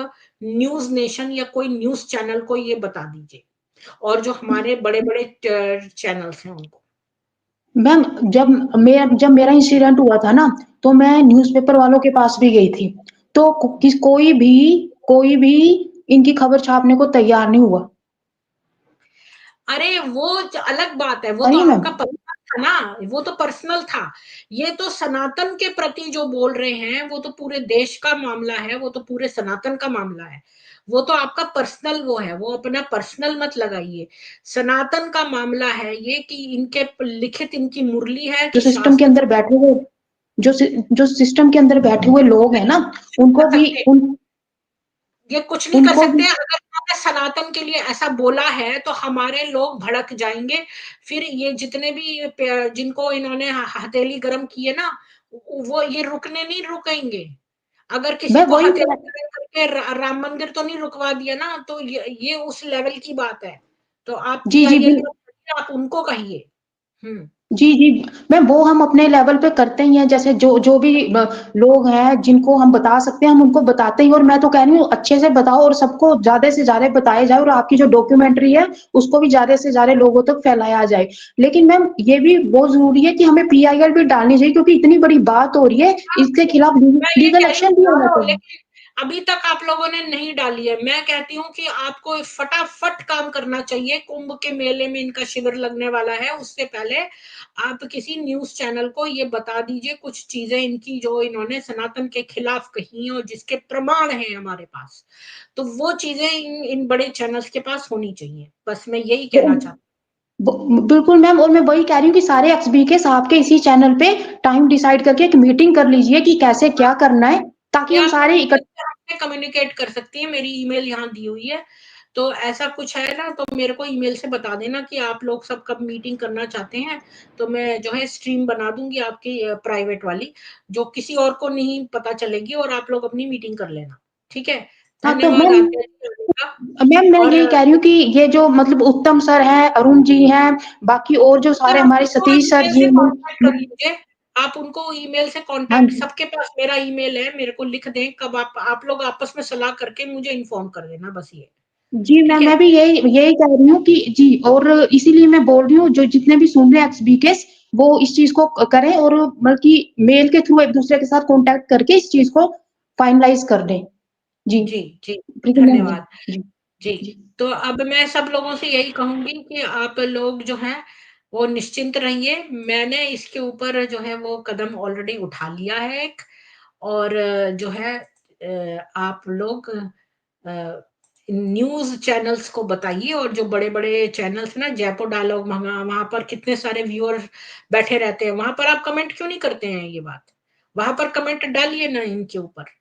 न्यूज़ नेशन या कोई न्यूज़ चैनल को ये बता दीजिए, और जो हमारे बड़े-बड़े चैनल्स हैं उनको। मैम जब मेरा इंसिडेंट हुआ था ना, तो मैं न्यूज़पेपर वालों के पास भी गई थी। तो कोई भी इनकी खबर छापने को तैयार नहीं हुआ। अरे वो अलग बात है, वो तो वही मैम। आपका पर्सनल था ना, वो तो पर्सनल था। ये तो सनातन के प्रति जो बोल रहे हैं वो तो पूरे देश का मामला है, वो तो पूरे सनातन का मामला है। वो तो आपका पर्सनल वो है, वो अपना पर्सनल मत लगाइए। सनातन का मामला है ये कि इनके लिखित इनकी मुरली है जो कि सिस्टम के शास्त्र अंदर बैठे हुए जो सिस्टम के अंदर बैठे हुए लोग हैं ना, उनको कर भी सकते, उन ये कुछ नहीं कर उनको सकते। भी अगर उन्होंने सनातन के लिए ऐसा बोला है तो हमारे लोग भड़क जाएंगे। फिर ये जितने भी जिनको इन्होंने हथेली गरम की है ना, वो ये रुकने नहीं रुकेंगे। अगर किसी मैं को वही हथेली गरम करके राम मंदिर तो नहीं रुकवा दिया ना, तो ये उस लेवल की बात है। तो आप जी जी पीआईएल आप उनको कहिए। जी जी मैम, वो हम अपने लेवल पे करते ही हैं। जैसे जो जो भी लोग हैं जिनको हम बता सकते हैं हम उनको बताते ही। और मैं तो कह रही हूँ अच्छे से बताओ और सबको ज्यादा से ज्यादा बताया जाए, और आपकी जो डॉक्यूमेंट्री है उसको भी ज्यादा से ज्यादा लोगों तक फैलाया जाए। लेकिन मैम ये भी बहुत जरूरी है कि हमें पीआईएल भी डालनी चाहिए, क्योंकि इतनी बड़ी बात हो रही है, इसके खिलाफ मैं ये लीगल कह रही हूँ एक्शन भी होना डालो, चाहिए। लेकिन अभी तक आप लोगों ने नहीं डाली है। मैं कहती हूँ कि आपको फटाफट काम करना चाहिए। कुंभ के मेले में इनका शिविर लगने वाला है, उससे पहले आप किसी न्यूज चैनल को ये बता दीजिए कुछ चीजें इनकी जो इन्होंने सनातन के खिलाफ कही और जिसके प्रमाण हैं हमारे पास। तो वो चीजें इन बड़े चैनल्स के पास होनी चाहिए। बस मैं यही कहना चाहती बिल्कुल मैम, और मैं वही कह रही हूँ कि सारे एक्सबी के आपके इसी चैनल पे टाइम डिसाइड करके एक मीटिंग कर लीजिए कि कैसे क्या करना है, ताकि हूँ। हम आप सारे ईमेल इकट्ठे। से हमसे कम्युनिकेट कर सकती है, मेरी ईमेल यहाँ दी हुई है। तो ऐसा कुछ है ना तो मेरे को ईमेल से बता देना कि आप लोग सब कब मीटिंग करना चाहते हैं। तो मैं जो है स्ट्रीम बना दूंगी आपकी प्राइवेट वाली, जो किसी और को नहीं पता चलेगी, और आप लोग अपनी मीटिंग कर लेना। ठीक है। हाँ तो धन्यवाद मैम, आद्या जी आने का। मैं और यही कह रही हूँ कि ये जो मतलब उत्तम सर हैं, अरुण जी हैं, बाकी और जो सर सारे आप हमारे उनको सतीश सर ईमेल जी से कांटेक्ट कर हैं। लीजिए। आप उनको ईमेल से हाँ कांटेक्ट, जी सबके पास मेरा ईमेल है, मेरे को लिख दें कब आप लोग आपस में सलाह करके मुझे इन्फॉर्म कर देना, बस ये। जी ठीक मैम, है। मैं भी यही यही कह रही हूँ कि जी, और इसीलिए मैं बोल रही हूँ जो जितने भी सुन रहे हैं एक्स बीकेस, वो इस चीज को करें, और बल्कि मेल के थ्रू एक दूसरे के साथ कांटेक्ट करके इस चीज को फाइनलाइज कर दें। जी जी जी। ठीक है मैम। जी धन्यवाद। जी जी। जी तो अब मैं सब लोगों से यही कहूंगी कि आप लोग जो हैं वो निश्चिंत रहिए। मैंने इसके ऊपर जो है वो कदम ऑलरेडी उठा लिया है एक। और जो है आप लोग न्यूज चैनल्स को बताइए, और जो बड़े बड़े चैनल्स ना, जयपुर डायलॉग, वहां पर कितने सारे व्यूअर बैठे रहते हैं, वहां पर आप कमेंट क्यों नहीं करते हैं? ये बात वहां पर कमेंट डालिए ना इनके ऊपर।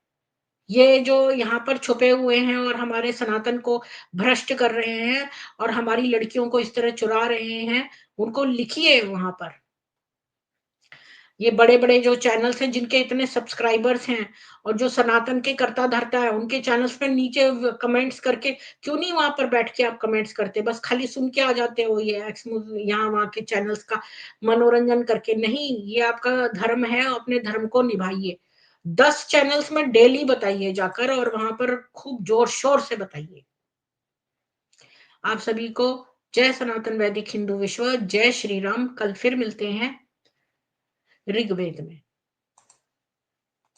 ये जो यहाँ पर छुपे हुए हैं और हमारे सनातन को भ्रष्ट कर रहे हैं और हमारी लड़कियों को इस तरह चुरा रहे हैं, उनको लिखिए वहां पर। ये बड़े बड़े जो चैनल्स हैं जिनके इतने सब्सक्राइबर्स हैं और जो सनातन के करता धरता है, उनके चैनल्स पे नीचे कमेंट्स करके क्यों नहीं वहां पर बैठ के आप कमेंट्स करते? बस खाली सुन के आ जाते हो ये यहाँ वहां के चैनल्स का मनोरंजन करके? नहीं, ये आपका धर्म है, अपने धर्म को निभाइए। 10 चैनल्स में डेली बताइए जाकर, और वहां पर खूब जोर शोर से बताइए। आप सभी को जय सनातन वैदिक हिंदू विश्व, जय श्री राम। कल फिर मिलते हैं ऋग्वेद में।